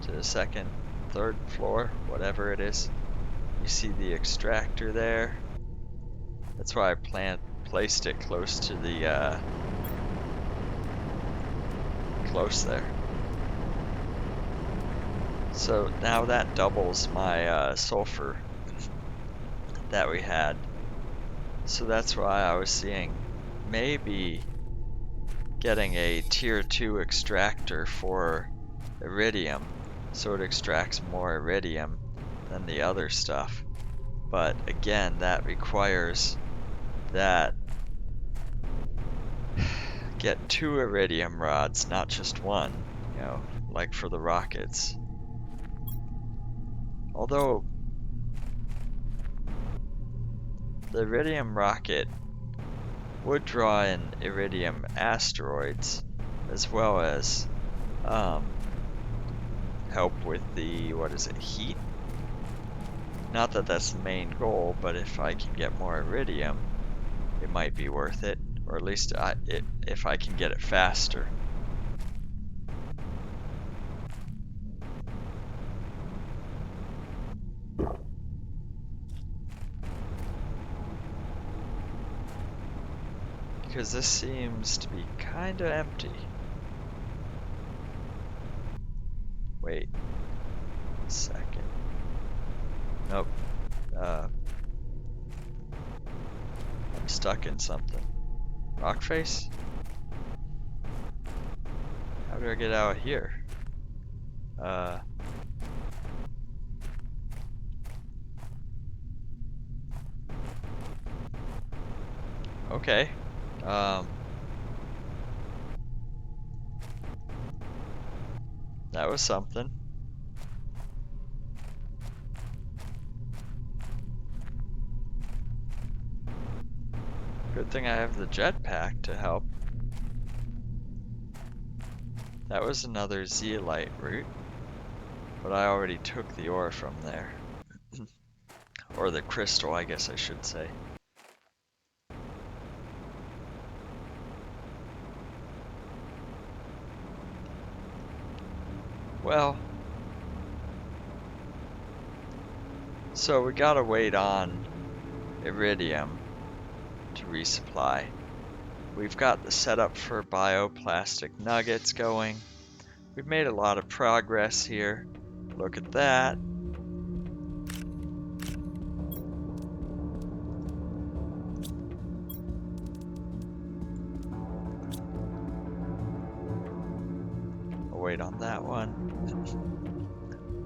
to the second, third floor, whatever it is. You see the extractor there. That's why I placed it close to the close there. So now that doubles my sulfur that we had. So that's why I was seeing maybe getting a tier 2 extractor for iridium, so it extracts more iridium than the other stuff. But again, that requires that get 2 iridium rods, not just 1, you know, like for the rockets. Although the iridium rocket would draw in iridium asteroids as well as help with the, what is it, heat? Not that that's the main goal, but if I can get more iridium, it might be worth it, or at least if I can get it faster. Because this seems to be kind of empty. Wait a second. Nope. I'm stuck in something. Rock face? How do I get out of here? Okay. That was something. Good thing I have the jetpack to help. That was another zeolite route, but I already took the ore from there. Or the crystal, I guess I should say. Well, so we gotta wait on iridium to resupply. We've got the setup for bioplastic nuggets going. We've made a lot of progress here. Look at that. I'll wait on that one.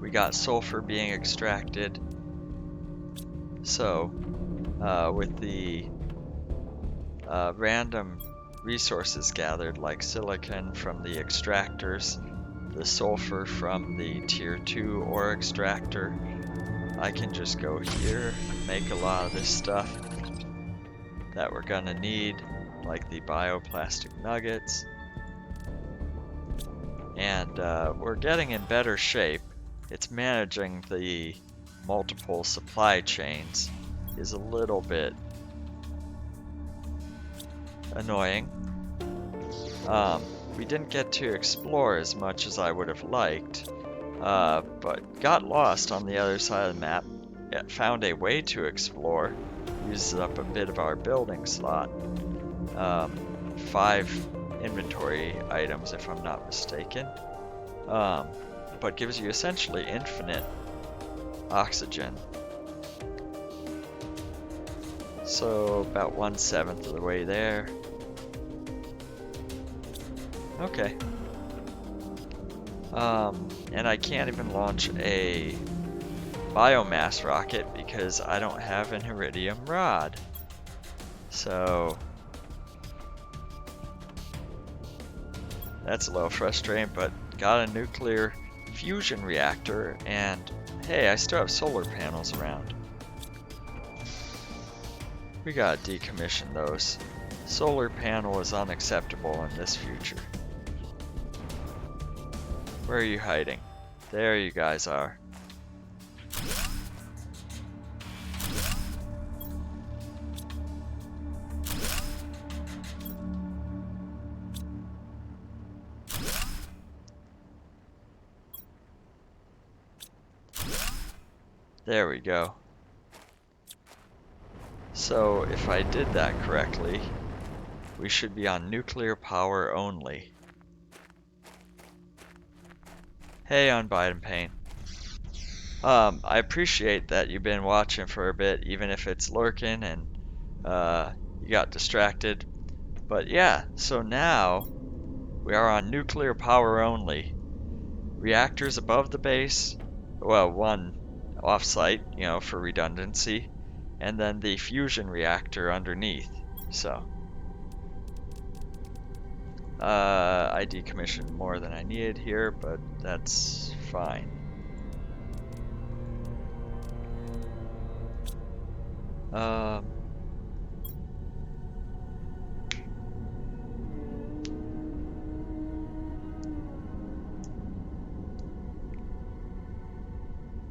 We got sulfur being extracted. So, with the random resources gathered, like silicon from the extractors, the sulfur from the tier 2 ore extractor, I can just go here and make a lot of this stuff that we're gonna need, like the bioplastic nuggets. And we're getting in better shape. It's managing the multiple supply chains is a little bit annoying. We didn't get to explore as much as I would have liked, but got lost on the other side of the map. It found a way to explore, uses up a bit of our building slot. 5 inventory items if I'm not mistaken, but gives you essentially infinite oxygen. So about 1/7 of the way there. Okay. And I can't even launch a biomass rocket because I don't have an iridium rod. So that's a little frustrating, but got a nuclear fusion reactor, and hey, I still have solar panels around. We gotta decommission those. Solar panel is unacceptable in this future. Where are you hiding? There you guys are. There we go. So if I did that correctly, we should be on nuclear power only. Hey, Unbite Pain. I appreciate that you've been watching for a bit, even if it's lurking and you got distracted. But yeah, so now we are on nuclear power only. Reactors above the base, well, one off-site, for redundancy, and then the fusion reactor underneath. So I decommissioned more than I needed here, but that's fine.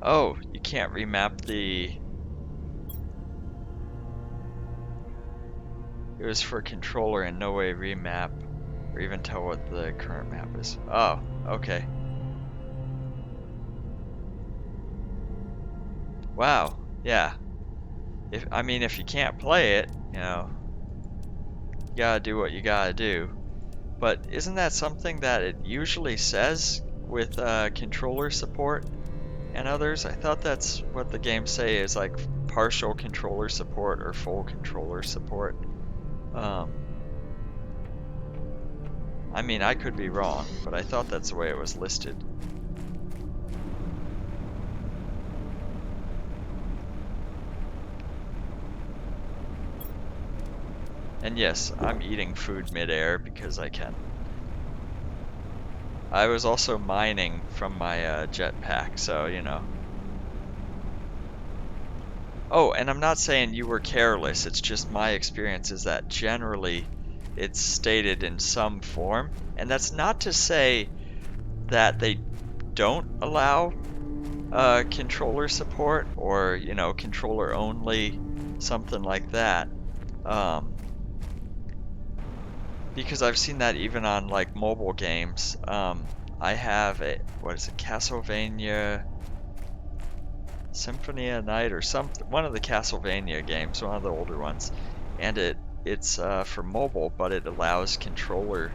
Oh, you can't remap the... It was for controller and no way remap or even tell what the current map is. Oh, okay. Wow, yeah. If you can't play it, you gotta do what you gotta do. But isn't that something that it usually says with controller support and others? I thought that's what the games say is like partial controller support or full controller support. I could be wrong, but I thought that's the way it was listed. And yes, I'm eating food midair because I can. I was also mining from my jetpack, so Oh, and I'm not saying you were careless, it's just my experience is that generally it's stated in some form. And that's not to say that they don't allow controller support or, controller only, something like that. Because I've seen that even on like mobile games. I have what is it, Castlevania Symphony of Night or one of the Castlevania games, one of the older ones, and it's for mobile, but it allows controller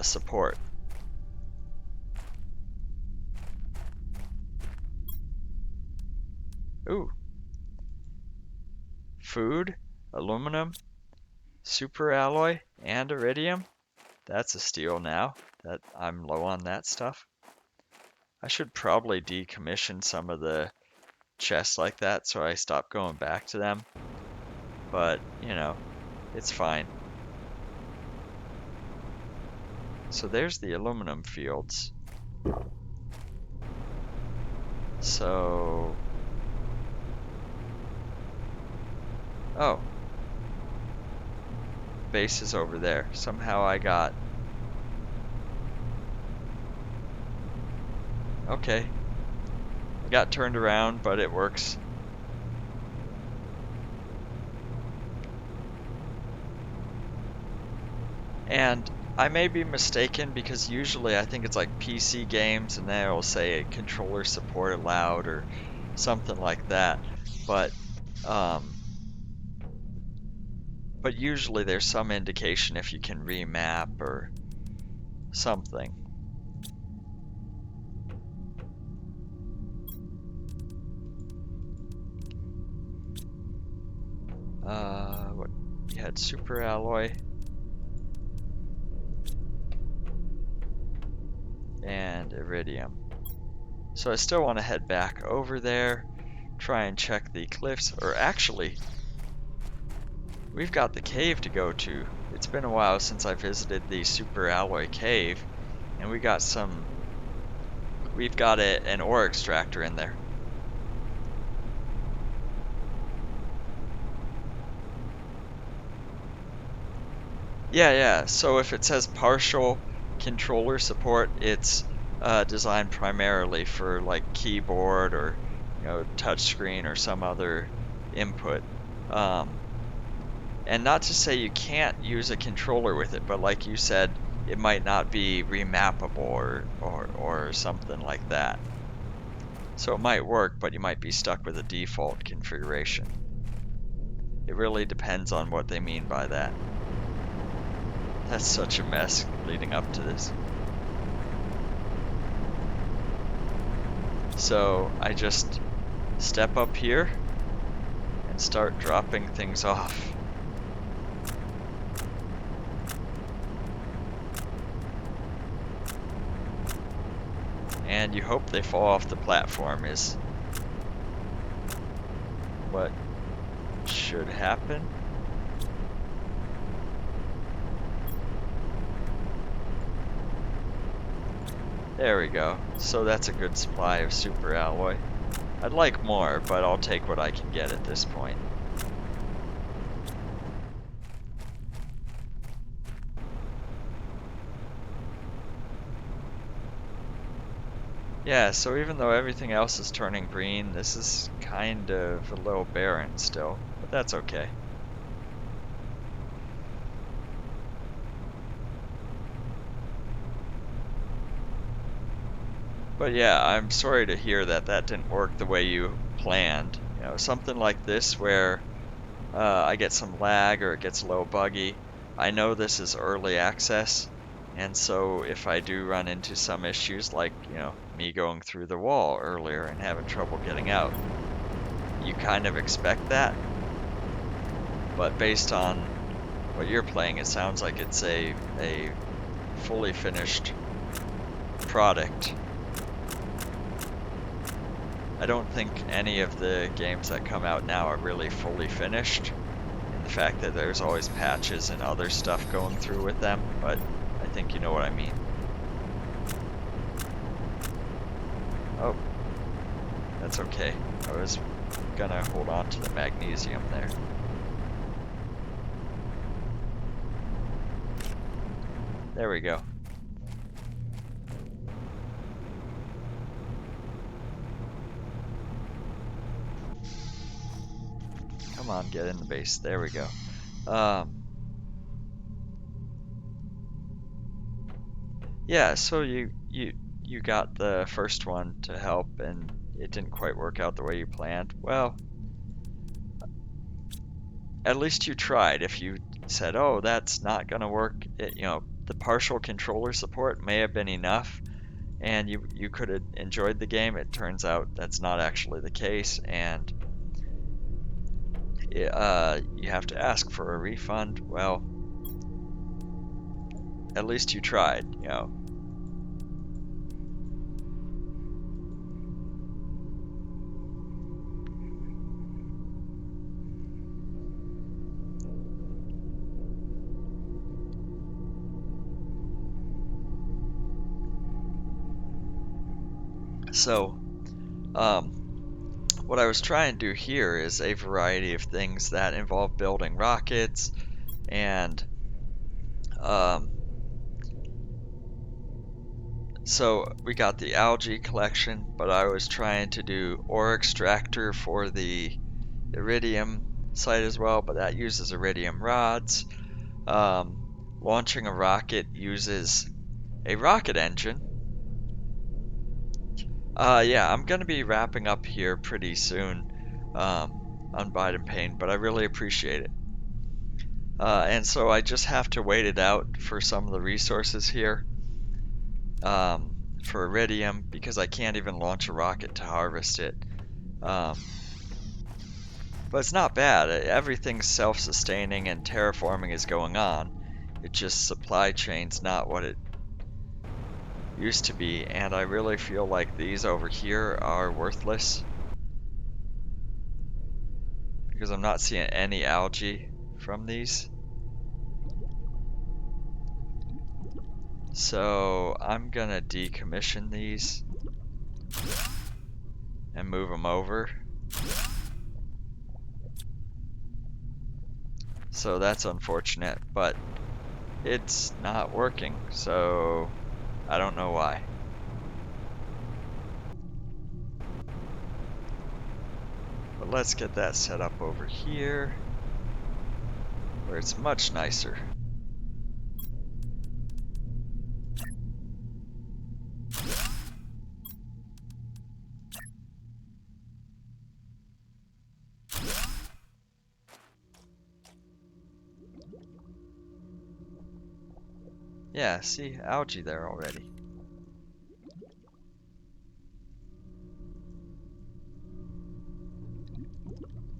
support. Ooh, food, aluminum, super alloy, and iridium. That's a steal now that I'm low on that stuff. I should probably decommission some of the chests like that so I stop going back to them. But, it's fine. So there's the aluminum fields. So... Oh. Base is over there. Somehow I got... Okay. I got turned around, but it works. And I may be mistaken because usually I think it's like PC games and they'll say controller support allowed or something like that. But usually there's some indication if you can remap or something. What you had super alloy and iridium. So I still want to head back over there, try and check the cliffs, or actually, we've got the cave to go to. It's been a while since I visited the super alloy cave, and we've got an ore extractor in there. Yeah. So if it says partial controller support, it's designed primarily for like keyboard or touchscreen or some other input. And not to say you can't use a controller with it, but like you said, it might not be remappable or something like that. So it might work, but you might be stuck with a default configuration. It really depends on what they mean by that. That's such a mess leading up to this. So I just step up here and start dropping things off. And you hope they fall off the platform is what should happen. There we go. So that's a good supply of super alloy. I'd like more, but I'll take what I can get at this point. Yeah, so even though everything else is turning green, this is kind of a little barren still, but that's okay. But yeah, I'm sorry to hear that that didn't work the way you planned. You know, something like this where I get some lag or it gets a little buggy. I know this is early access, and so if I do run into some issues like, me going through the wall earlier and having trouble getting out, you kind of expect that, but based on what you're playing, it sounds like it's a fully finished product. I don't think any of the games that come out now are really fully finished, in the fact that there's always patches and other stuff going through with them, but I think you know what I mean. Oh, that's okay. I was gonna hold on to the magnesium there. There we go. Come on, get in the base. There we go. Yeah, so you got the first one to help and it didn't quite work out the way you planned. Well, at least you tried. If you said, "Oh, that's not gonna work," the partial controller support may have been enough, and you could have enjoyed the game. It turns out that's not actually the case, and you have to ask for a refund. Well, at least you tried. So, what I was trying to do here is a variety of things that involve building rockets and um, so we got the algae collection, but I was trying to do ore extractor for the iridium site as well, but that uses iridium rods. Launching a rocket uses a rocket engine. Yeah, I'm gonna be wrapping up here pretty soon on Biden Pain, but I really appreciate it. And so I just have to wait it out for some of the resources here for iridium because I can't even launch a rocket to harvest it. Um, but it's not bad. Everything's self-sustaining and terraforming is going on. It's just supply chain's not what it used to be, and I really feel like these over here are worthless because I'm not seeing any algae from these. So I'm gonna decommission these and move them over. So that's unfortunate, but it's not working, so I don't know why. But let's get that set up over here, where it's much nicer. Yeah, see, algae there already.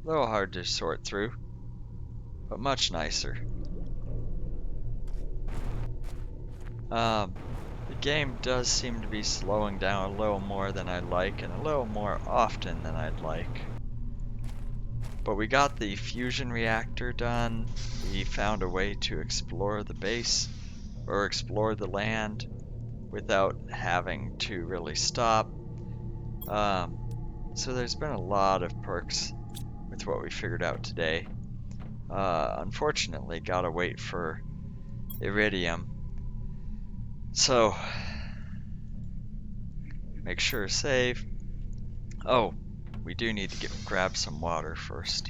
A little hard to sort through, but much nicer. The game does seem to be slowing down a little more than I'd like, and a little more often than I'd like. But we got the fusion reactor done. We found a way to explore the base, or explore the land, without having to really stop. So there's been a lot of perks with what we figured out today. Unfortunately, gotta wait for iridium. So Make sure to save. Oh, we do need to grab some water first.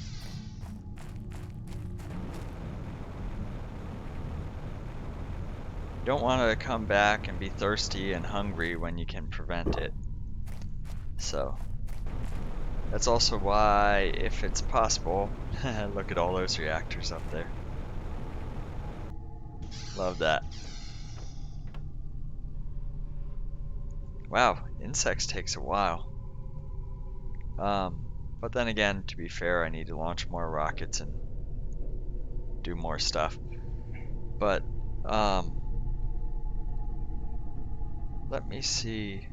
You don't want to come back and be thirsty and hungry when you can prevent it. So that's also why, if it's possible, look at all those reactors up there. Love that. Wow, insects takes a while. But then again, to be fair, I need to launch more rockets and do more stuff. But let me see.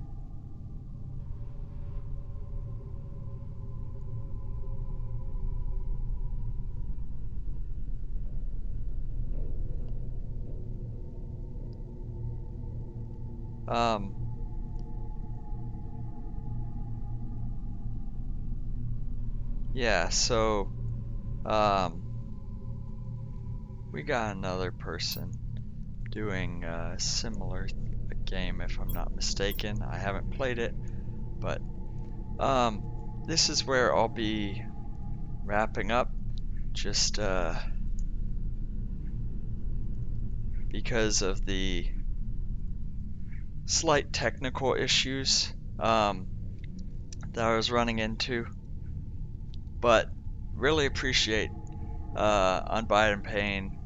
Um, yeah, so we got another person doing a similar game, if I'm not mistaken. I haven't played it, but this is where I'll be wrapping up. Just because of the slight technical issues that I was running into, but really appreciate Unbiased Pain,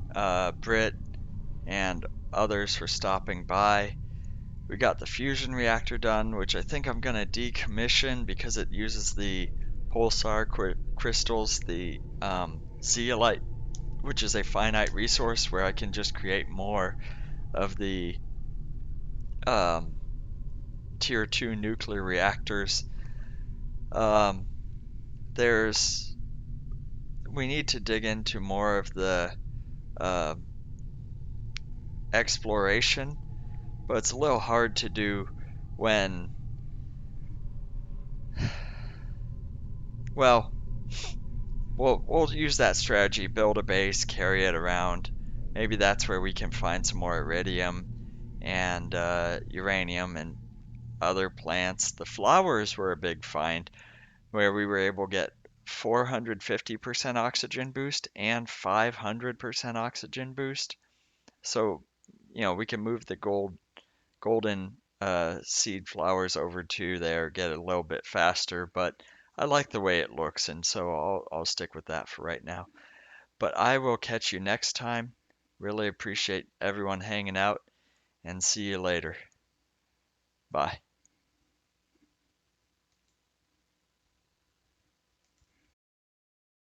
Brit, and others for stopping by. We got the fusion reactor done, which I think I'm going to decommission because it uses the pulsar crystals, the zeolite, which is a finite resource where I can just create more of the um, tier 2 nuclear reactors. Um, there's we need to dig into more of the uh, exploration, but it's a little hard to do when, well, we'll use that strategy, build a base, carry it around. Maybe that's where we can find some more iridium and uranium and other plants. The flowers were a big find where we were able to get 450% oxygen boost and 500% oxygen boost. So, we can move the golden seed flowers over to there, get it a little bit faster, but I like the way it looks, and so I'll stick with that for right now. But I will catch you next time. Really appreciate everyone hanging out, and see you later. Bye.